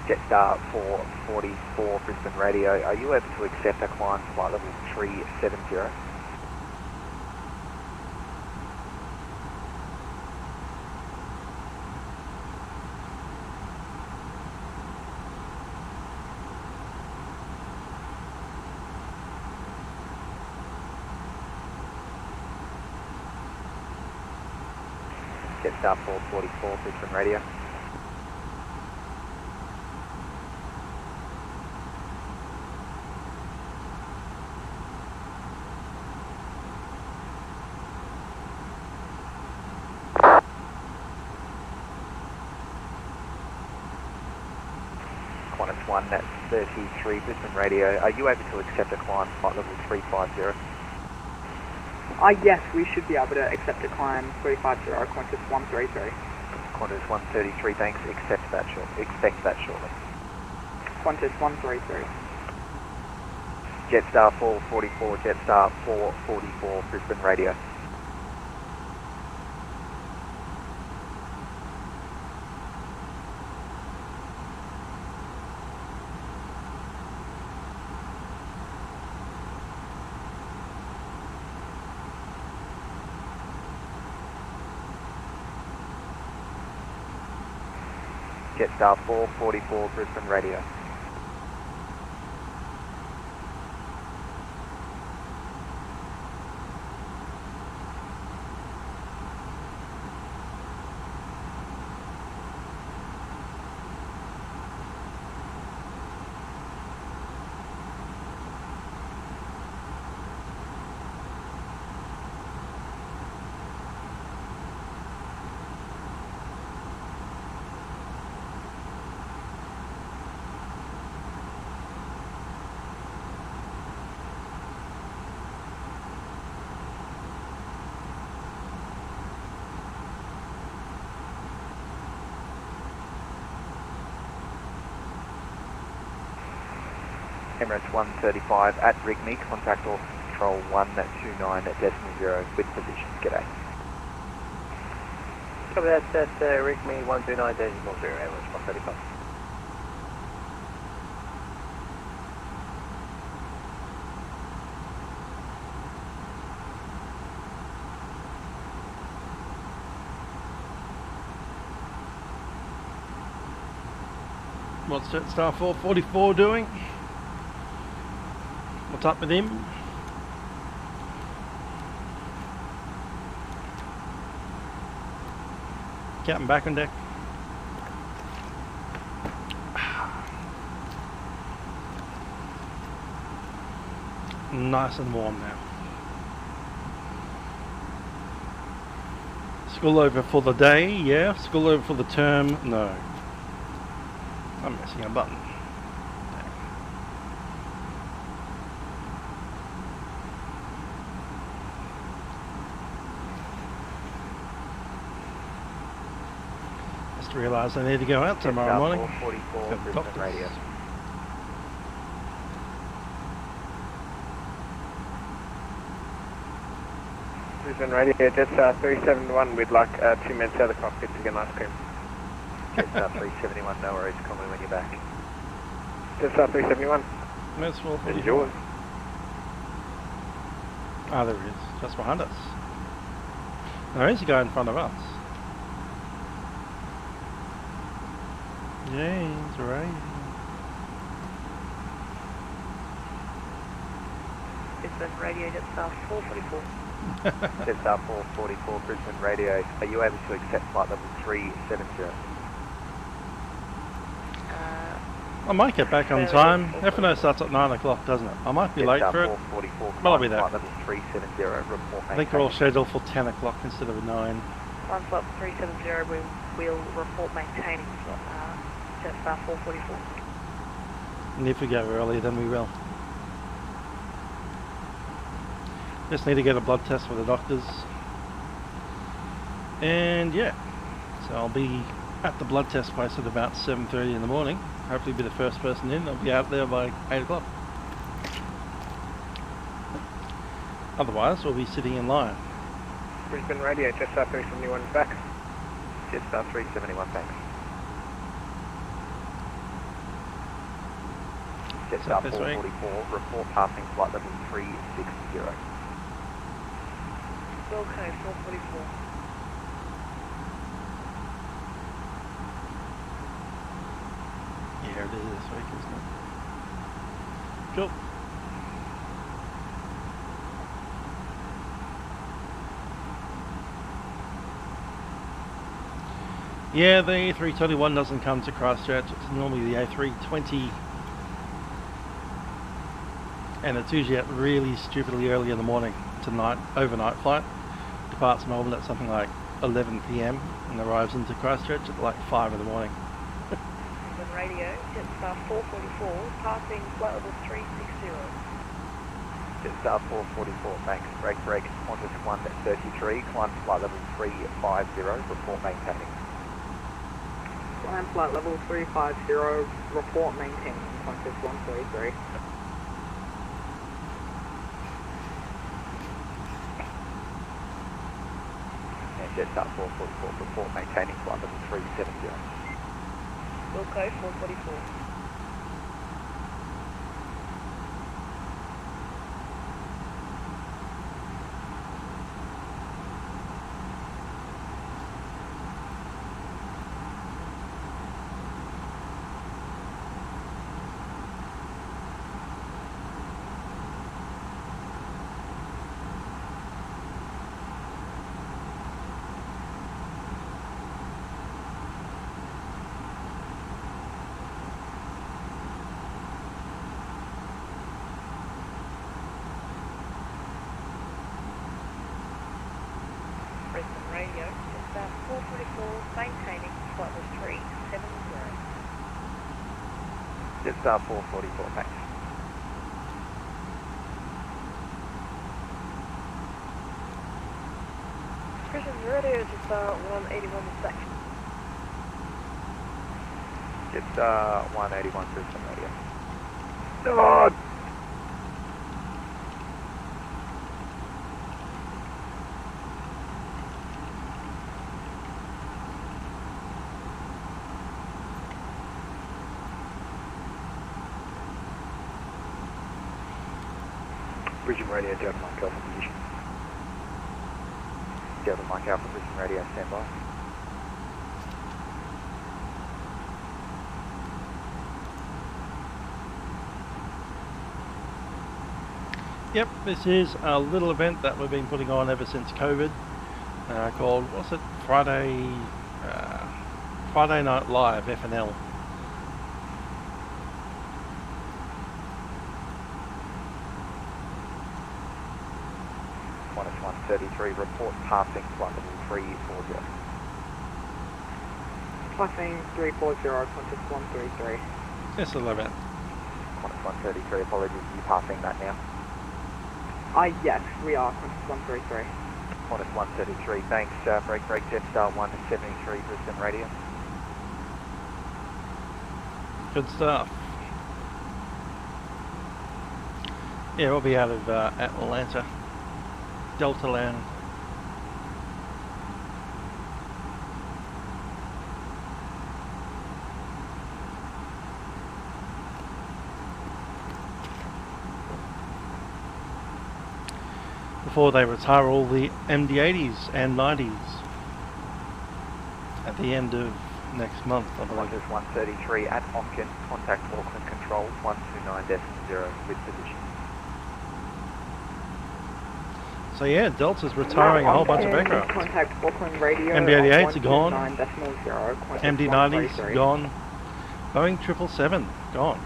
Jetstar 444 Brisbane Radio, are you able to accept a climb flight level 370? Jetstar 444 Brisbane Radio. Qantas 1 at 33 Brisbane Radio, are you able to accept a climb flight level 350? Yes, we should be able to accept a climb 350, Qantas 133. Qantas 133, thanks, expect that shortly. Qantas 133. Jetstar 444, Jetstar 444 Brisbane Radio. Jetstar 444 Brisbane Radio. Emirates 135 at Rigme, contact or control 129.0 with positions, g'day. Copy that, that's Rigme 129.0, Emirates 135. What's Jetstar 444 doing? What's up with him? Captain back on deck. Nice and warm now. School over for the day, yeah. School over for the term, no. I'm missing a button. Just realised I need to go out tomorrow morning. 444 Brisbane Radio. Brisbane Radio, Jetstar 371, we'd like 2 minutes out of the cockpit to get an ice cream. Jetstar 371, no worries, call me when you're back. Jetstar 371. That's well. It's yours. Ah, there he is, just behind us. There is a guy in front of us. James, right. Brisbane Radio, Jetstar 444. Jetstar 444 Brisbane Radio, are you able to accept flight level 370? I might get back on time. FNL starts at 9 o'clock, doesn't it? I might be late for it. 444, But I'll be there. flight level 370, report I think we're all scheduled for 10 o'clock instead of 9. One slot 370, we'll report maintaining slot Jetstar 444. And if we go earlier, then we will. Just need to get a blood test for the doctors. And yeah, so I'll be at the blood test place at about 7:30 in the morning. Hopefully be the first person in. I'll be out there by 8 o'clock. Otherwise, we'll be sitting in line. Brisbane Radio, Jetstar 371 back. Jetstar 371, thanks. Jetstar 444, report passing flight level 360. Okay, 444. Yeah, it is this week, isn't it? Cool. Yeah, the A321 doesn't come to Christchurch. It's normally the A320. And it's usually at really stupidly early in the morning tonight, overnight flight. Departs Melbourne at something like 11 PM and arrives into Christchurch at like 5 in the morning. Brisbane Radio, Jetstar 444, passing flight level 360. Jetstar 444, thanks. Break, Qantas 133, climb flight level 350, report maintaining. Climb flight level 350, report maintaining, Qantas 133. Jetstar 444, report maintaining flight level 370. Wilco 444. Brisbane Radio, Jetstar 444, maintaining flight level 370. Jetstar 444, thanks. Brisbane Radio, Jetstar 181 back. Jetstar 181 Brisbane Radio. Oh. Brisbane Radio, Delta Mike Alpha position. Delta Mike Alpha, Brisbane Radio, stand by. Yep, this is a little event that we've been putting on ever since COVID, called, what's it, Friday Night Live, FNL. Qantas 133, report passing flight level 340. Passing 340, Qantas 133. Yes, 11. Qantas 133, apologies, are you passing that now? Yes, we are, Qantas 133. Qantas 133, thanks. Break, Jetstar 173, Brisbane Radio. Good stuff. Yeah, we'll be out of Atlanta, Delta Land. Before they retire all the MD-80s and 90s at the end of next month, I believe. Qantas 133 at Omkin, contact Auckland Control 129.0 with position. So yeah, Delta's retiring a whole bunch of aircraft. Contact Auckland Radio. MD-88s are gone. 129.0. MD-90s gone. Boeing 777 gone.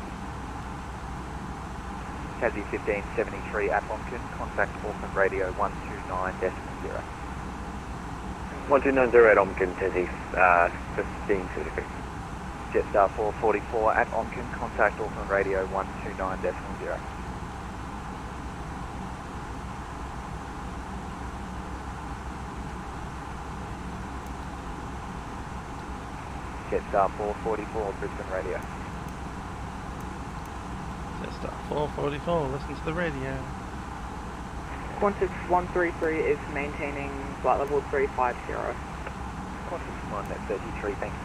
Tassie 1573 at Omkin, contact Auckland Radio 129.0. 129.0 at Omkin, Tassie 1573. Jetstar 444 at Omkin, contact Auckland Radio 129.0. Jetstar 444 Brisbane Radio. Jetstar 444, listen to the radio. Qantas 133 is maintaining flight level 350. Qantas 133, thank you.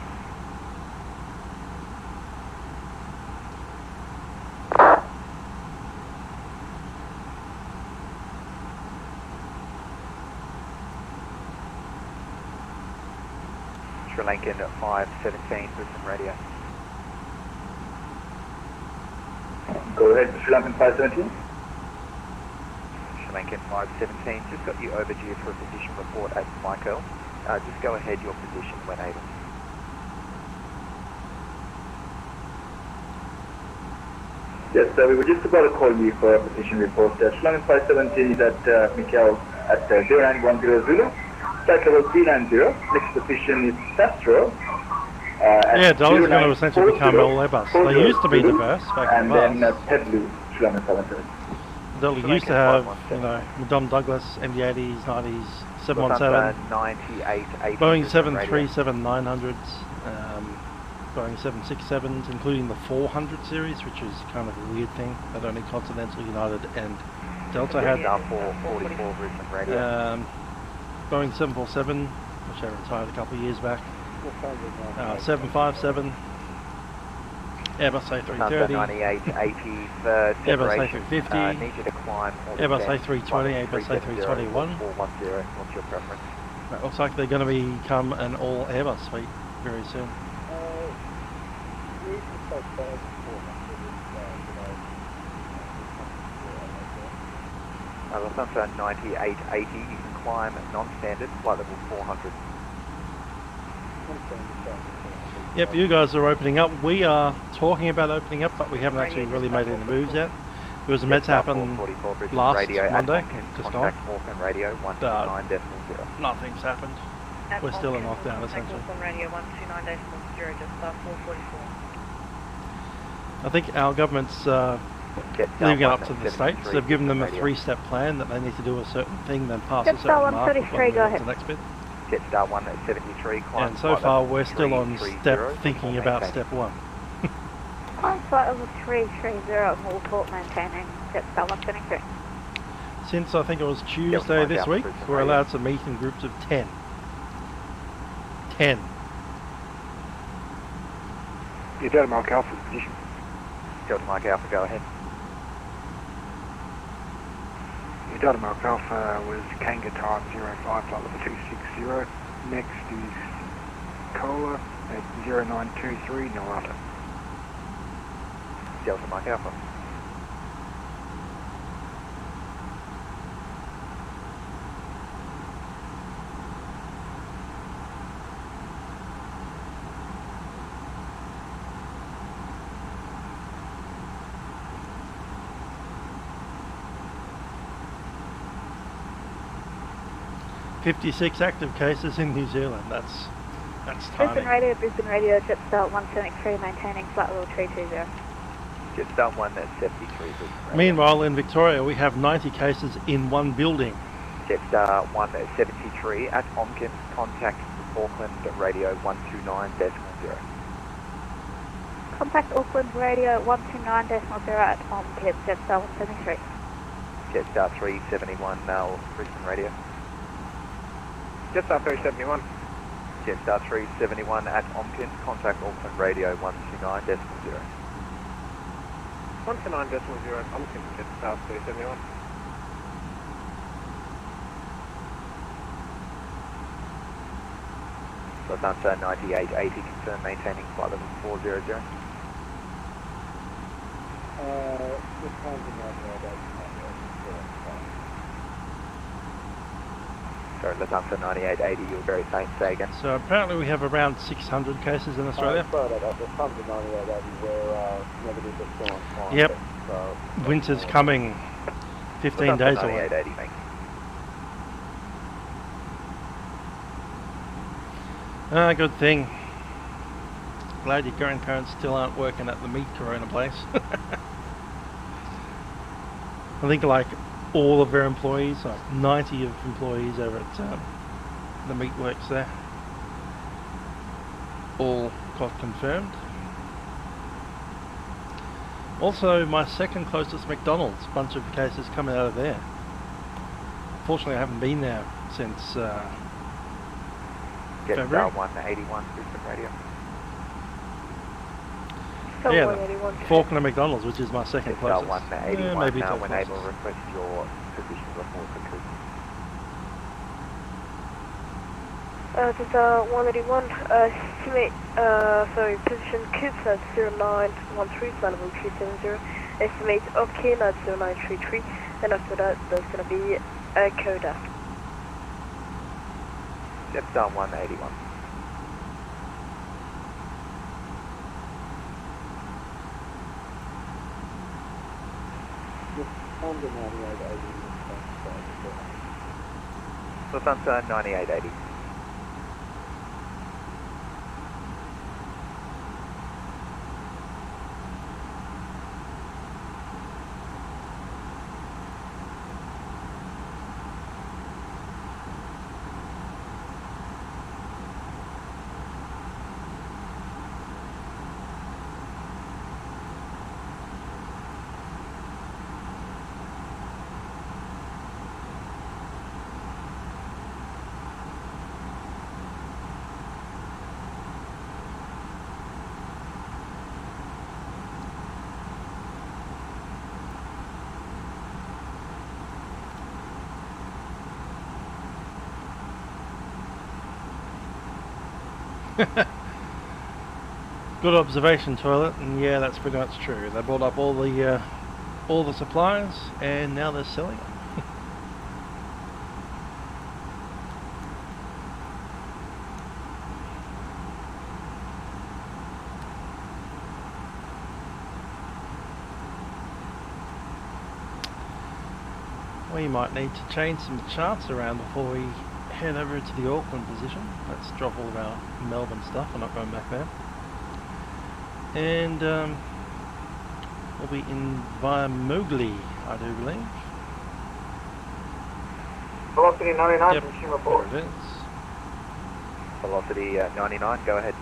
Sri Lankan 517 Brisbane Radio. Go ahead, Sri Lankan 517. Sri Lankan 517, just got you overdue for a position report at Michael. Just go ahead your position when able. Yes, we were just about to call you for a position report. Sri Lankan 517 is at Mikel at 0910 Zulu. Flight level 390. Next position is Sastro. Yeah, Dollar's going to essentially become all Airbus. They used to be diverse back in the past. And then Petlu, Sri Lankan 777. Dollar used to have, you know, Madame Douglas, MD-80s, 90s, 717, 98, Boeing 737-900s, Boeing 767s, including the 400 series, which is kind of a weird thing that only Continental, United and Delta had. Boeing 747, which I retired a couple of years back. 757, Airbus A330, Airbus A350, Airbus A320, Airbus A321. What's your preference? It looks like they're going to become an all Airbus fleet very soon. Lufthansa 9880, you can climb non-standard, flight level 400. Yep, you guys are opening up. We are talking about opening up, but we haven't actually really made any moves yet. There was meant to happen last Monday, just gone. Radio 129.0. Nothing's happened. We're still in lockdown essentially. Radio 129.0, just 444. I think our government's leaving it up to the states. They've given them a 3-step plan that they need to do a certain thing, then pass a certain mark before they move to the next bit. Jetstar 173, and so far we're still on thinking about step 1. On flight level 330, Milkrun maintaining Jetstar 173. Since I think it was Tuesday this week, we're allowed to meet in groups of 10. 10. You're Delta Mike Alpha position. Delta Mike Alpha, go ahead. Your Delta Mike Alpha was Kanga time 05, flight level 260. Next is Cola at 0923, Nolata. Delta Mike Alpha. .56 active cases in New Zealand. That's tiny. Brisbane Radio, Jetstar 173, maintaining flight level 320. Jetstar 173. Meanwhile, in Victoria, we have 90 cases in one building. Jetstar 173 at Omkin, contact Auckland Radio 129.0. Contact Auckland Radio 129.0 at Milkrun, Jetstar 173. Jetstar 371 Mel, Brisbane Radio. Jetstar 371. Jetstar 371 at Omkin, contact Auckland Radio 129.0. 129.0 at Omkin, Jetstar 371. Lufthansa 9880, confirm maintaining flight level 400. Sorry, Lufthansa 9880, you were very faint, say again. So apparently we have around 600 cases in Australia. Lufthansa 9880, we're negative but still on flight. Yep. So, Winter's coming 15 days away. 9880, thank you. Good thing. Glad your grandparents still aren't working at the meat corona place. I think like all of their employees, like 90 of employees over at the meat works there, all got confirmed. Also, my second closest McDonald's, bunch of cases coming out of there. Fortunately, I haven't been there since February. Jetstar 181, Brisbane Radio. Yeah, the Faulkner McDonald's, which is my second Jetstar closest. 181 maybe now, third when able, closest. request your position report for crew. Jetstar 181, estimate, sorry, position Coops at 0913, flight level 370, estimate Omkin at 0933, and after that there's going to be a coda. Jetstar 181. Lufthansa 9880. Good observation, Toilet, and yeah, that's pretty much true. They bought up all the suppliers, and now they're selling them. We might need to change some charts around before we head over to the Auckland position. Let's drop all of our Melbourne stuff. We're not going back there. And we'll be in via Mowgli, I do believe. Velocity 99, Yep, position report. there it is. Velocity 99, go ahead.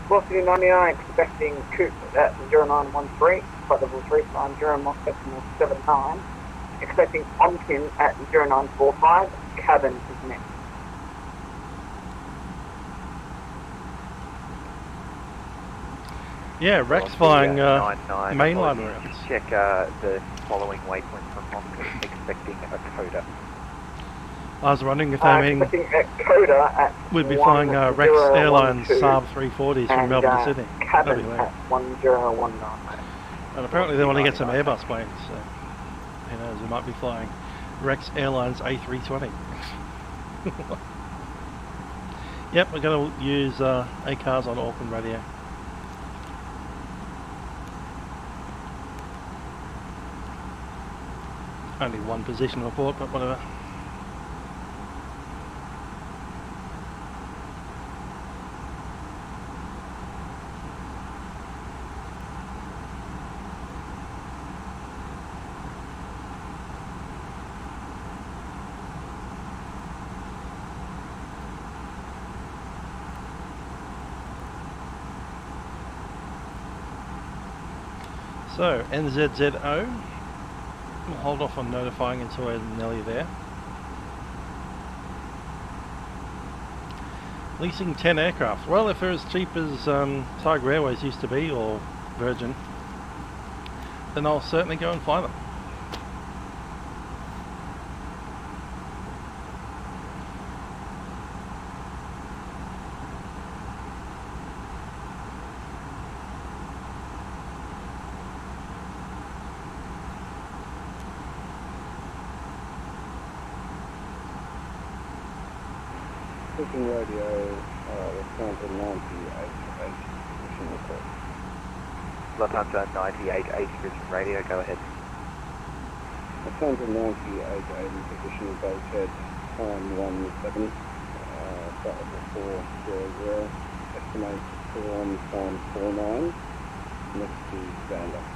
Velocity 99, expecting Coop at 0913, flight level 350, Mach decimal 79. Expecting Omkin at 0945, cabin is next. Yeah, Rex flying 99, mainline apologies. routes. Check the following waypoint from Omkin, expecting a coda. I was wondering if they mean Expecting a coda at we'd be flying Rex 1012, Airlines Saab 340s from and, Melbourne to Sydney. That'd be cabin hilarious. at 1019. And apparently they want to get some Airbus planes, so who knows, we might be flying Rex Airlines A320. Yep, we're going to use ACARS on Auckland radio. Only one position report, but whatever. So, NZZO, we'll hold off on notifying until we're nearly there. Leasing 10 aircraft. Well, if they're as cheap as Tiger Airways used to be, or Virgin, then I'll certainly go and fly them. Booking radio, Lufthansa 9880, position report. Lufthansa 9880, position radio, go ahead. Lufthansa 9880, position base head, time 17, flight level 400, estimate on time 49, next to stand up.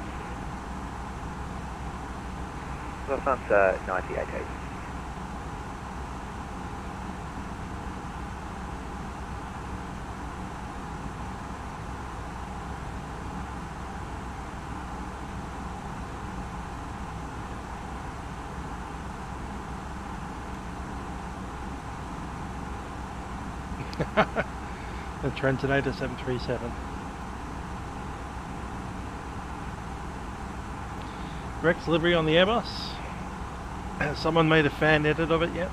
Lufthansa 9880. The Trentinator 737. Rex livery on the Airbus. Has someone made a fan edit of it yet?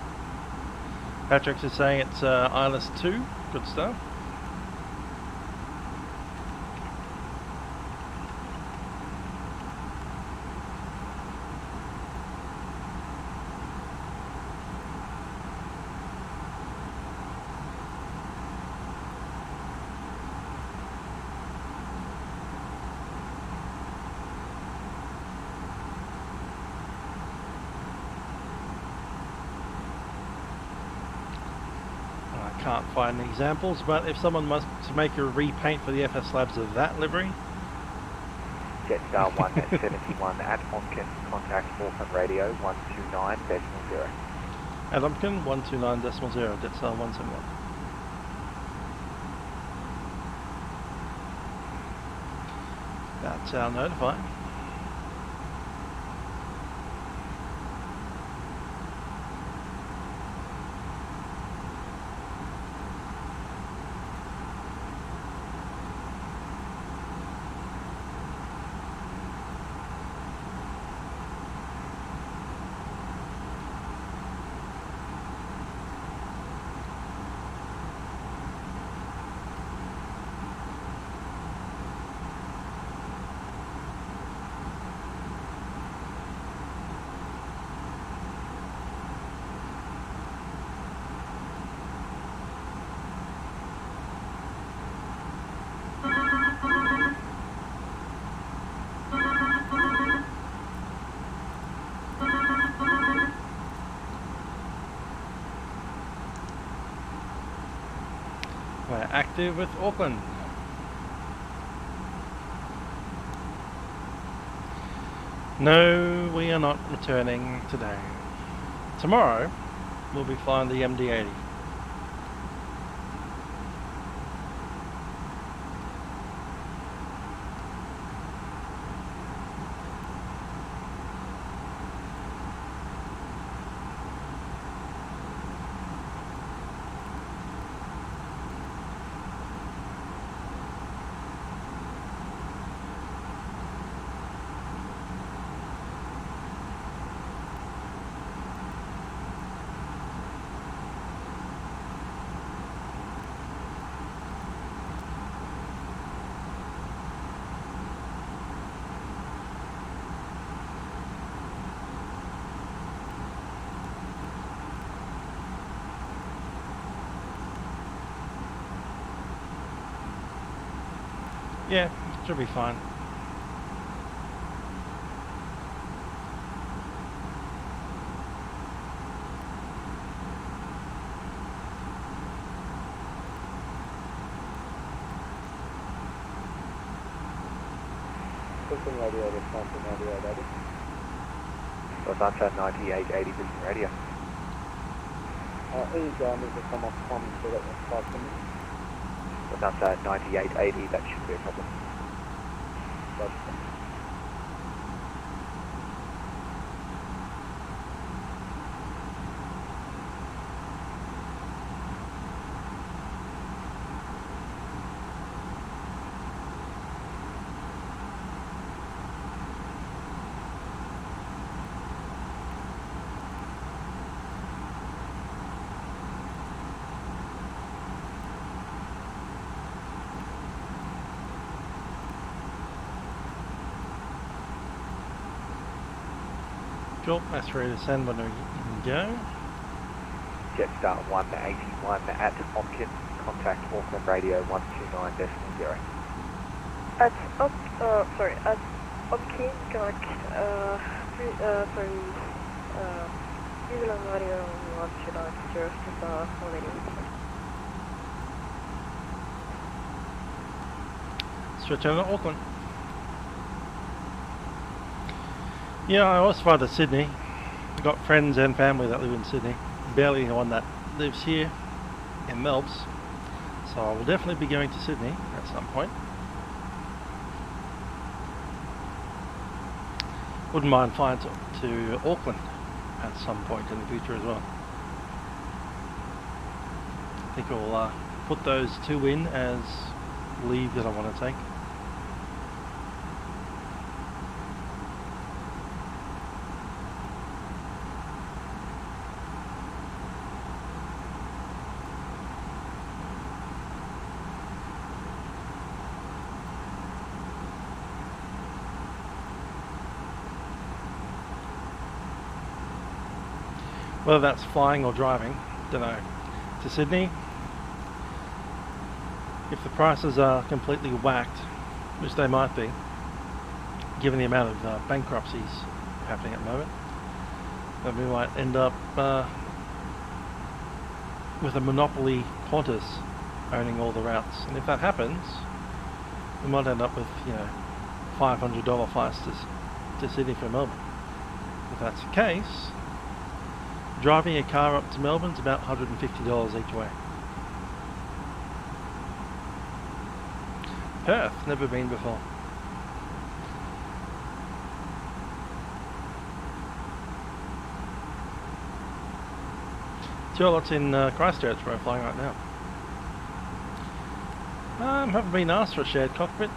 Patrick's is saying it's ILS 2. Good stuff. Can't find examples, but if someone wants to make a repaint for the FSlabs of that livery. Jetstar 1 at 71 at Onken, contact Milkrun radio 129.0. At Onken 129.0, Jetstar 171. That's our notify. We're active with Auckland. No, we are not returning today. Tomorrow, we'll be flying the MD-80. Yeah, should be fine. Booking radio, Lufthansa 9880. Lufthansa 9880, vision radio. Any dramas that come off comms so that we're 5 minutes? Lufthansa 9880, that shouldn't be a problem. Cool, that's ready to send when we can go. Jetstar 181 at Hopkins, contact Auckland Radio 129.0. At Hopkins, connect, New Zealand Radio 129.0, Jetstar 181. Switch over to Auckland. Yeah, I always fly to Sydney. I've got friends and family that live in Sydney. Barely anyone that lives here in Melbs. So I will definitely be going to Sydney at some point. Wouldn't mind flying to Auckland at some point in the future as well. I think I'll put those two in as leave that I want to take. Whether that's flying or driving, don't know. To Sydney, if the prices are completely whacked, which they might be, given the amount of bankruptcies happening at the moment, then we might end up with a monopoly Qantas owning all the routes. And if that happens, we might end up with, you know, $500 flights to Sydney from Melbourne. If that's the case, driving a car up to Melbourne is about $150 each way. Perth, never been before. Two lots in Christchurch where I'm flying right now. Haven't been asked for a shared cockpit.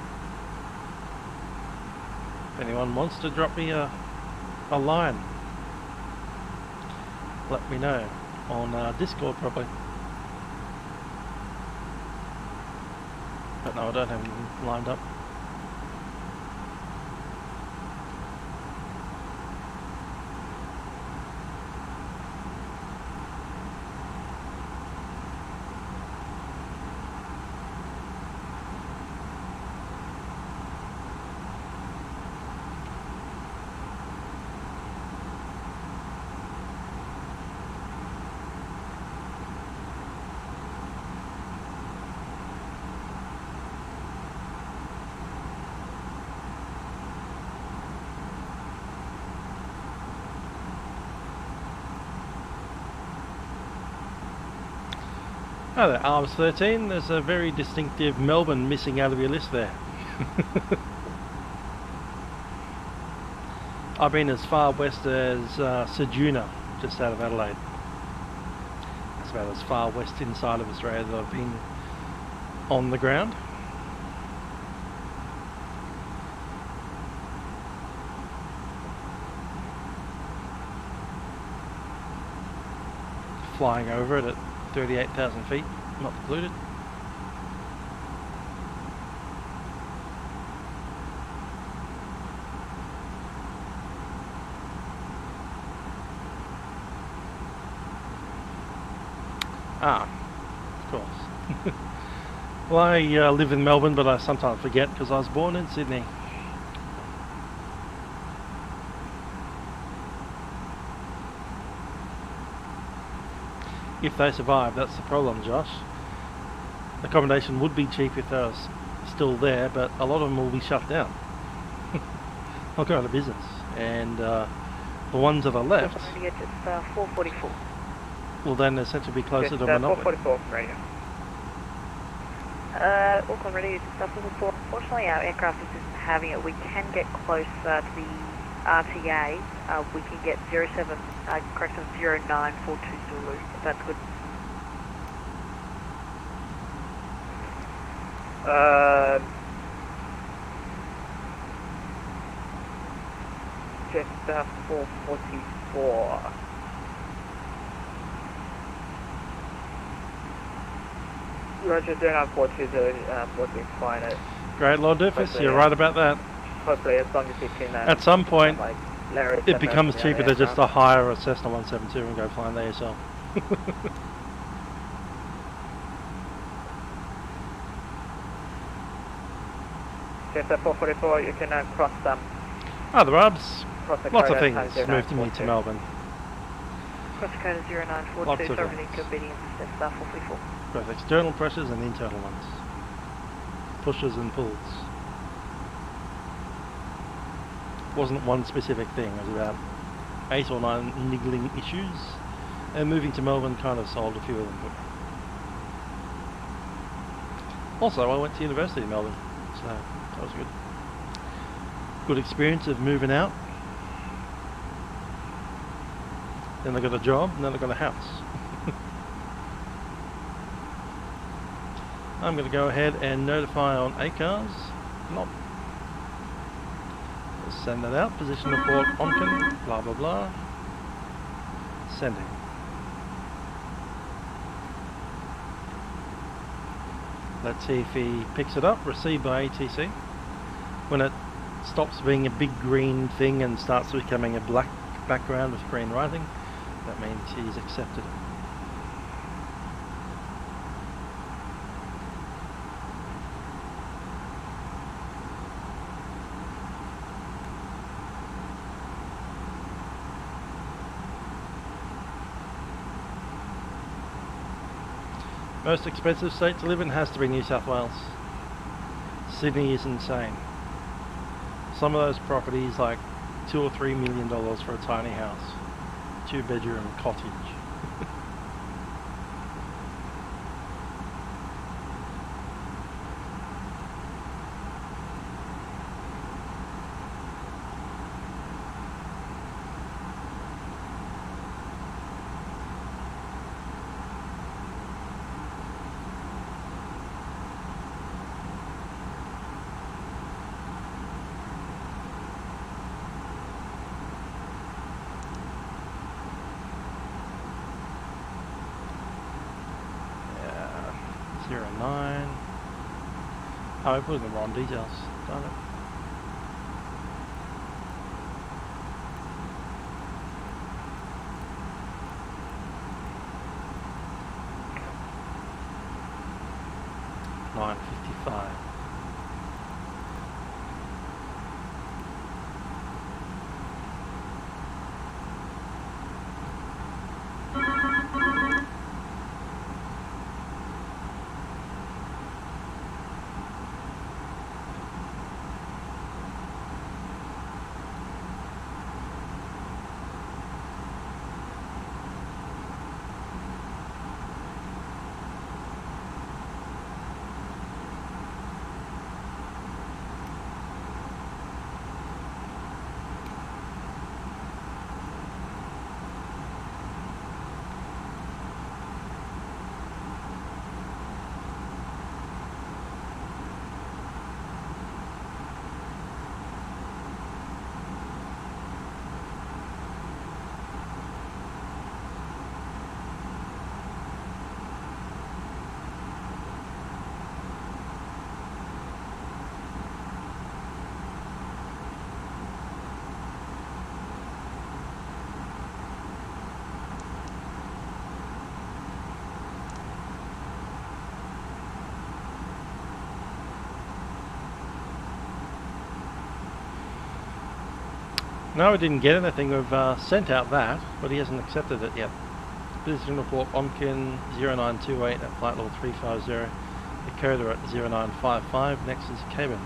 If anyone wants to drop me a line, let me know on Discord probably. But no, I don't have anything lined up. Oh, there, Arms 13, there's a very distinctive Melbourne missing out of your list there. I've been as far west as Ceduna, just out of Adelaide. That's about as far west inside of Australia that I've been on the ground. Flying over it at 38,000 feet, not included. Ah, of course. Well, I live in Melbourne, but I sometimes forget because I was born in Sydney. If they survive, that's the problem, Josh. Accommodation would be cheap if they were still there, but a lot of them will be shut down. They'll go out of business. And the ones that are left, It's 444. will then essentially be closer to It's, monopoly. 444 from radio. Auckland Radio, just 444. Unfortunately, our aircraft isn't having it. We can get closer to the RTA. We can get 07, correction, 0942 Zulu, if that's good. Jetstar 444. Roger, 0942 Zulu, flying it. Great, Lord Doofus, you're right about that. Hopefully, as long as you can... At some point, It becomes cheaper to just hire a Cessna 172 and go flying there yourself. Cessna 444, you can cross Other hubs, cross the lots of Dakota, things moved to me to Melbourne. Cross Dakota 0942, Lots of so things. everything could be in Jetstar 444. Both external pressures and internal ones. Pushes and pulls. Wasn't one specific thing, it was about 8 or 9 niggling issues, and moving to Melbourne kind of solved a few of them for me. Also, I went to university in Melbourne, so that was good. Good experience of moving out. Then I got a job, and then I got a house. I'm going to go ahead and notify on ACARS. Not. We'll send that out. Position report Onken. Blah blah blah. Sending. Let's see if he picks it up. Received by ATC. When it stops being a big green thing and starts becoming a black background with green writing, that means he's accepted it. Most expensive state to live in has to be New South Wales. Sydney is insane. Some of those properties like $2 or $3 million for a tiny house, 2-bedroom cottage. Oh, I put in the wrong details, darn it. $9.55. No, we didn't get anything. We've sent out that, but he hasn't accepted it yet. Position report Onken 0928 at flight level 350. Dakota at 0955. Next is cabin.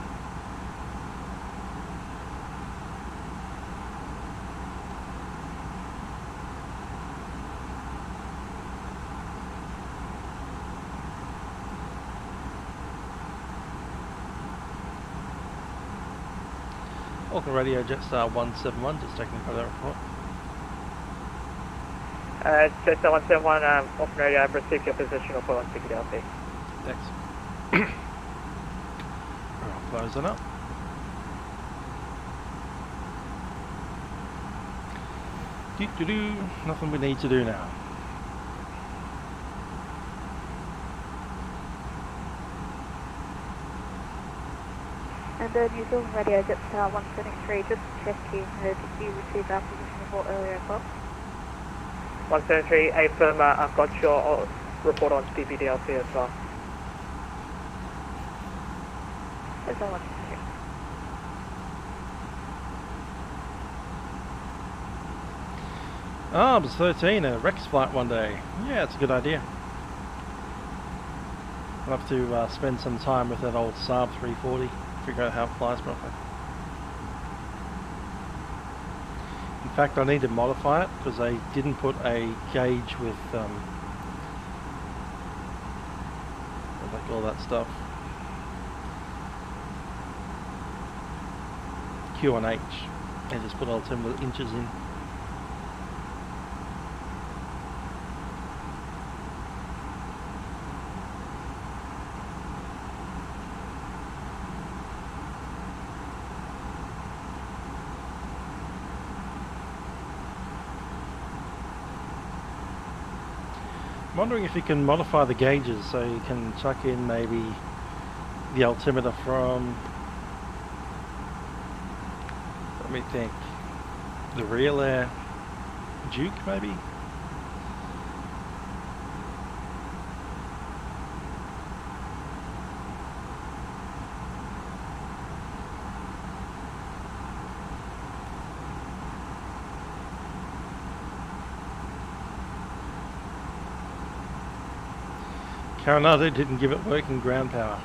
Auckland Radio Jetstar 171, just checking for that report. Jetstar 171, Auckland Radio, I've received your position report on ticket LP. Thanks. I'll close that up. Nothing we need to do now. And New Zealand Radio Jetstar 173, just checking, did you receive our position report earlier as well? 173, affirm, I've got your report on DPDLC as well. That's all 173. Arbs 13, a Rex flight one day. Yeah, it's a good idea. I'll have to spend some time with that old Saab 340, figure out how it flies properly. In fact, I need to modify it because they didn't put a gauge with what do they call that stuff? Q&H. They just put altimeter inches in. I'm wondering if you can modify the gauges so you can chuck in maybe the altimeter from, let me think, the real air Duke maybe? Coronado didn't give it working ground power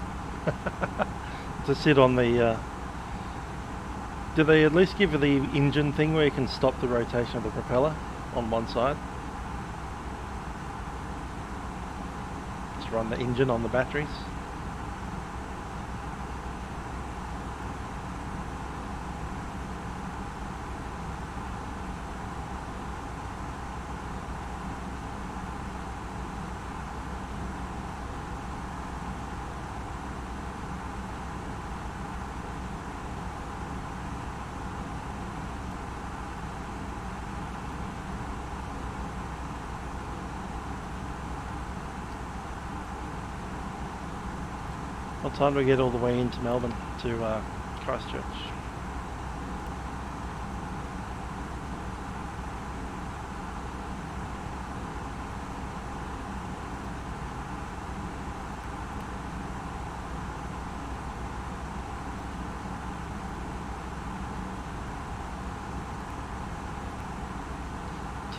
to sit on the. Do they at least give you the engine thing where you can stop the rotation of the propeller on one side? Just run the engine on the batteries. What time do we get all the way into Melbourne to Christchurch?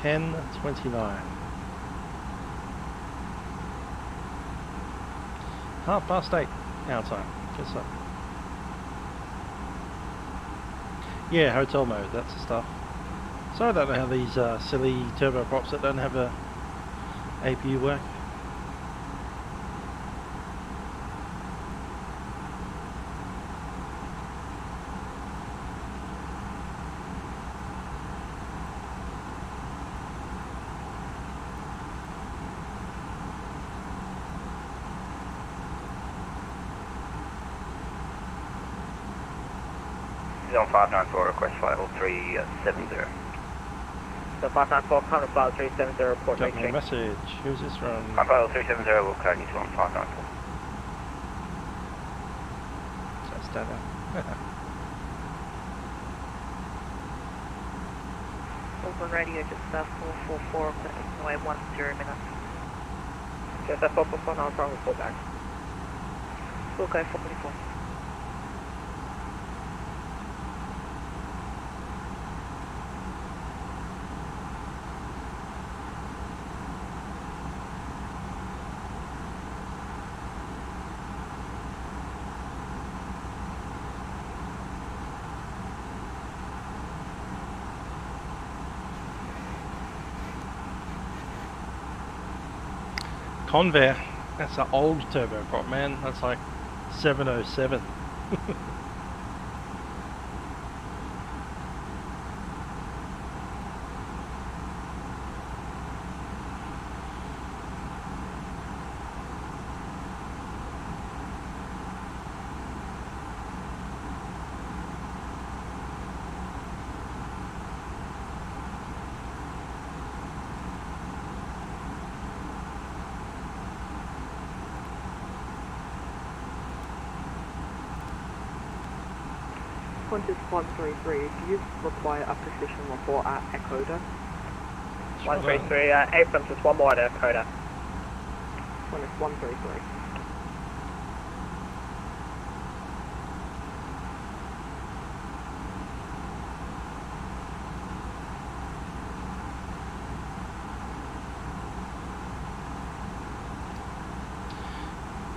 $10:29. 8:30 our time. Guess so. Yeah, hotel mode, that's the stuff. So I don't know how these silly turboprops that don't have a APU work. On 594, request flight 0370. So 594, current flight 370, report Got me a matrix. message. Who's this from? Flight 0370 will code you to on 594. That's data. Melbourne Radio just 444, away 10 minutes. Just that 444, no problem, report back. We'll go 444. Convair, that's an old turboprop, man. That's like 707. Qantas 133, do you require a position report at Echoda? 133, Aprons is one more at Dakota. Qantas 133.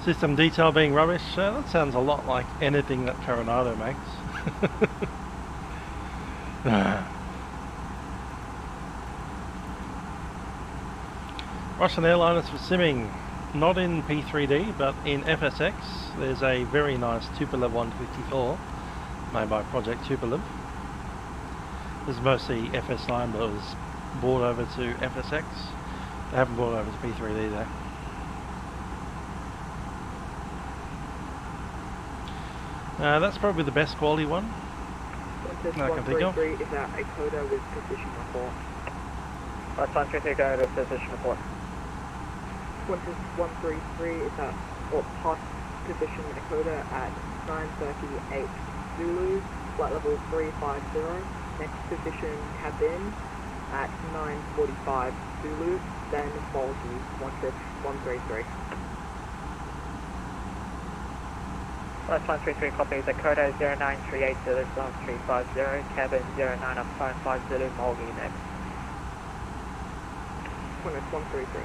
System detail being rubbish, that sounds a lot like anything that Coronado makes. Russian airliners for simming, not in P3D but in FSX. There's a very nice Tupolev 154 made by Project Tupolev. This is mostly FSlabs, but it was brought over to FSX. They haven't brought over to P3D though. That's probably the best quality one Qantas I can think of. 133 is at Echoda with position report. That's 133, go to position report. Qantas 133 is at, or past position Echoda at 9:38 Zulu, flight level 350. Next position cabin at 9:45 Zulu, then Balti, Qantas 133. That's 133, copy. Dakota 0938 Zulu, 350, cabin 0955 Zulu, Molgi next. Qantas 133.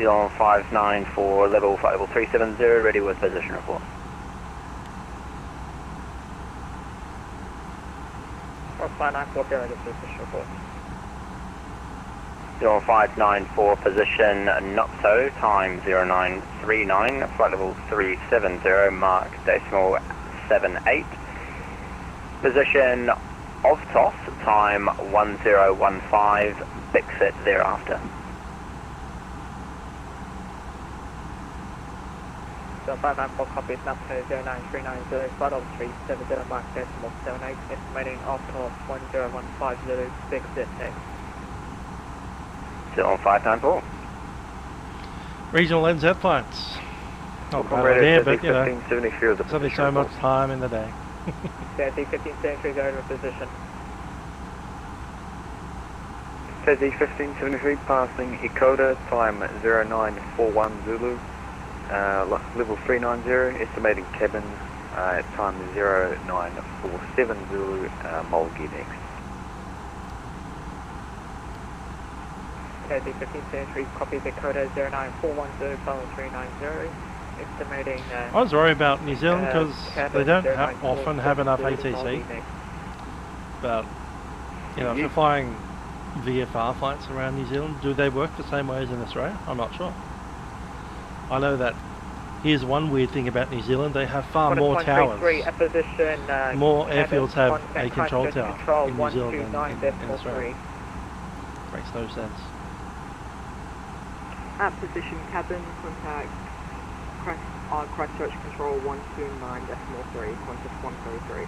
On 594 level, flight level 370, ready with position report. Or 594, go to position report. On 594, position Nopso, time 0939, flight level 370, mark decimal 78. Position Ovtos, time 1015, Bixit thereafter. So 594 copies, Nopso 09390, flight level 370, mark decimal 78, estimating Ovtos 1015 Zulu, Bixit next. Still on 594. Regional NZ flights. Not bad idea, but you know, there's only so much time in the day. Tassie 1573, go to position. Tassie 1573 passing Echoda, time 0941 Zulu, level 390, estimating cabin at time 0947 Zulu, Molgi next. Tassie 1573, copy Dakota 0941 follow 390, estimating... I was worried about New Zealand because they don't often have enough ATC. But, you know, if you're flying VFR flights around New Zealand, do they work the same way as in Australia? I'm not sure. I know that here's one weird thing about New Zealand, they have far more towers. More airfields have a control tower in New Zealand than in Australia. Makes no sense. At position cabin, contact Christchurch control 129.3, Qantas 133.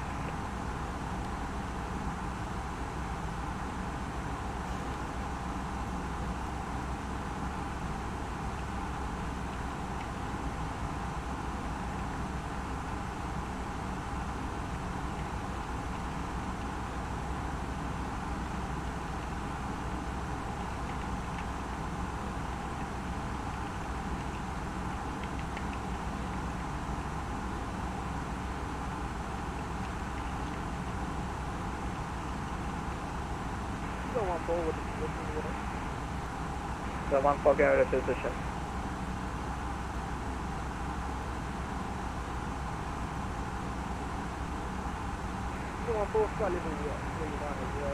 So 14 go to position. So 14 flight level 390.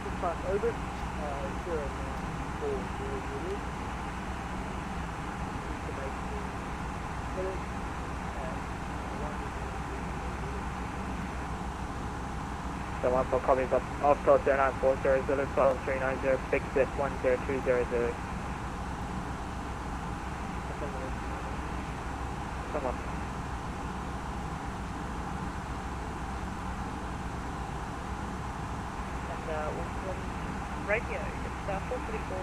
Just pass over. 0940. So 14 copies of Ovtos 0940 Zulu, 12390, Bixit 10200. Come on. And Auckland radio, it's 444.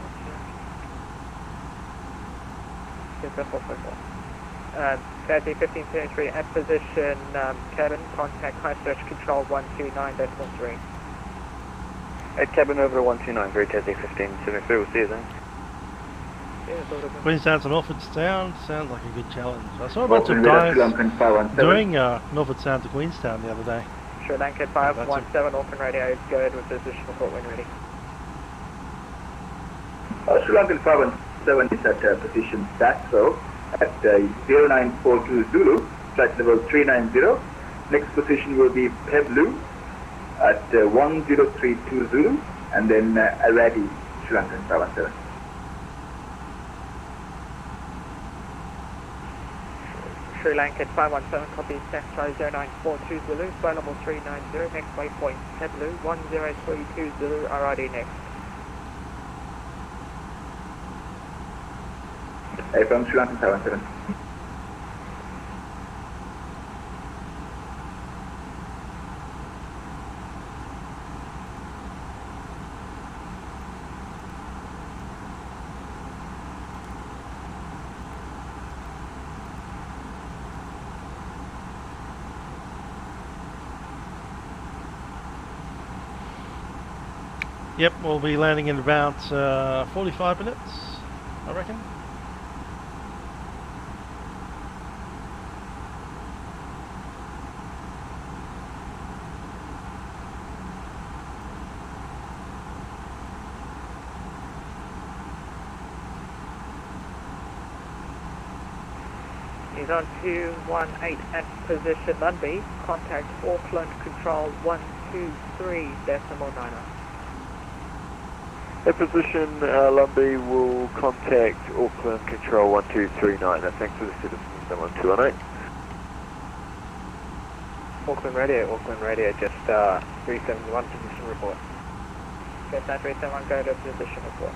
Yes, sir, 444. Taxi 1573 at position cabin, contact Christchurch control 129.3. At cabin over 129, very Tassie 1573, we'll see you then. Queenstown's and Orfordstown sounds like a good challenge. I saw a bunch of guys doing Milford Sound to Queenstown the other day. Sri Lanka 517, Auckland radio is good with position report when ready. Sri Lankan 517 is at position Saxo at 0942 Zulu, flight level 390. Next position will be Peblu at 1032 Zulu, and then Aradi, Sri Lankan 517. Sri Lanka 517, copy Saxo 0942 Zulu, flight level 390, next waypoint Peblu 1032 Zulu, RID next. From Sri Lankan 517. Yep, we'll be landing in about 45 minutes, I reckon. He's on 218 at position Lundy, contact Auckland control 123.9. At position Lumby will contact Auckland control 1239. Thanks for the citizens on 218. Auckland radio, just 371 position report. Jetstar 371, go to position report.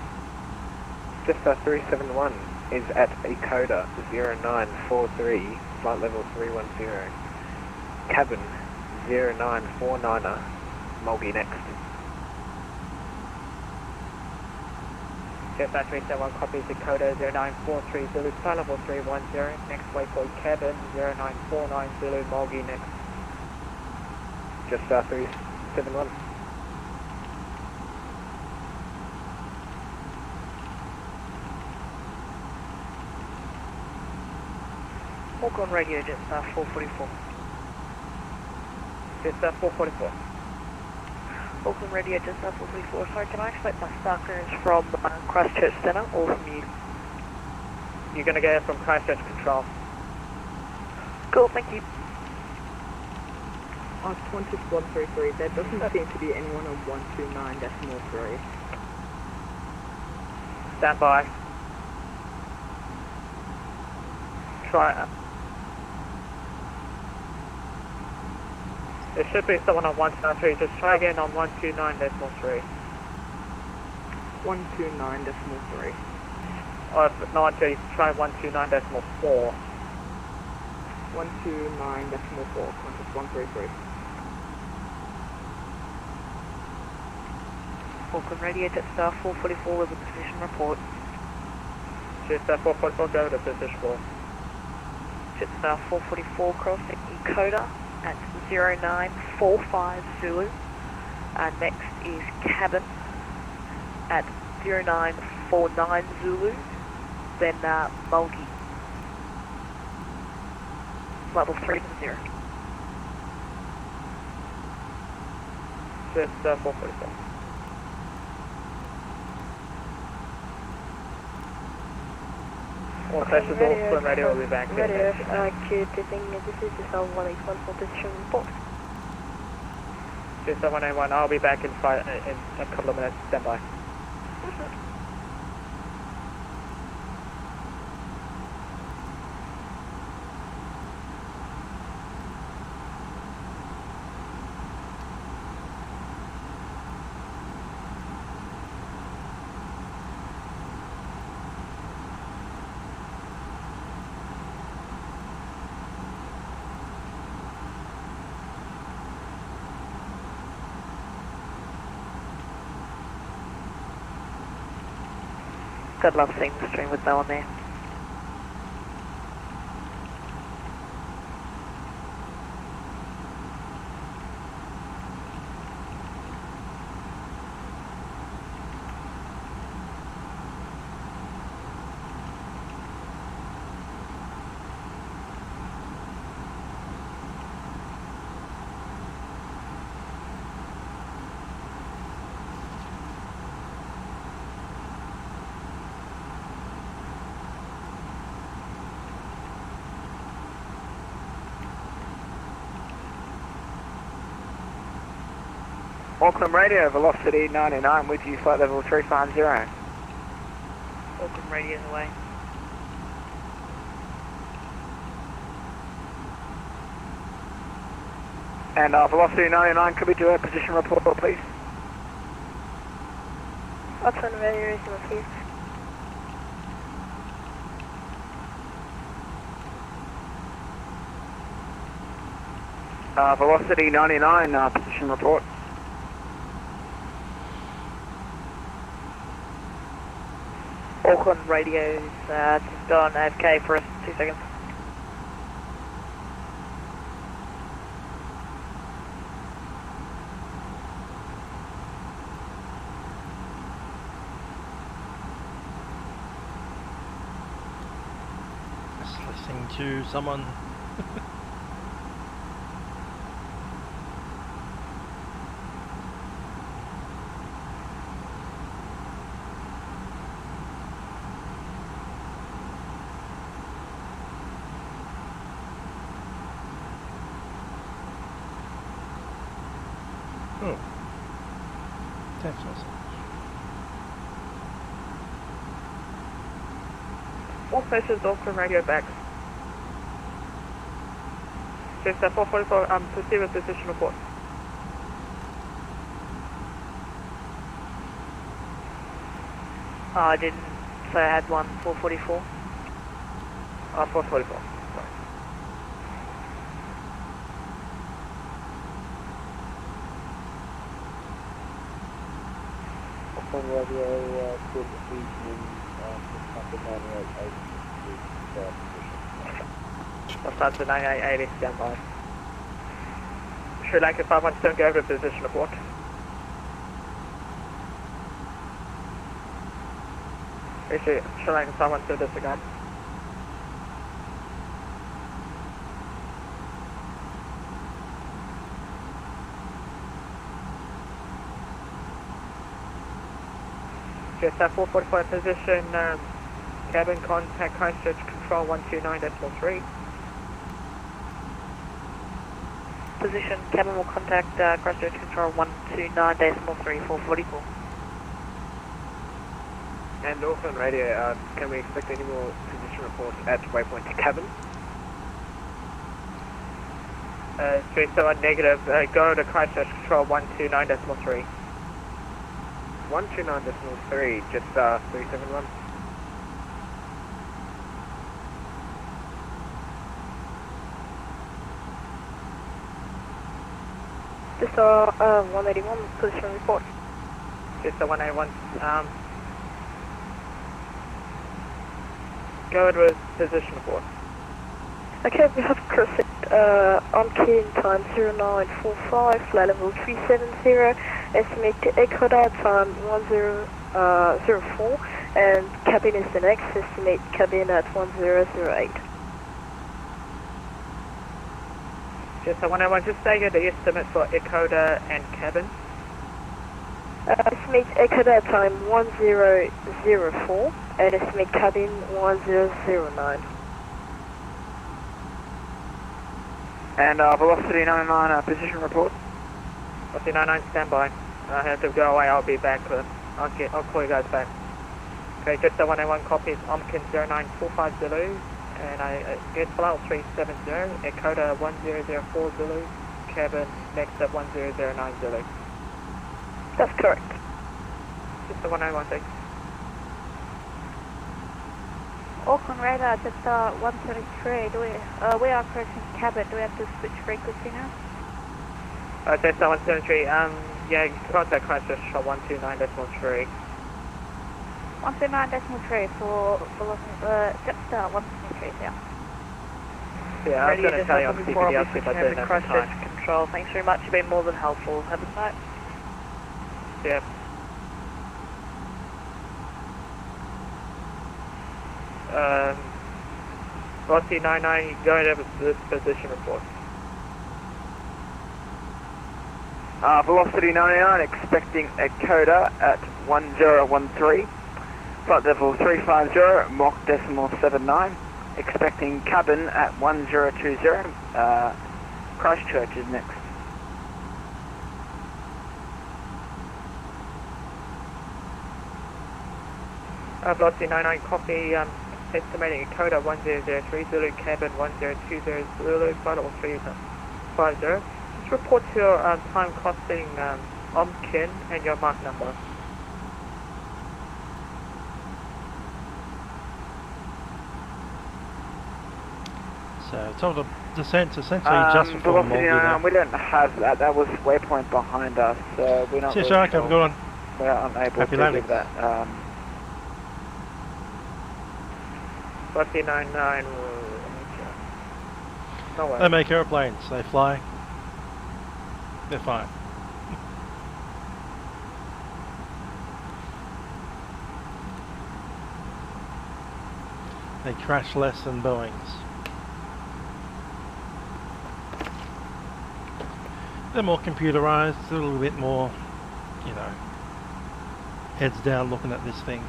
Jetstar 371 is at Ecoda 0943, flight level 310. Cabin 0949er, Mulgi next. Jetstar 371 copies Dakota 0943 Zulu, flight level 310, next waypoint cabin 0949 Zulu, Mulgi next. Jetstar 371. Auckland radio, Jetstar 444. Jetstar 444. Auckland radio, Jetstar 444. Sorry, can I expect my star clearance from Christchurch Centre or from you? You're going to get it from Christchurch control. Cool, thank you. On 12133, there doesn't seem to be anyone on 129.3. Stand by. Try. There should be someone on 123, just try again on 129.3. 129.3. Or if not, just try 129.4. 129.4, contact 133. Auckland radio, Jetstar 444 with a position report. Jetstar 444, go to position 4. Jetstar 444 crossing Ecoda at 0945 Zulu. Next is cabin at 0949 Zulu, then Mulgi. Level 310. Jetstar 444. All sessions, Auckland radio will be back in. Radio, Q-tipping, this is the South 181 for position report. Jetstar 181, I'll be back in a couple of minutes, stand by. God love seeing the stream with no one there. Auckland Radio, velocity 99 with you, flight level 350. Auckland radio's away. And velocity 99, could we do a position report, please? Auckland Radio is received. Velocity 99, position report. Auckland radio's just on AFK for us, 2 seconds. Just listening to someone. Oh. Text message. All stations, Auckland Radio back. Jetstar 444, proceed with position report. Oh, I didn't say I had one, 444. 444. Auckland Radio, good evening, Lufthansa 9880 position. Lufthansa 9880, stand by. Sri Lanka 517, go over to position report. Sri Lanka 517, disregard. Jetstar 445 position, cabin contact Christchurch control 129.3. Position, cabin will contact Christchurch control 129.3, 444. And Auckland Radio, can we expect any more position reports at waypoint cabin? 371 negative, go to Christchurch control 129.3. 129.3, Jetstar 371. Jetstar 181, position report. Jetstar 181, go to position report. Okay, we have crossed on key in time 0945, flight level 370, estimate ACARS time 1004, and cabin is the next, estimate cabin at 1008. Jetstar 181, just say the estimate for ACARS and cabin. Estimate ACARS time 1004, and estimate cabin 1009. And velocity 99, position report. Velocity 99, stand by. I have to go away, I'll be back, but I'll call you guys back. Okay, Jetstar 181 copies, Omkin 0945 Zulu, and I get flight 370, ACARS 1004 Zulu, cabin next at 1009 Zulu. That's correct. Jetstar 181, thanks. Auckland radar, Jetstar 133, we are approaching cabin, do we have to switch frequency now? Jetstar 173, yeah, contact Christchurch 129.3. 129.3 for Jetstar 123 here. Yeah, I was going to tell you on CPD, I'll see if I did at the time. Control, thanks very much, you've been more than helpful. Have a good night. Yeah. Velocity 99, go ahead and have the position report. Velocity 99, expecting a coda at 1013. Flight level 350, Mach decimal 79. Expecting cabin at 1020. Christchurch is next. Velocity 99, copy, estimating a coda 1003, Zulu cabin 1020, Zulu, flight level 350. Just report your time costing OMKIN and your Mach number. So total descent essentially just before Velocity 99, we don't have that. That was waypoint behind us, so we're not See you, really Shark, sure. have a good one. We're unable Happy to landing. give that. Velocity 99, no way. They make airplanes, they fly. They're fine. They crash less than Boeings. They're more computerized, a little bit more, you know, heads down looking at this thing.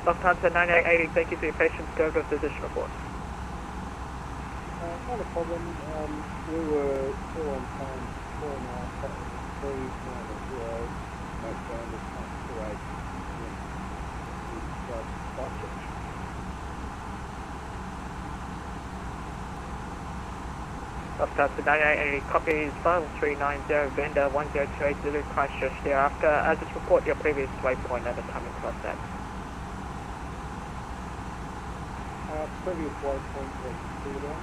Lufthansa 9880, thank you for your patience, go to position report. Not a problem. We were still on time 4.5, 3, 0, northbound is 28. Lufthansa 9880, copies file 390, vendor 1028 Zulu Christchurch thereafter. Just report your previous waypoint at the time you cross that. Previous waypoint was 2 long,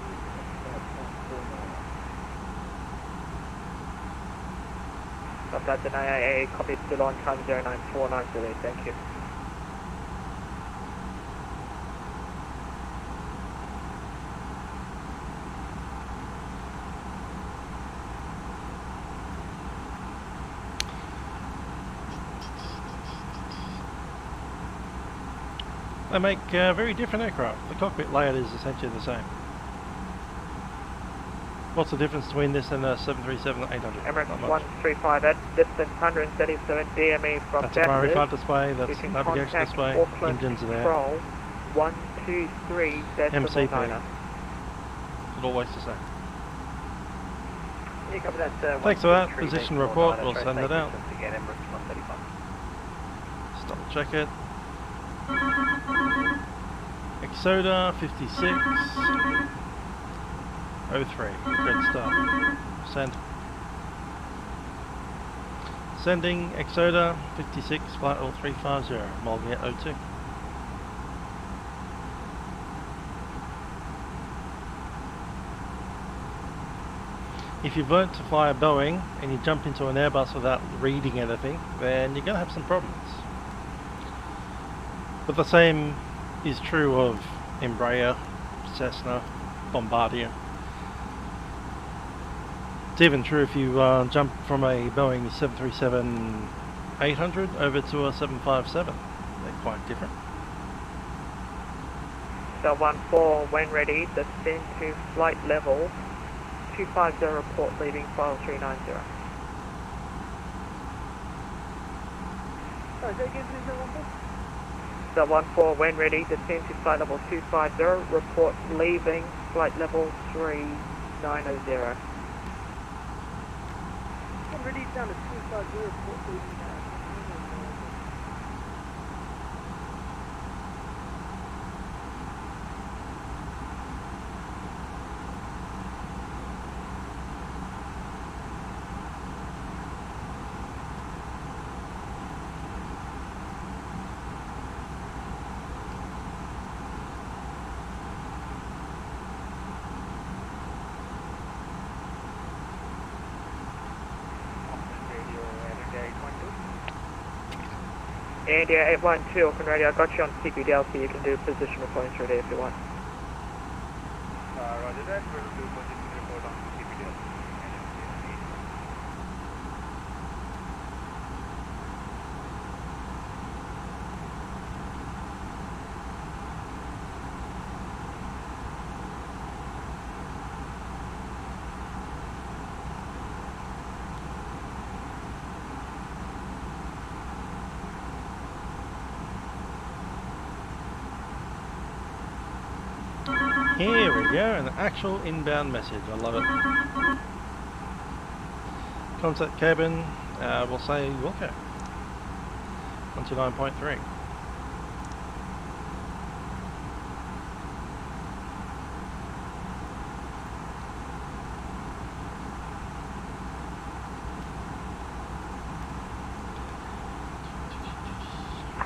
Lufthansa 9880, copies still on time 0949 Zulu, thank you. They make very different aircraft. The cockpit layout is essentially the same. What's the difference between this and a 737-800? Emirates 135 at distance 137 DME from That's a primary Gatwick. flight display, that's You can navigation contact display, Auckland engines are there. Control 123 MCP. It's always the same. You cover that, Thanks for that. Position report, we'll send it out. Again, Emirates 135. Just double check it. Exoda 56 03, red star. Send. Sending Exoda 56 flight 0350, Mulgate 02. If you've learnt to fly a Boeing and you jump into an Airbus without reading anything, then you're going to have some problems. But the same is true of Embraer, Cessna, Bombardier. It's even true if you jump from a Boeing 737-800 over to a 757. They're quite different. So 14, when ready, descend to flight level 250, report leaving file 390. Sorry, say again, please, 14? So 14, when ready, descend to flight level 250, report leaving flight level 390. Already down to 250, report leaving now. India 812 Auckland Radio, I got you on CPDL so you can do position reporting through there if you want. Roger that, we'll do position report on CPDL. Here we go, an actual inbound message. I love it. Contact cabin, we'll say Wilco. 129.3.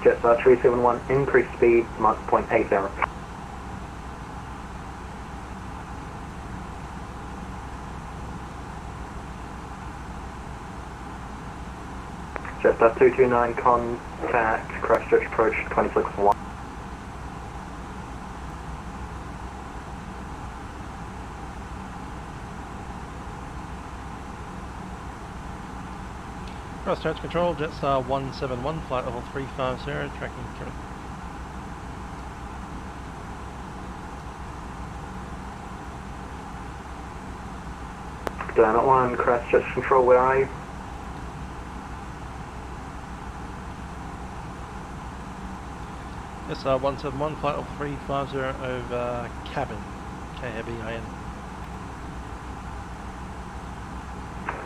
Jetstar 371, increased speed, Mach 0.80. Jetstar 229, contact Christchurch approach 26-1. Christchurch Control, Jetstar 171, flight level 350, tracking current. Down at 1, Christchurch Control, where are you? Jetstar 171, flight level 350 over cabin, KABIN.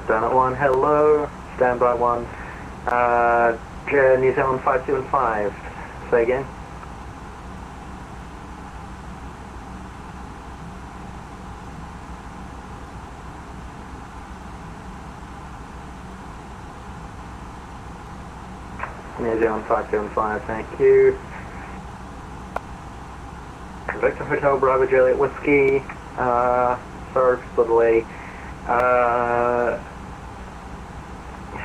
Down at 1, hello, standby 1. New Zealand 575, say again. New Zealand 575, thank you. Victor Hotel Bravo Juliet Whiskey, sorry for the delay.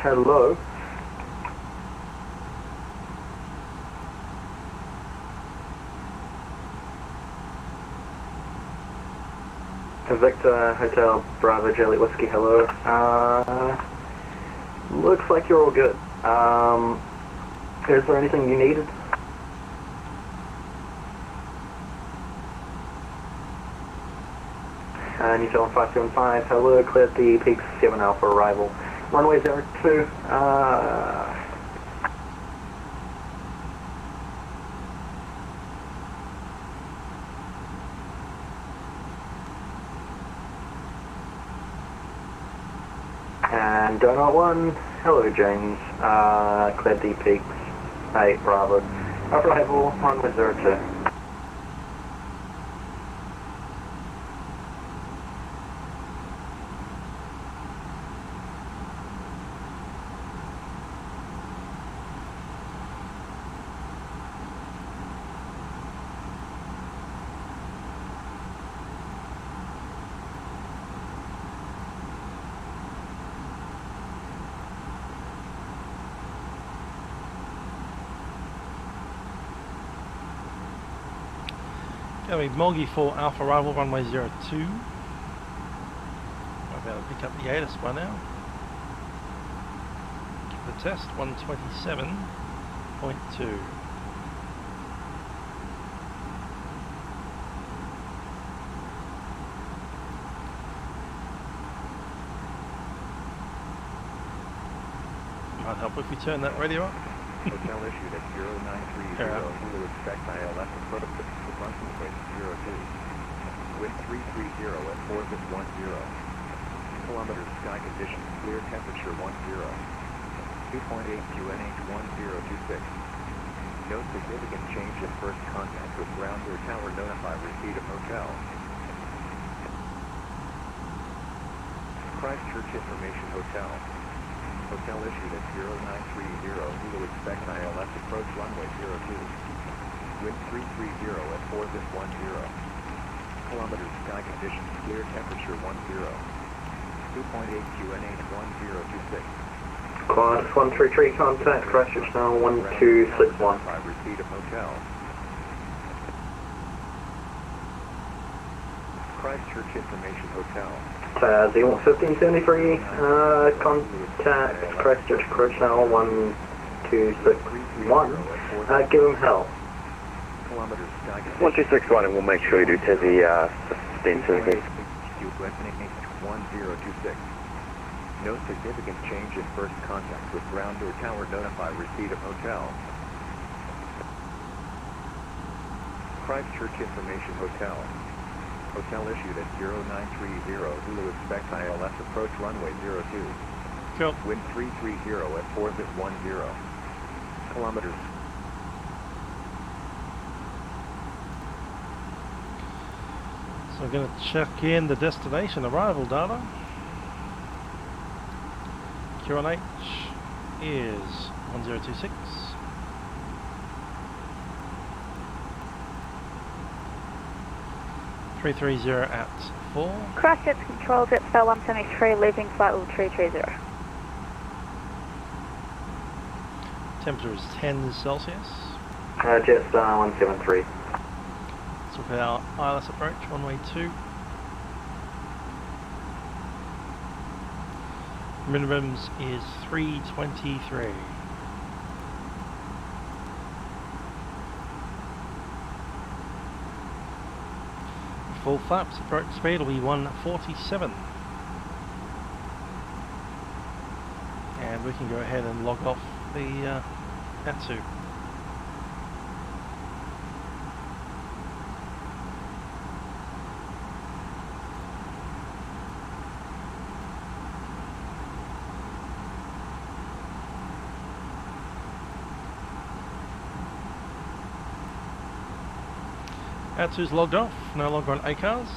Hello. Victor Hotel Bravo Juliet Whiskey, hello. Looks like you're all good. Is there anything you needed? New Zealand 575, hello, cleared the peaks 7 Alpha arrival. Runway 02, and Donut 1, hello James, cleared the peaks 8 Bravo. Arrival, runway 02. Going Moggy for Alpha Arrival, runway 02. I'll be able to pick up the ATIS by now. Give the test, 127.2. Might help if we turn that radio up. Hotel issued at 0930. We will expect ILS approach to Brunswick Base 02. Wind 330 at 410. Kilometers sky conditions clear, temperature 10. 2.8 QNH 1026. No significant change in first contact with ground or tower. Notify receipt of hotel. Christchurch Information Hotel. Hotel issued at 0930. We will expect ILS approach runway 02. Wind 330 at 410. Kilometers sky conditions clear, temperature 10. 2.8 QNH 1026. Quiet 133, contact Christchurch now 1261. Receipt of hotel. Christchurch Information Hotel. Tazzy 1573, contact Christchurch Christchurch now 1261. Give him hell. 1261, and we'll make sure you do Tassie sustain service. 1026. No significant change in first contact with ground or tower. Notify receipt of hotel. Christchurch Information Hotel. Hotel issued at 0930. Zulu expect ILS approach runway 02. Cool. Wind 330 at 410 kilometers. So I'm going to check in the destination arrival data. QNH is 1026. at 4. Christchurch control Jetstar 173, leaving flight level 330. Temperature is 10 Celsius. Jetstar 173. Let's look at our ILS approach, runway 2. Minimums is 323. Full flaps, approach speed will be 147. And we can go ahead and log off the Atsu. Atsu's logged off, no longer on ACARS.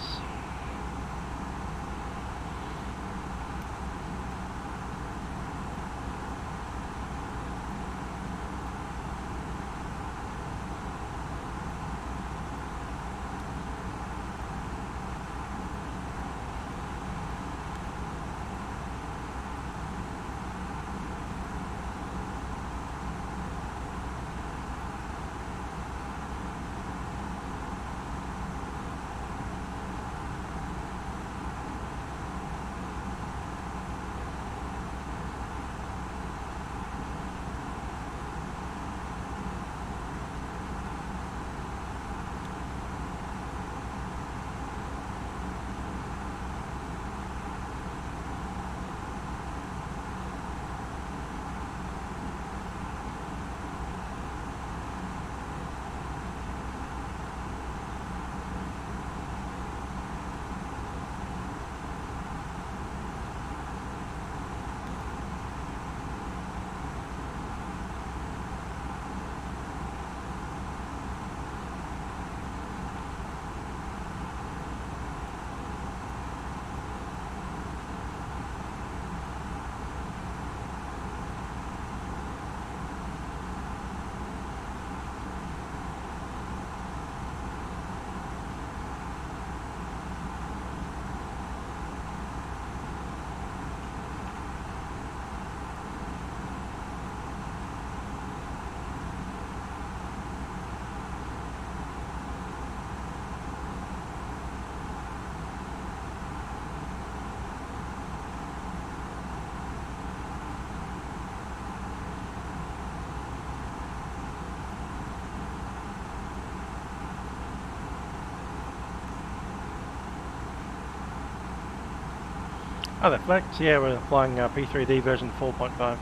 Oh, that flex? Yeah, we're flying P3D version 4.5.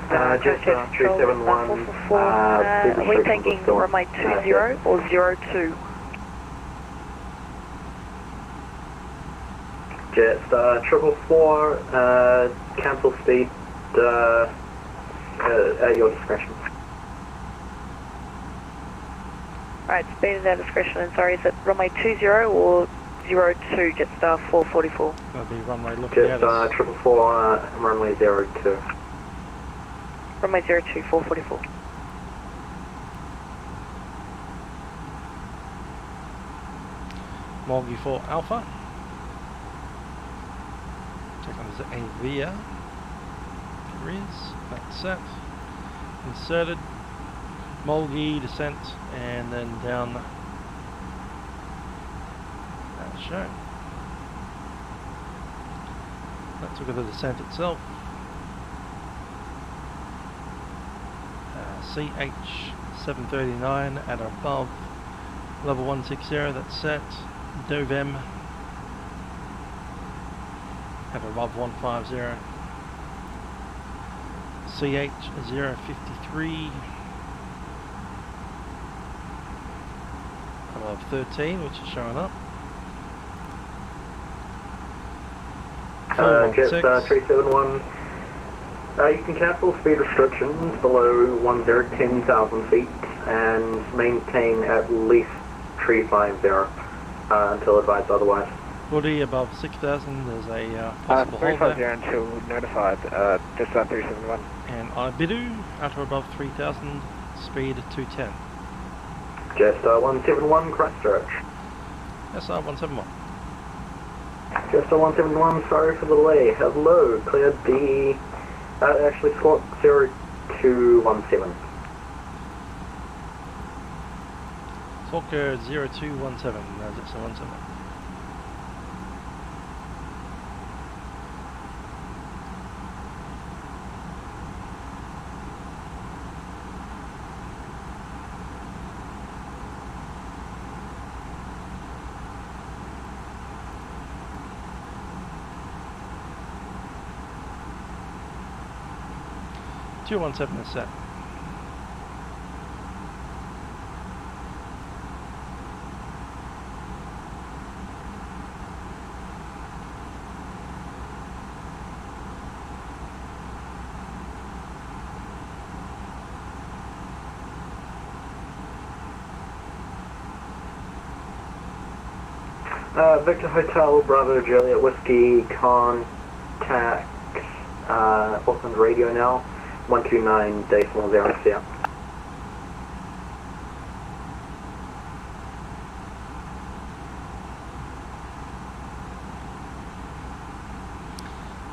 Jetstar 371. Are we taking runway 20 or 02? Jetstar 444, cancel speed at your discretion. Alright, speed at our discretion, and sorry, is it runway 20 or 02, Jetstar 444? That'll be runway looking at Jetstar us. 444, runway 02. Runway 02, 444. Morgie 4 Alpha. Check on the any via. There is. That's set. Inserted. Mulgi descent, and then down. That's shown. Let's look at the descent itself. CH 739 at above level 160, that's set. Dovem at above 150. CH 053 above 13, which is showing up. Jetstar 371. You can cancel speed restrictions below 10,000 feet and maintain at least 350 until advised otherwise. Woody above 6,000, there's a possible hold 350 there. until notified, Jetstar 371. And Ibidu at or above 3,000, speed 210. Jetstar 171 Christchurch. SR 171. Jetstar 171, sorry for the delay. Hello, cleared the... actually squawk 0217. Squawker 0217, that's a 17. .217 is set. Victor Hotel, Bravo, Juliet, Whiskey, contact Auckland Radio now. 129.0 CR.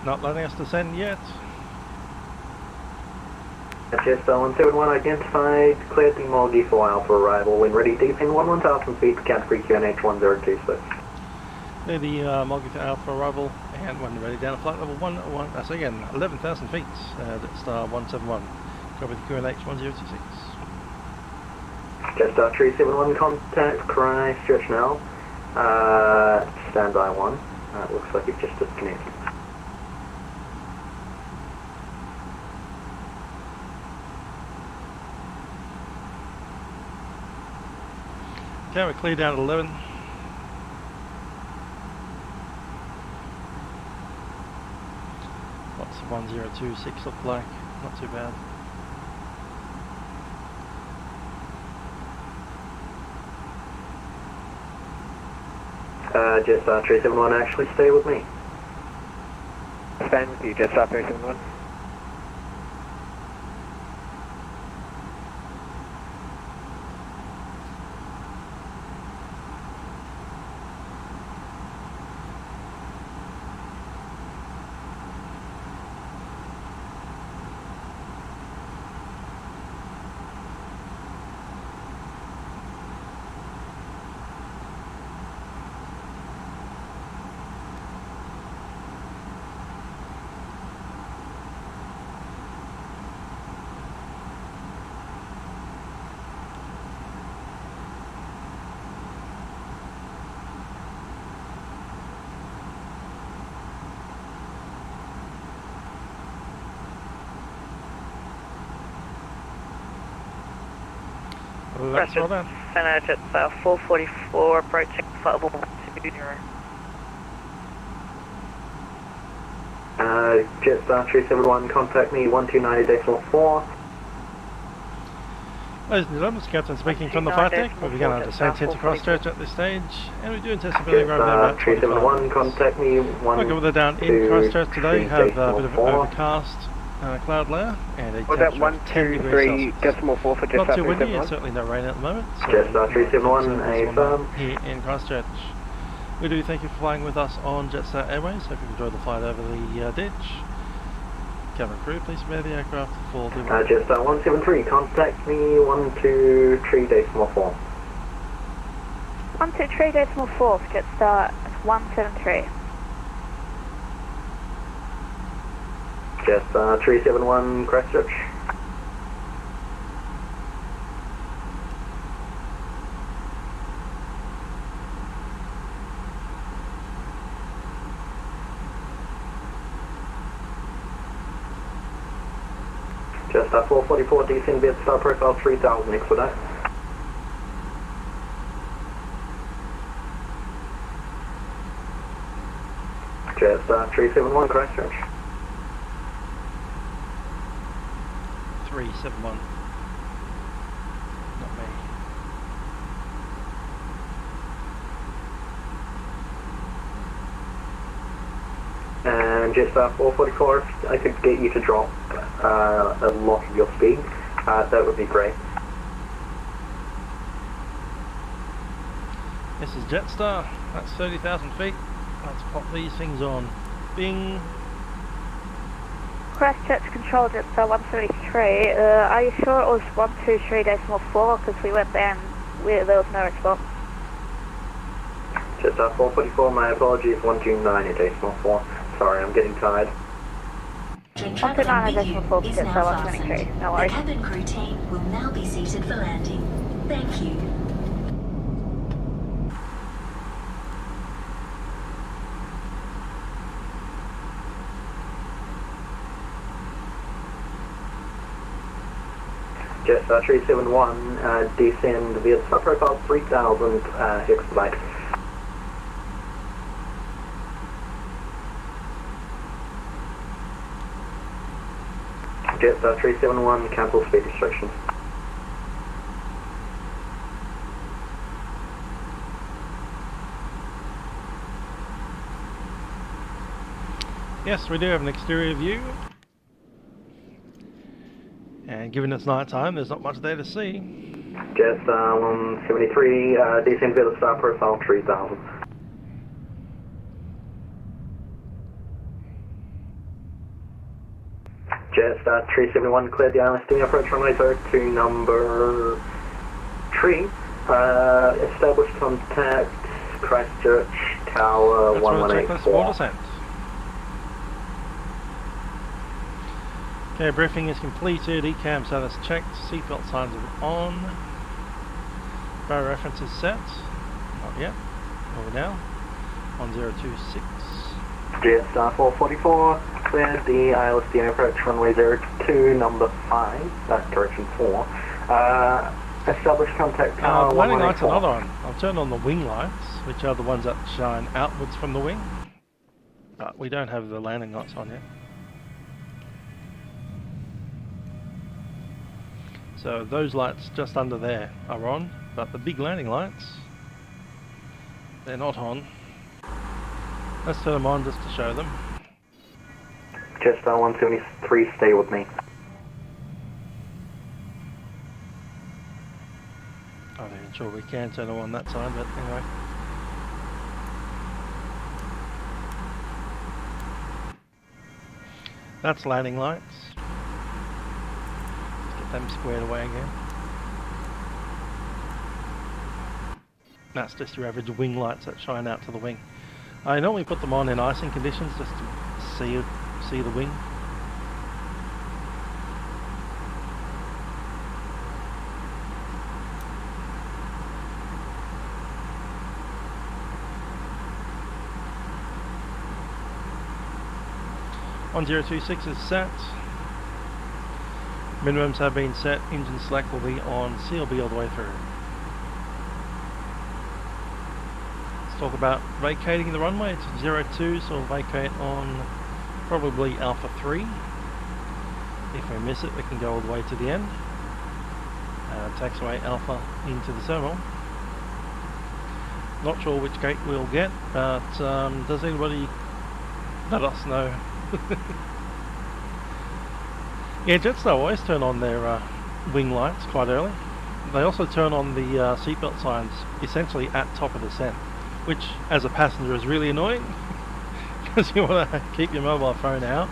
Not letting us descend yet. Jetstar 171 identified, cleared the Mulgi for Alpha arrival. When ready, deep in 1,000 feet, category QNH 1026. Clear the Mulgi for Alpha arrival, and when ready down to flight level 101, that's again 11,000 feet, Jetstar 171. Copy the QNH 1026. Jetstar 371 contact Christchurch now. Standby 1. Looks like you've just disconnected. Okay, we're clear down at 11. What's 1026 look like? Not too bad. Jetstar 371, actually stay with me. Stand with you, Jetstar 371. That's all done. Finished at 444, approaching flight level 120. Jetstar 371, contact me 1290.4. Ladies and gentlemen, it's Captain speaking from the flight deck. We're beginning our descent into Christchurch at this stage, and we do anticipate around about 371, contact me 1. Okay, well, they're down in Christchurch today. Have a bit of an overcast cloud layer and a temperature of 10 degrees Celsius. .4 for Jetstar 371. Not too windy, and certainly no rain at the moment. So Jetstar 371, here in Christchurch. We do thank you for flying with us on Jetstar Airways. Hope you enjoyed the flight over the ditch. Cabin crew, please prepare the aircraft for the... Jetstar 173, contact me 123.4. 123.4, Jetstar 173. Jetstar 371, Christchurch. Jetstar 444, descend via star profile 3000, expedite. Jetstar 371, Christchurch. 371. Not me. And Jetstar 444, if I could get you to drop a lot of your speed, that would be great. This is Jetstar, that's 30,000 feet. Let's pop these things on. Bing! Christchurch Control Jetstar 173, are you sure it was 123.4 because we went there and there was no response? Jetstar 444, my apologies, 129.4. Sorry, I'm getting tired. 129.4 Jetstar 123, no worries. The cabin crew team will now be seated for landing. Thank you. Jetstar 371, descend via star profile 3000, expedite. Jetstar 371, cancel speed restrictions. Yes, we do have an exterior view. And given it's night time, there's not much there to see. Jetstar 173, descend via the star profile 3000. Jetstar 371, cleared the island, steaming approach runway 02, number 3. Established contact, Christchurch, Tower 1184. Okay, briefing is completed, ECAM status checked, seatbelt signs are on. Bar reference is set. Not yet. Over now. 1026. Jetstar 444, cleared the ILS steaming approach runway 02, number 5, correction 4. Established contact Tower landing lights 1184. are not on. I'll turn on the wing lights, which are the ones that shine outwards from the wing. But we don't have the landing lights on yet. So those lights just under there are on, but the big landing lights, they're not on. Let's turn them on just to show them. Jetstar 173, stay with me. I'm not even sure we can turn them on that side, but anyway. That's landing lights. Them squared away again. That's just your average wing lights that shine out to the wing. I normally put them on in icing conditions just to see the wing. (1026) is set. Minimums have been set, engine select will be on CLB all the way through. Let's talk about vacating the runway. It's 02, so we'll vacate on probably Alpha 3. If we miss it, we can go all the way to the end. Taxiway Alpha into the terminal. Not sure which gate we'll get, but does anybody let us know? Yeah, Jetstar always turn on their wing lights quite early. They also turn on the seatbelt signs essentially at top of descent, which as a passenger is really annoying because you want to keep your mobile phone out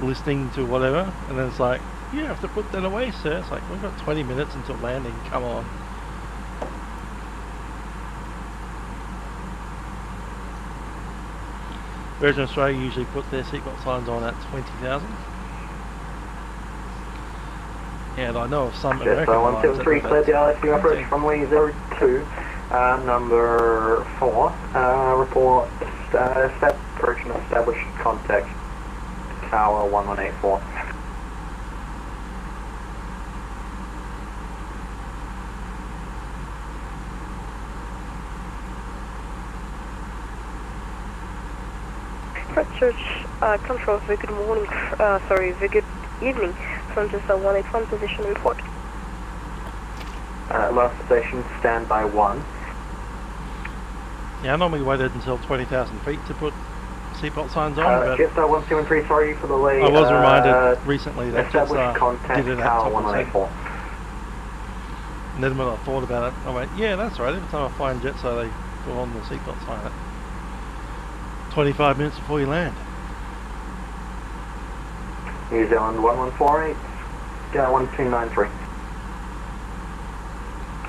listening to whatever, and then it's like, you have to put that away, sir. It's like, we've got 20 minutes until landing, come on. Virgin Australia usually put their seatbelt signs on at 20,000. And I know of some American lines that 173 cleared the ILSU approach runway 02, number 4, report approach and established contact, tower 1184. Christchurch, control, very good morning, very good evening, from Jetstar 181 position report. Last station, standby 1. Yeah, I normally waited until 20,000 feet to put seatbelt signs on, but Jetstar 173, sorry for the late. I was reminded recently that established Jetstar contact, did it at tower top of 1184. And then when I thought about it, I went, yeah, that's right, every time I fly in Jetstar they put on the seatbelt sign at 25 minutes before you land. New Zealand 1148, 1293.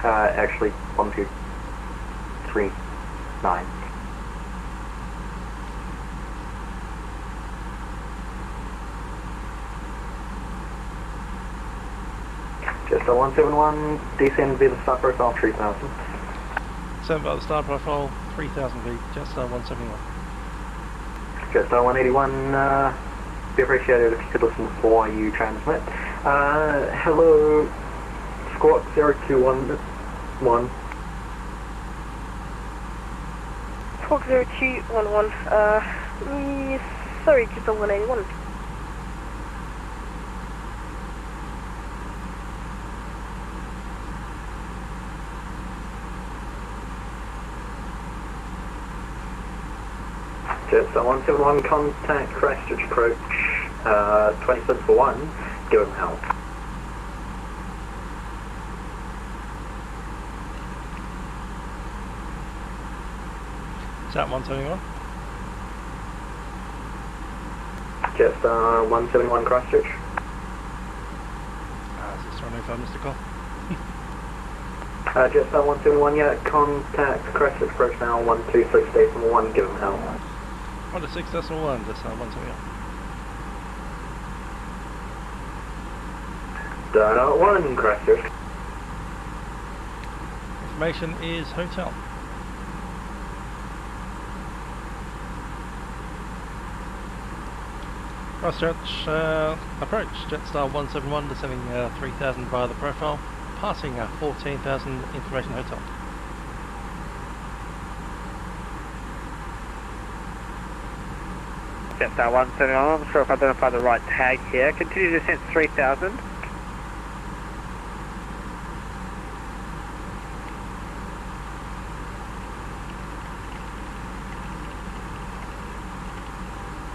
Actually 1239. Just a 171, descend via the star profile 3000. Sent by the star profile 3,000 feet, Jetstar 171. Jetstar 181, be appreciated if you could listen before you transmit. Hello, Squawk 0211. Squawk 0211, sorry, Jetstar 181. Jetstar 171, contact Christchurch approach, 26 for 1, give him help. Is that 171? Jetstar 171 Christchurch. Is this running if I missed a call? Jetstar 171, yeah, contact Christchurch approach now, 126.1, give him help. 126.1, Jetstar 171. Donut 1 Christchurch. Information is hotel. Christchurch approach, Jetstar 171 descending 3,000 via the profile, passing 14,000 information hotel. Jetstar 171, I'm not sure if I identified the right tag here. Continue descent 3000.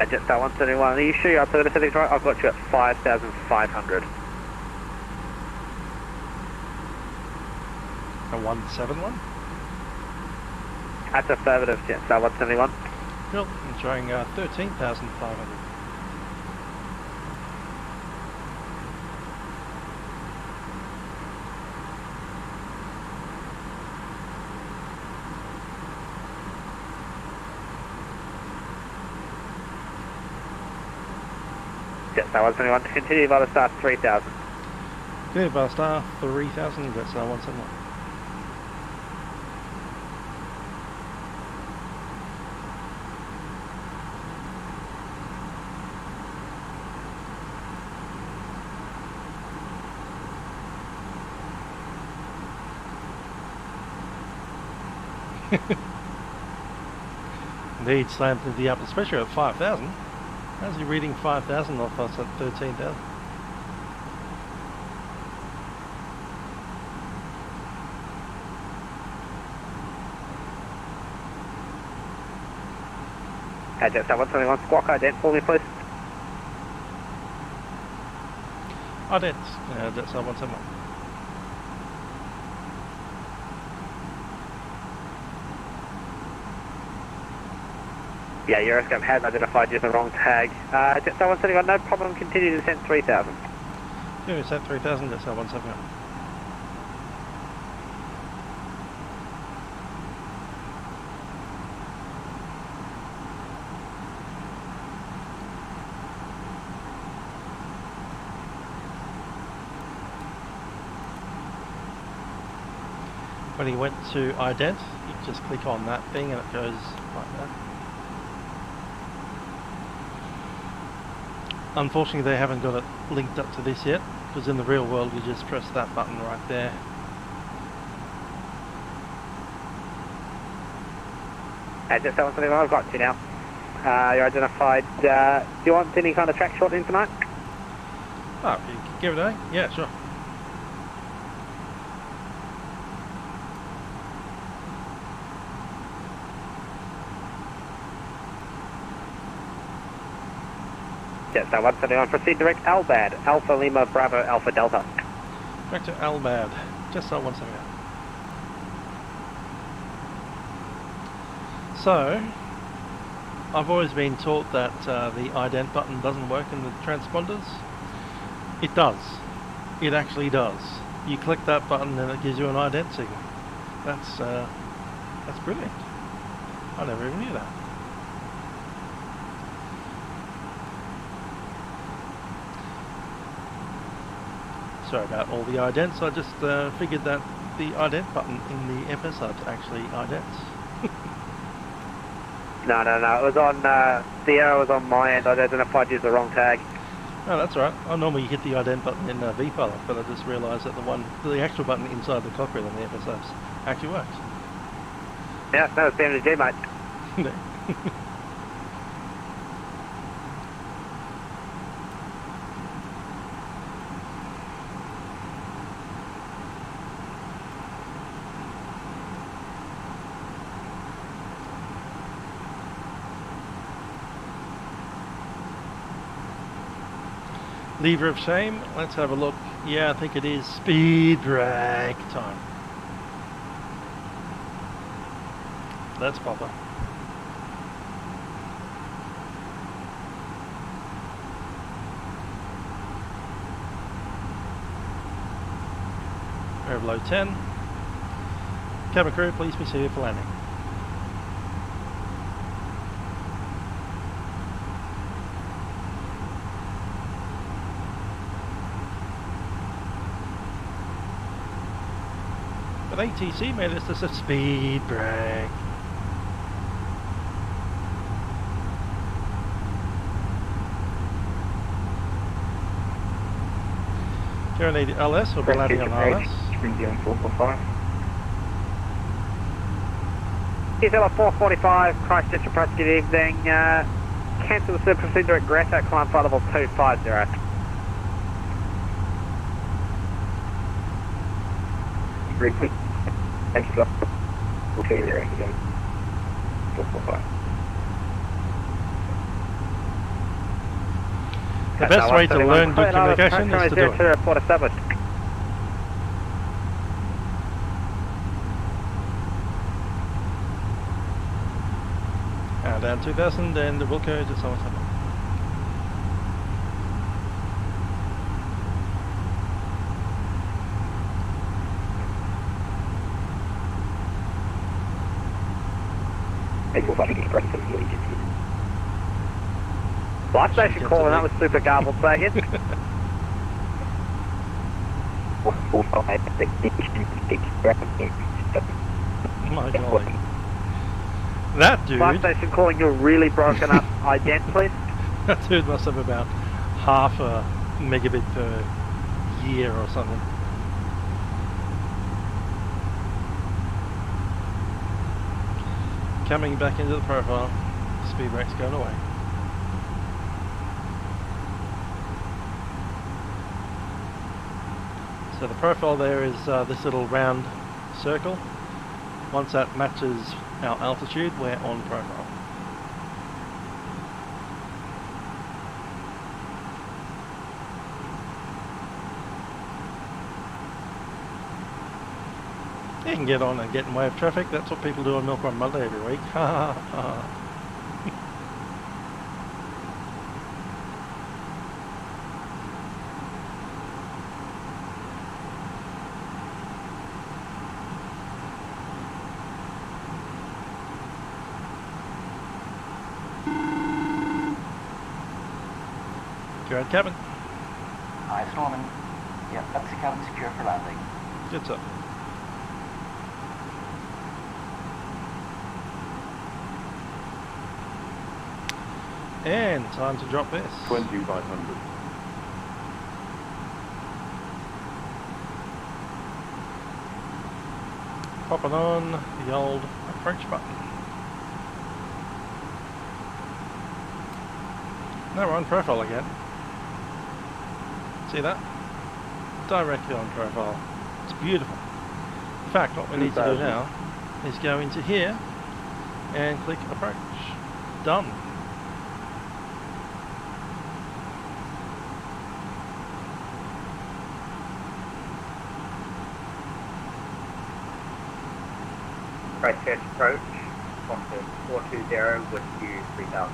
Jetstar 171, are you sure you're up to the settings right? I've got you at 5,500. A 171? That's affirmative, Jetstar 171. Cool, I'm showing 13,500. Jetstar 171 to continue via the star 3000. Continue via star 3000, Jetstar 171. Indeed, slammed into the upper, especially at 5,000. How's he reading 5,000 off us at 13,000? Jetstar 171 squawk ident for me, please. Ident, Jetstar 171. Yeah, Euroscope has identified you as the wrong tag. Jetstar 171, no problem, continue to descent 3000. Yeah, it's at 3000, Jetstar 171. When he went to ident, you just click on that thing and it goes like that. Unfortunately they haven't got it linked up to this yet, because in the real world you just press that button right there. Jetstar 171, I've got you now. You're identified. Do you want any kind of track shot in tonight? Oh, you can give it a yeah, sure. Jetstar 171, proceed direct Albad, Alpha Lima Bravo Alpha Delta. Back to Albad, Jetstar 171. So, I've always been taught that the ident button doesn't work in the transponders. It does. It actually does. You click that button and it gives you an ident signal. That's brilliant. I never even knew that. Sorry about all the idents, I just figured that the ident button in the FSlabs actually idents. No, it was on, the error was on my end, I identified you as the wrong tag. Oh, that's right. I normally hit the ident button in vPilot, but I just realised that the actual button inside the cockpit on the FSlabs actually works. Yeah, that was PMG, mate. Lever of shame, let's have a look. Yeah, I think it is speed drag time. Let's pop up. We're below 10. Cabin crew, please be seated for landing. But ATC made this as a speed brake. Guaranteed LS, we'll be landing on LS. New Zealand 445, Christchurch approach, good evening. Cancel the service, proceed direct Greta, climb flight level 250. Repeat. Thanks, sir. Okay, there again. 445. The best way to learn good communication is to do it. Report established. Down 2000 and the Wilco to someone. Life station calling, that was super garbled, say again. My golly. That dude... Life station calling, you're really broken up. Ident, please. That dude must have about half a megabit per year or something. Coming back into the profile, speed brake's going away. So the profile there is this little round circle. Once that matches our altitude, we're on profile. You can get on and get in wave traffic. That's what people do on Milkrun Monday every week. You're at cabin. Ice Norman. Yep, that's the cabin secure for landing. Good sir. And time to drop this. 2500. Popping on the old approach button. Now we're on profile again. See that? Directly on profile. It's beautiful. In fact, what we need to do now is go into here and click approach. Done. Christchurch approach, Qantas 420 with you 3000.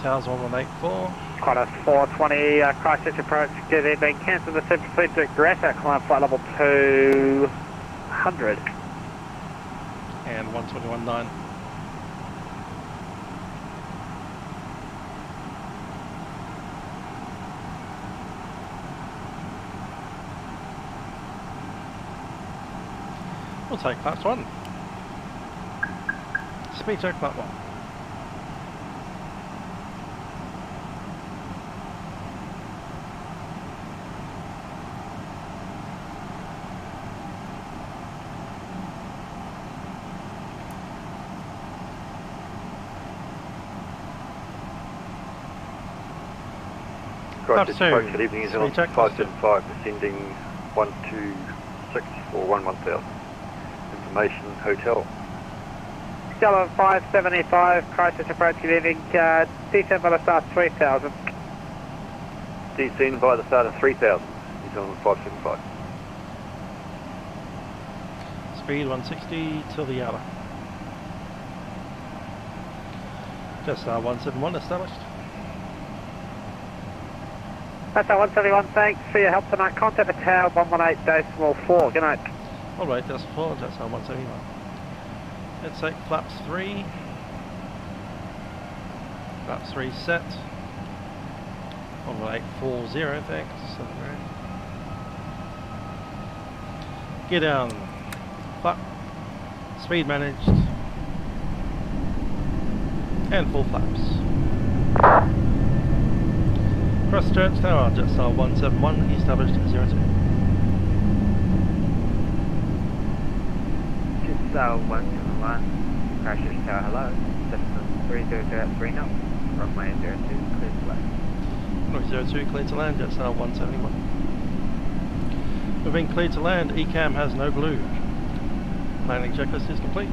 Towers 1184. Qantas 420, Christchurch approach, good evening. Cancel the supersonic Greta, climb flight level 200. And 121.9. We'll take flaps 1. Speed check flap 1. Christchurch approach, good evening, New Zealand 575, descending 126 for 11,000. Information, hotel. Stella 575, Christchurch approach, good evening, descend by the start 3000. Descend by the start of 3000, New Zealand 575. Speed 160 till the outer. Jetstar 171 established. That's our 171, thanks for your help tonight. Contact the tower 118.4. Good night. Alright, that's 4, that's our 171. Let's take flaps 3. Flaps 3 set. 11840, thanks. Get down. Flap. Speed managed. And full flaps. Christchurch Tower, Jetstar 171, established 02. Jetstar 171, Christchurch Tower, hello. Distance 3003 knots, runway 02, clear to land. Runway 02, clear to land, Jetstar 171. We've been cleared to land, ECAM has no blue. Landing checklist is complete.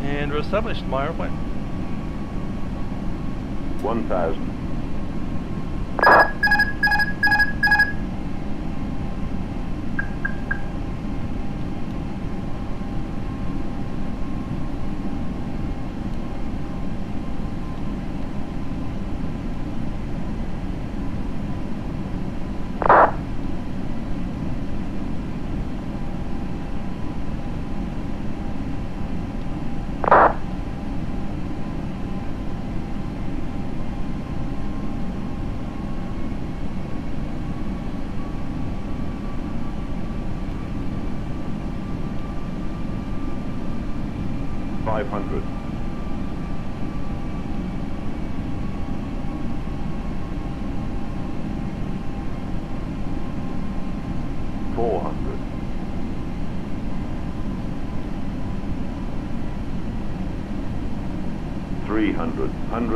And we're established, my airplane. 1000.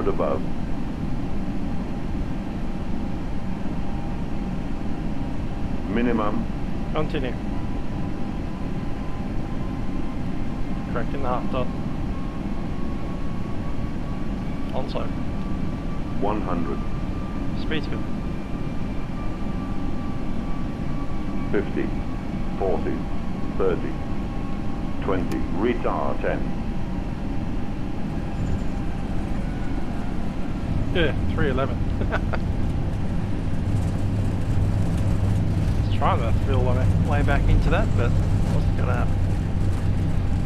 Above. Minimum. Continue. Correcting the half dot. Onside. 100. Speed's good. 50. 40. 30. 20. Retard 10. Yeah, 311. way back into that, but wasn't going to happen.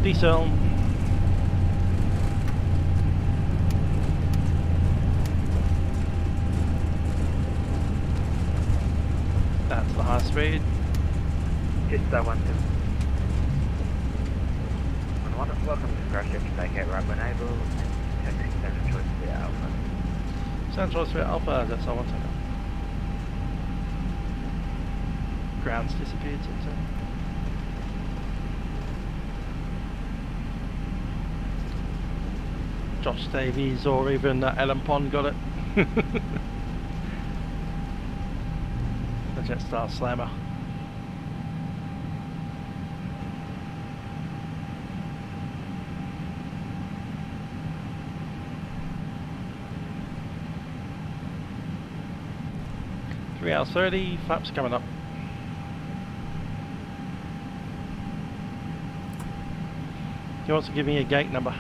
Decel. That's the high speed. Jetstar 17. Welcome to Christchurch, take out right when able, and taxi Central Choice for Alpha. Central Choice for Alpha, that's all I want to know. Ground's disappeared since then. Josh Davies or even Alan Pond got it. The Jetstar Slammer. Hours 30, flaps coming up. He wants to give me a gate number.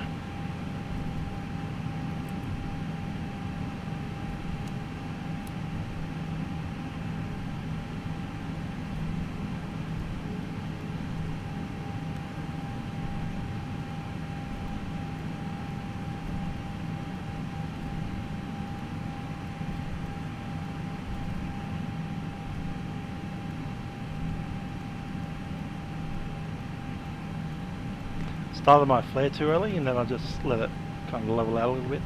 Started my flare too early and then I just let it kind of level out a little bit.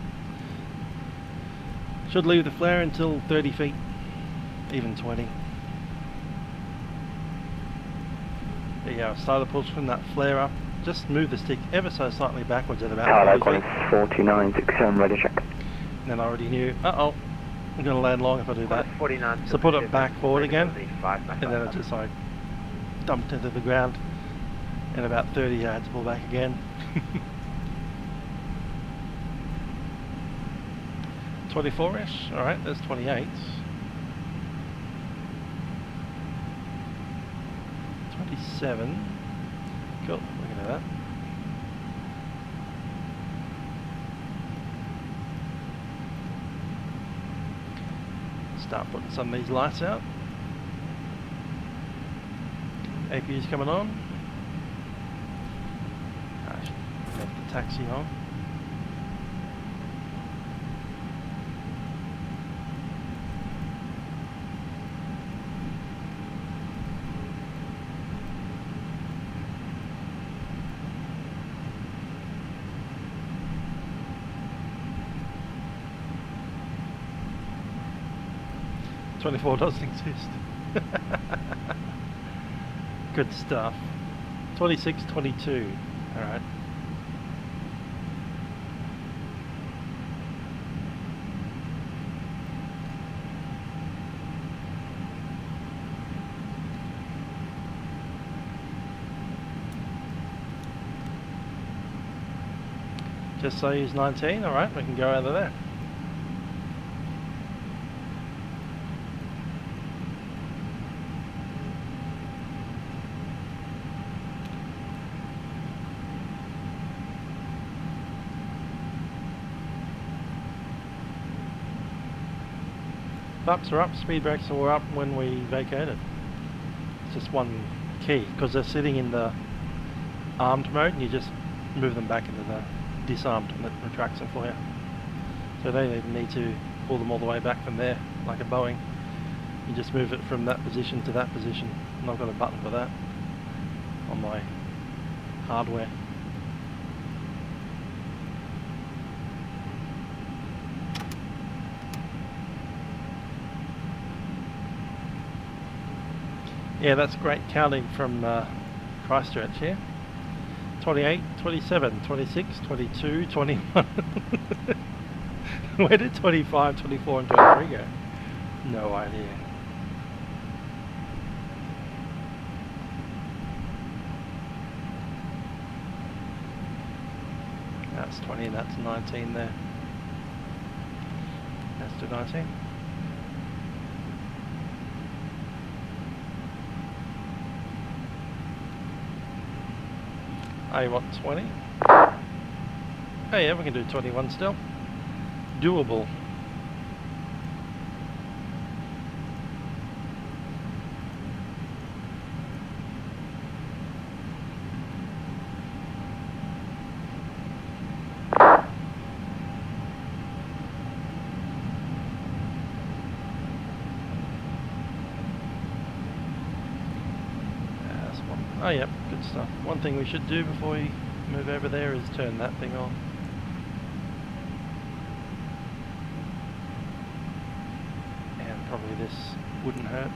Should leave the flare until 30 feet, even 20. There you go, started pushing that flare up. Just move the stick ever so slightly backwards at about 40 feet. 49, 67, ready check. And then I already knew, I'm going to land long if I do that. 49, so put it back forward again, and then it just like dumped into the ground. And about 30 yards, pull back again. 24-ish, alright, there's 28. 27. Cool, look at that. Start putting some of these lights out. APU's coming on. Left the taxi on. $24 doesn't exist. Good stuff. 26, 22. All right. Just so use 19, alright, we can go out of there. Flaps are up, speed brakes were up when we vacated. It's just one key, because they're sitting in the armed mode and you just move them back into the disarmed and it retracts them for you. So they don't even need to pull them all the way back from there like a Boeing. You just move it from that position to that position, and I've got a button for that on my hardware. Yeah, that's great counting from Christchurch here. 28, 27, 26, 22, 21. Where did 25, 24 and 23 go? No idea. That's 20, that's 19 there. Let's do 19. I want 20. Oh yeah, we can do 21 still. Doable. Oh yeah, good stuff. One thing we should do before we move over there is turn that thing on. And probably this wouldn't hurt.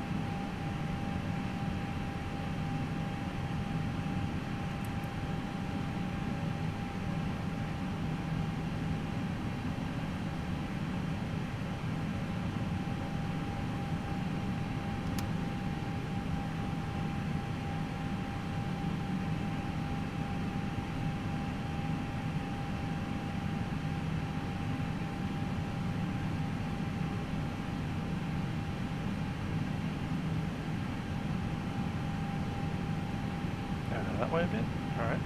That way a bit. Alright.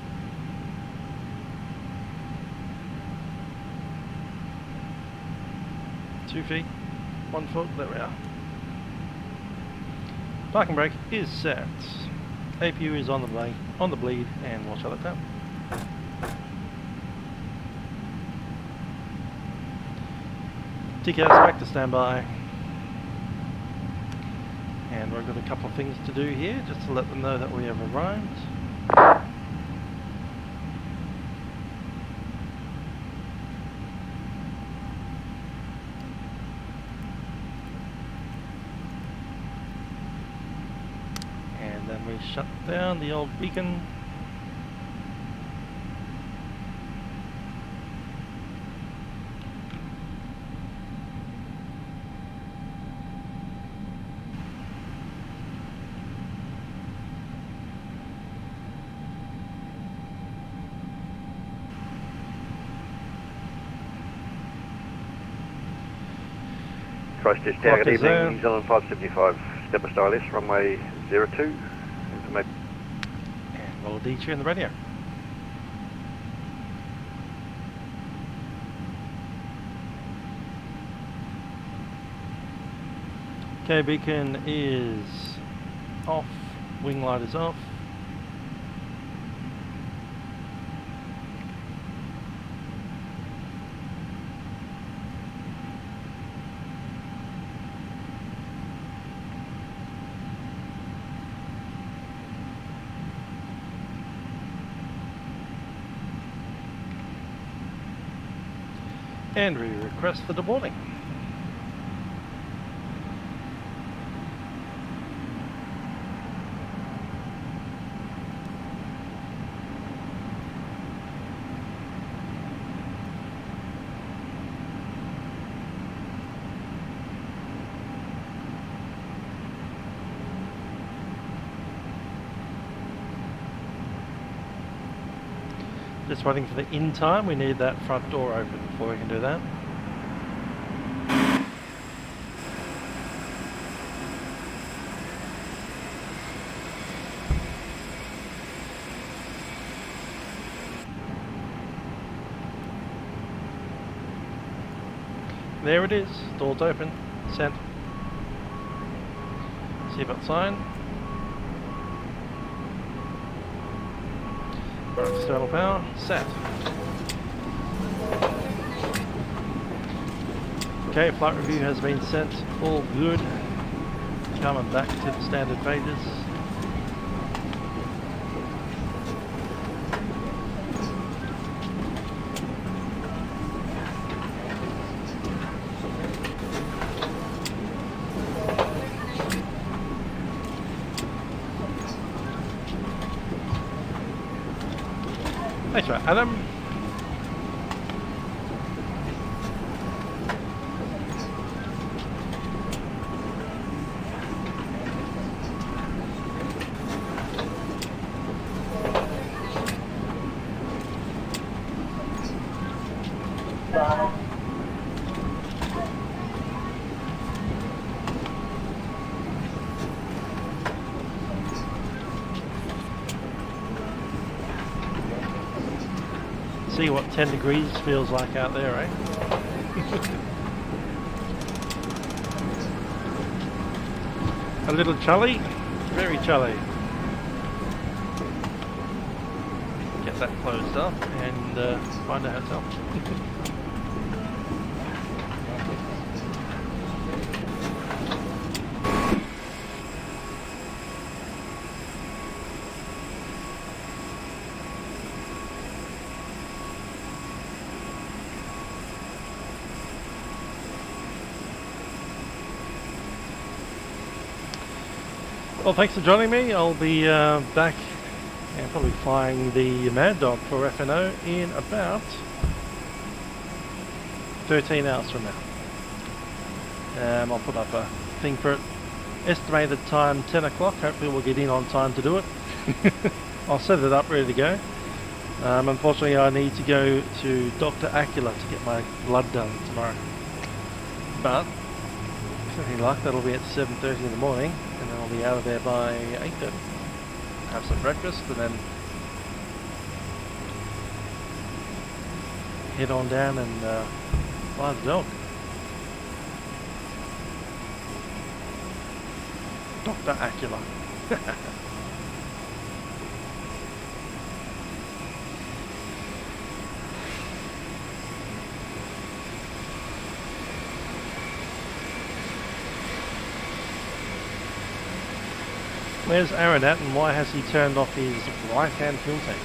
Two feet, 1 foot, there we are. Parking brake is set. APU is on the bleed, and we'll shut it down. TCAS back to standby. And we've got a couple of things to do here, just to let them know that we have arrived. And then we shut down the old beacon. Christchurch Tower, good evening, New Zealand 575, Stepper Stylus, runway 02, information. And we'll D you in the radio. Okay, beacon is off, wing light is off. And we request the deboarding. Just waiting for the in time. We need that front door open before we can do that. There it is. Doors open. Sent. Seatbelt sign. External power, set. Okay, flight review has been sent, all good. Coming back to the standard pages. Thanks, right, Adam. See what 10 degrees feels like out there, eh? A little chilly, very chilly. Get that closed up and find a hotel. Well, thanks for joining me. I'll be back and probably flying the Mad Dog for FNO in about 13 hours from now. I'll put up a thing for it. Estimated time 10 o'clock. Hopefully we'll get in on time to do it. I'll set it up ready to go. Unfortunately I need to go to Dr. Acula to get my blood done tomorrow. But with any luck that'll be at 7:30 in the morning and then I'll be out of there by 8:30. Have some breakfast and then head on down and fly the dog. Dr. Acula. Where's Aaron at and why has he turned off his right-hand fuel tanks?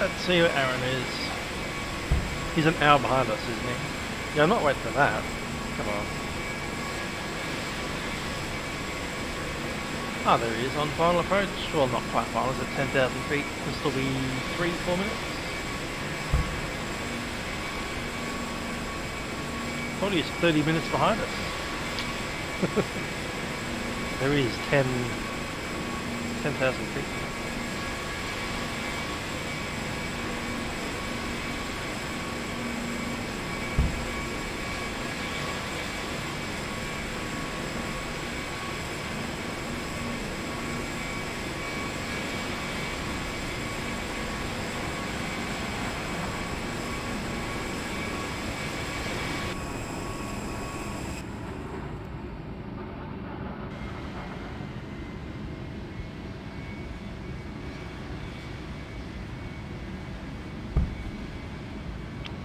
Let's see what Aaron is. He's an hour behind us, isn't he? Yeah, I'm not waiting for that. Come on. Ah, there he is on final approach. Well, not quite final, it's at 10,000 feet. This will be 3-4 minutes. Probably he's 30 minutes behind us. There he is, 10,000 feet.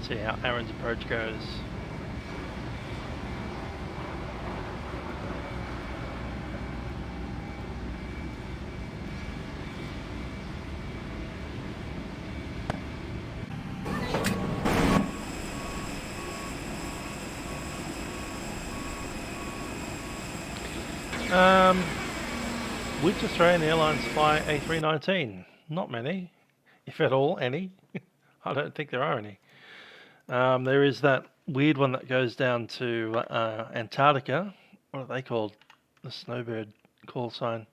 See how Aaron's approach goes. Which Australian airlines fly A319? Not many, if at all any. I don't think there are any. There is that weird one that goes down to Antarctica. What are they called? The snowbird call sign.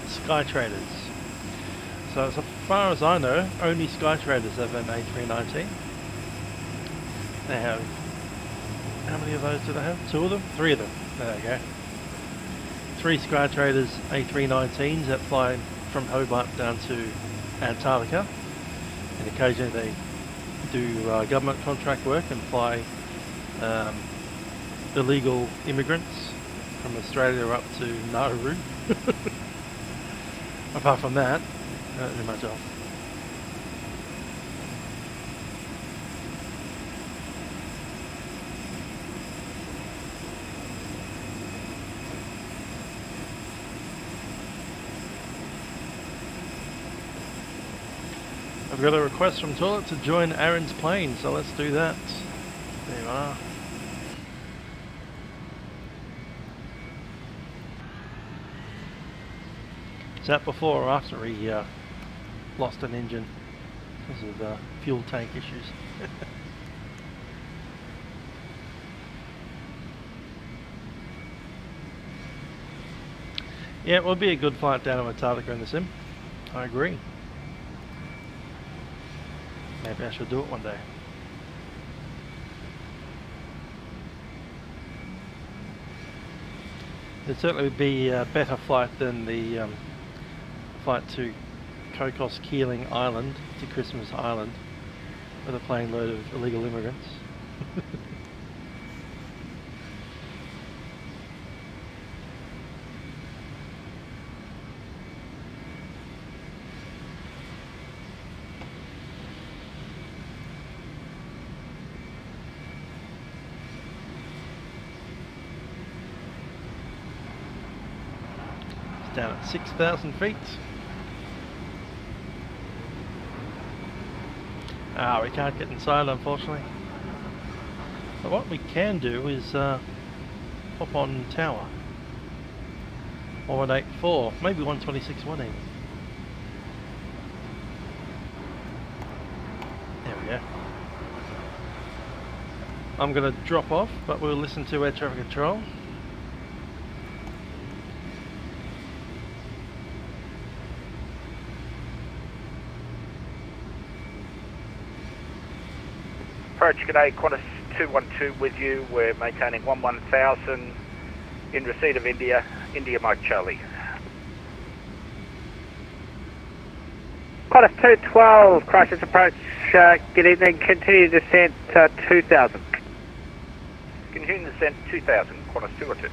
Sky Traders. So as far as I know, only Sky Traders have an A319. They have, how many of those do they have? 2 of them? 3 of them. There you go. 3 Sky Traders A319s that fly from Hobart down to Antarctica. And occasionally they do government contract work and fly illegal immigrants from Australia up to Nauru. Apart from that, I don't do much else. I've got a request from Toilet to join Aaron's plane, so let's do that. There you are. Is that before or after he lost an engine because of fuel tank issues? Yeah, it would be a good flight down to Antarctica in the sim. I agree. Maybe I should do it one day. It'd certainly be a better flight than the flight to Cocos Keeling Island, to Christmas Island. with a plane load of illegal immigrants. It's down at 6,000 feet. We can't get inside, unfortunately. But what we can do is hop on tower. 184, maybe 126.1 even. There we go. I'm going to drop off, but we'll listen to air traffic control. Approach, g'day, Qantas 212 with you. We're maintaining 11,000 in receipt of India, India Mike Charlie. Qantas 212, Christchurch approach, good evening, continue descent 2,000. Continuing descent 2,000, Qantas 212.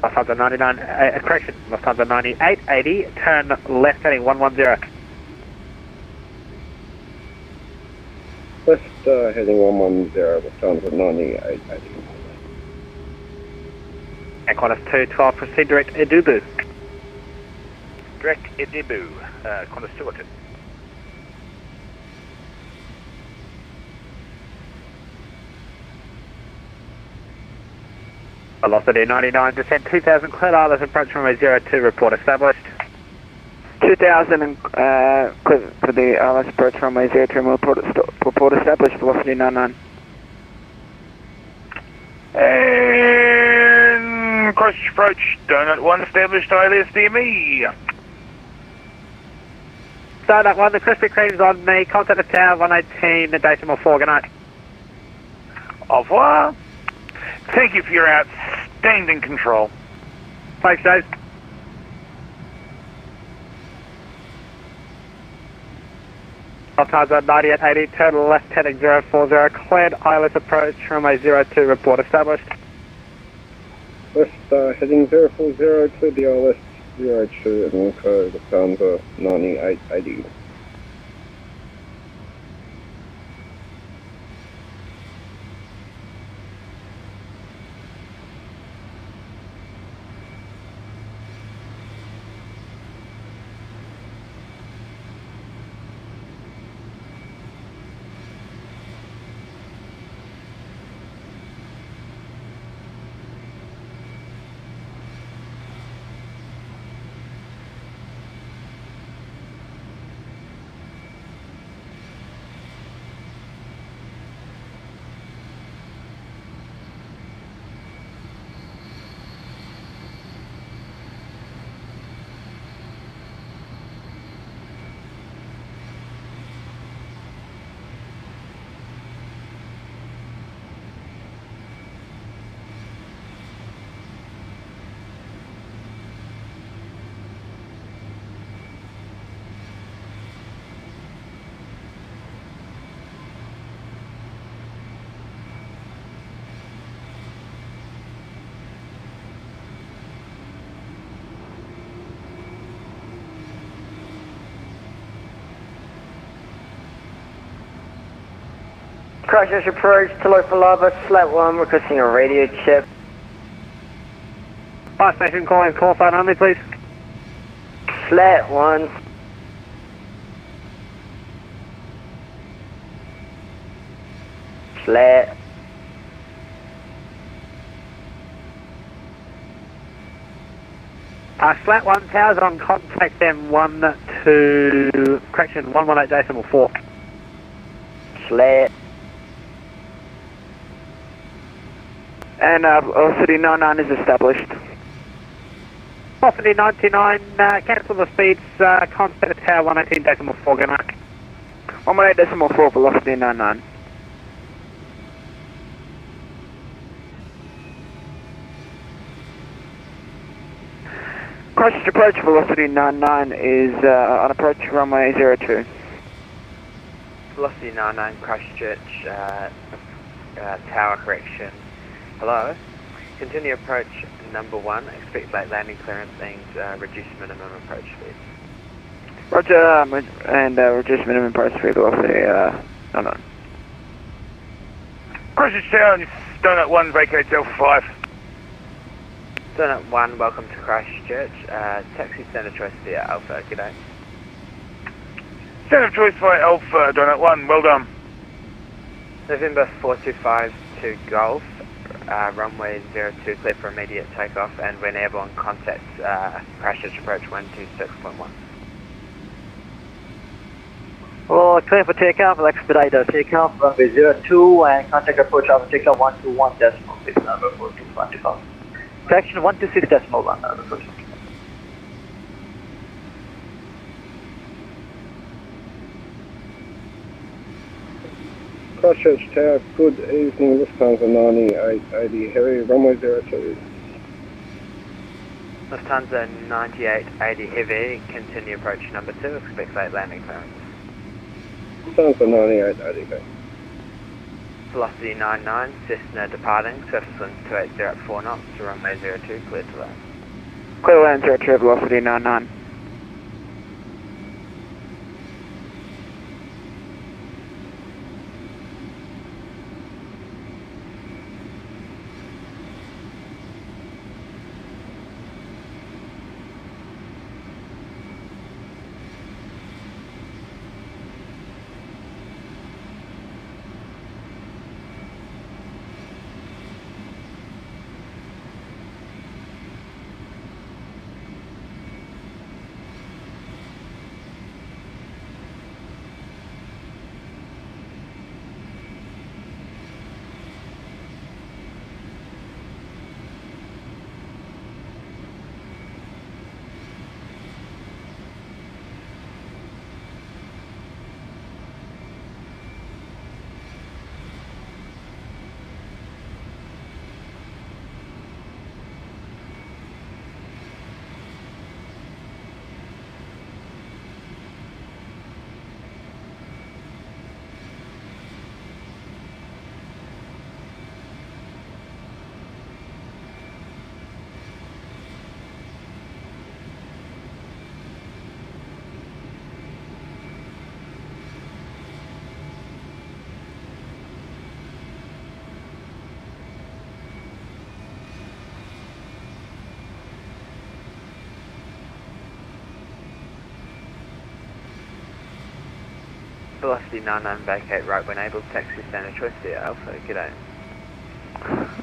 Lufthansa 99, correction, Lufthansa 9880, turn left heading 110. Left heading 110, Lufthansa 9880. And Qantas 212, proceed direct Edubu. Direct Edibu, Qantas 212. Velocity 99, descent 2,000, cleared Islands, approach runway 02, report established. 2000 and clear for the ILS approach runway 02, report established, velocity 99. And Christchurch approach, Donut 1 established, ILS DME. Donut 1, the Krispy Kreme's on me, contact the tower 118, the decimal 4, good night. Au revoir. Thank you for your outstanding control. Thanks, Dave. Lufthansa 9880, turn left heading 040, cleared ILS approach, runway 02, report established. Left heading 040, clear the ILS 02 at Milkrun, Lufthansa 9880. Christchurch approach to local lava, flat 1, requesting a radio check. Fire station calling, call sign only, please. Flat 1. Flat. Flat 1, towers on contact them 12, correction, 118 decimal 4. Flat. And velocity 99 is established. Velocity 99, cancel the speeds, contact the tower 118 decimal 4, good night. 118 decimal 4, velocity 99. Christchurch approach velocity 99 is on approach runway 02. Velocity 99, Christchurch, tower correction. Hello. Continue approach number 1. Expect late landing clearance and reduce minimum approach speed. Roger, and reduce minimum approach speed velocity 99. Christchurch Tower, Donut 1 vacates Alpha 5. Donut 1, welcome to Christchurch. Taxi standard choice via Alpha, g'day. Standard choice via Alpha, Donut 1, well done. November 425 to Golf, runway 02, clear for immediate takeoff, and when airborne, contact Christchurch approach 126.1. Well, clear for takeoff, we'll expedite the takeoff, runway 02, and contact approach Alpha takeoff 121.6, number 425 to Golf. Correction 126.1, number 425. Christchurch Tower, good evening, Lufthansa 9880 Heavy, runway 02. Lufthansa 9880 Heavy, continue approach number 2, expect late landing clearance. Lufthansa 9880 Heavy. Velocity 99, Cessna departing, surface wind 280 at 4 knots, runway 02, clear to land. Clear land 02, velocity 99. Velocity 99, vacate right when able, taxi standard choice via Alpha, g'day.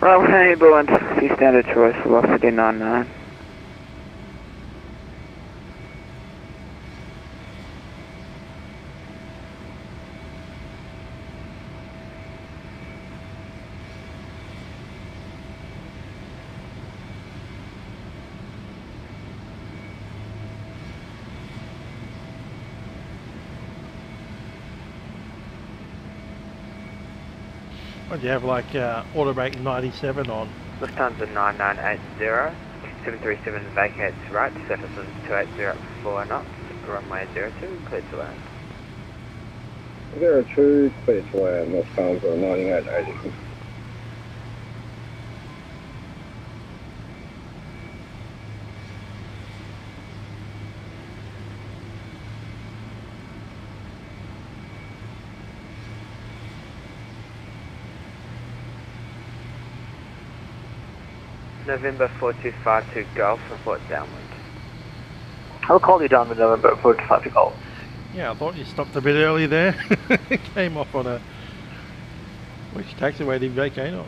Right when able and taxi standard choice, velocity 99. What do you have, like auto brake 97 on? Lufthansa 9980, 737 vacates right, surface wind 280 at 4 knots, runway 02, clear to land. 02, clear to land, Lufthansa 9880. November 425 to Golf, report downwind. I'll call you down with November 425 to Golf. Yeah, I thought you stopped a bit early there. Came off on a... Which taxiway did you vacate on?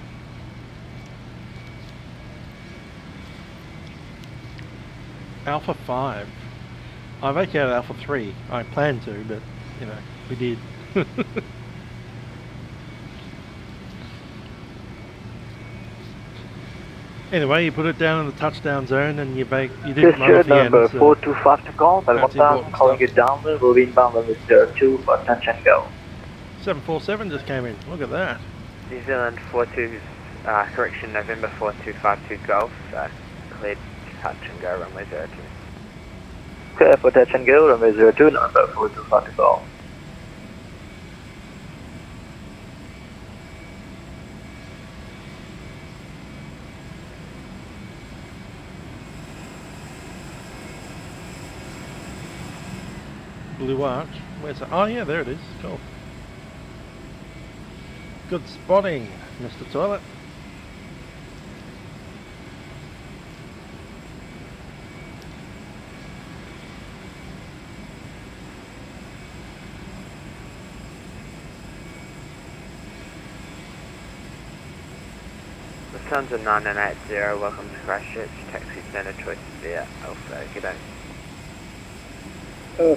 Alpha 5. I vacated Alpha 3. I planned to, but, you know, we did. Anyway, you put it down in the touchdown zone and you didn't run off the end. Number 425 to Golf, and 1000 calling you downwind, will be inbound with 02 for attention go. 747 just came in, look at that. New Zealand 42, correction, November 4252 Golf, cleared touch and go runway 02. Okay, for touch and go, runway 02, number 4244. Blue Arch. Where's it? Oh yeah, there it is. Cool. Good spotting, Mr. Toilet. The Suns are 9980, welcome to Christchurch, taxi standard choice via Alpha, g'day.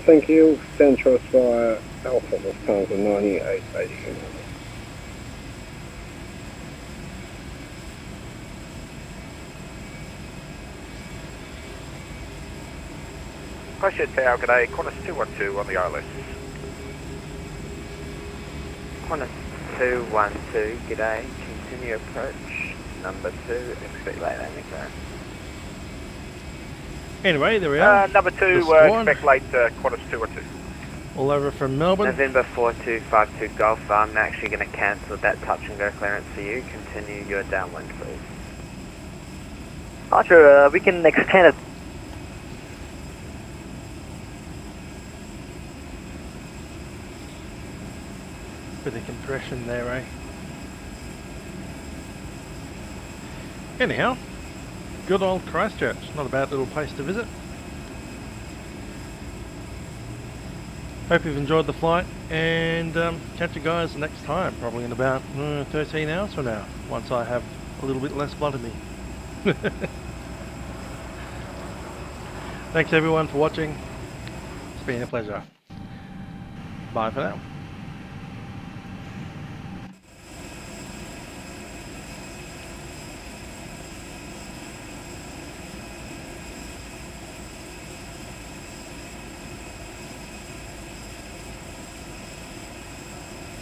Thank you. Stand choice via Alpha, Lufthansa 9880. Christchurch Tower, g'day, Qantas 212 on the ILS. Qantas 212, g'day, continue approach, number 2, expect late landing there. Anyway, there we are. Number 2, expect late Qantas 212. All over from Melbourne. November 4252 Golf, I'm actually going to cancel that touch and go clearance for you. Continue your downwind, please. Roger, we can extend it. Bit of compression there, eh? Anyhow, good old Christchurch. Not a bad little place to visit. Hope you've enjoyed the flight, and catch you guys next time, probably in about 13 hours from now, once I have a little bit less blood in me. Thanks everyone for watching. It's been a pleasure. Bye for now.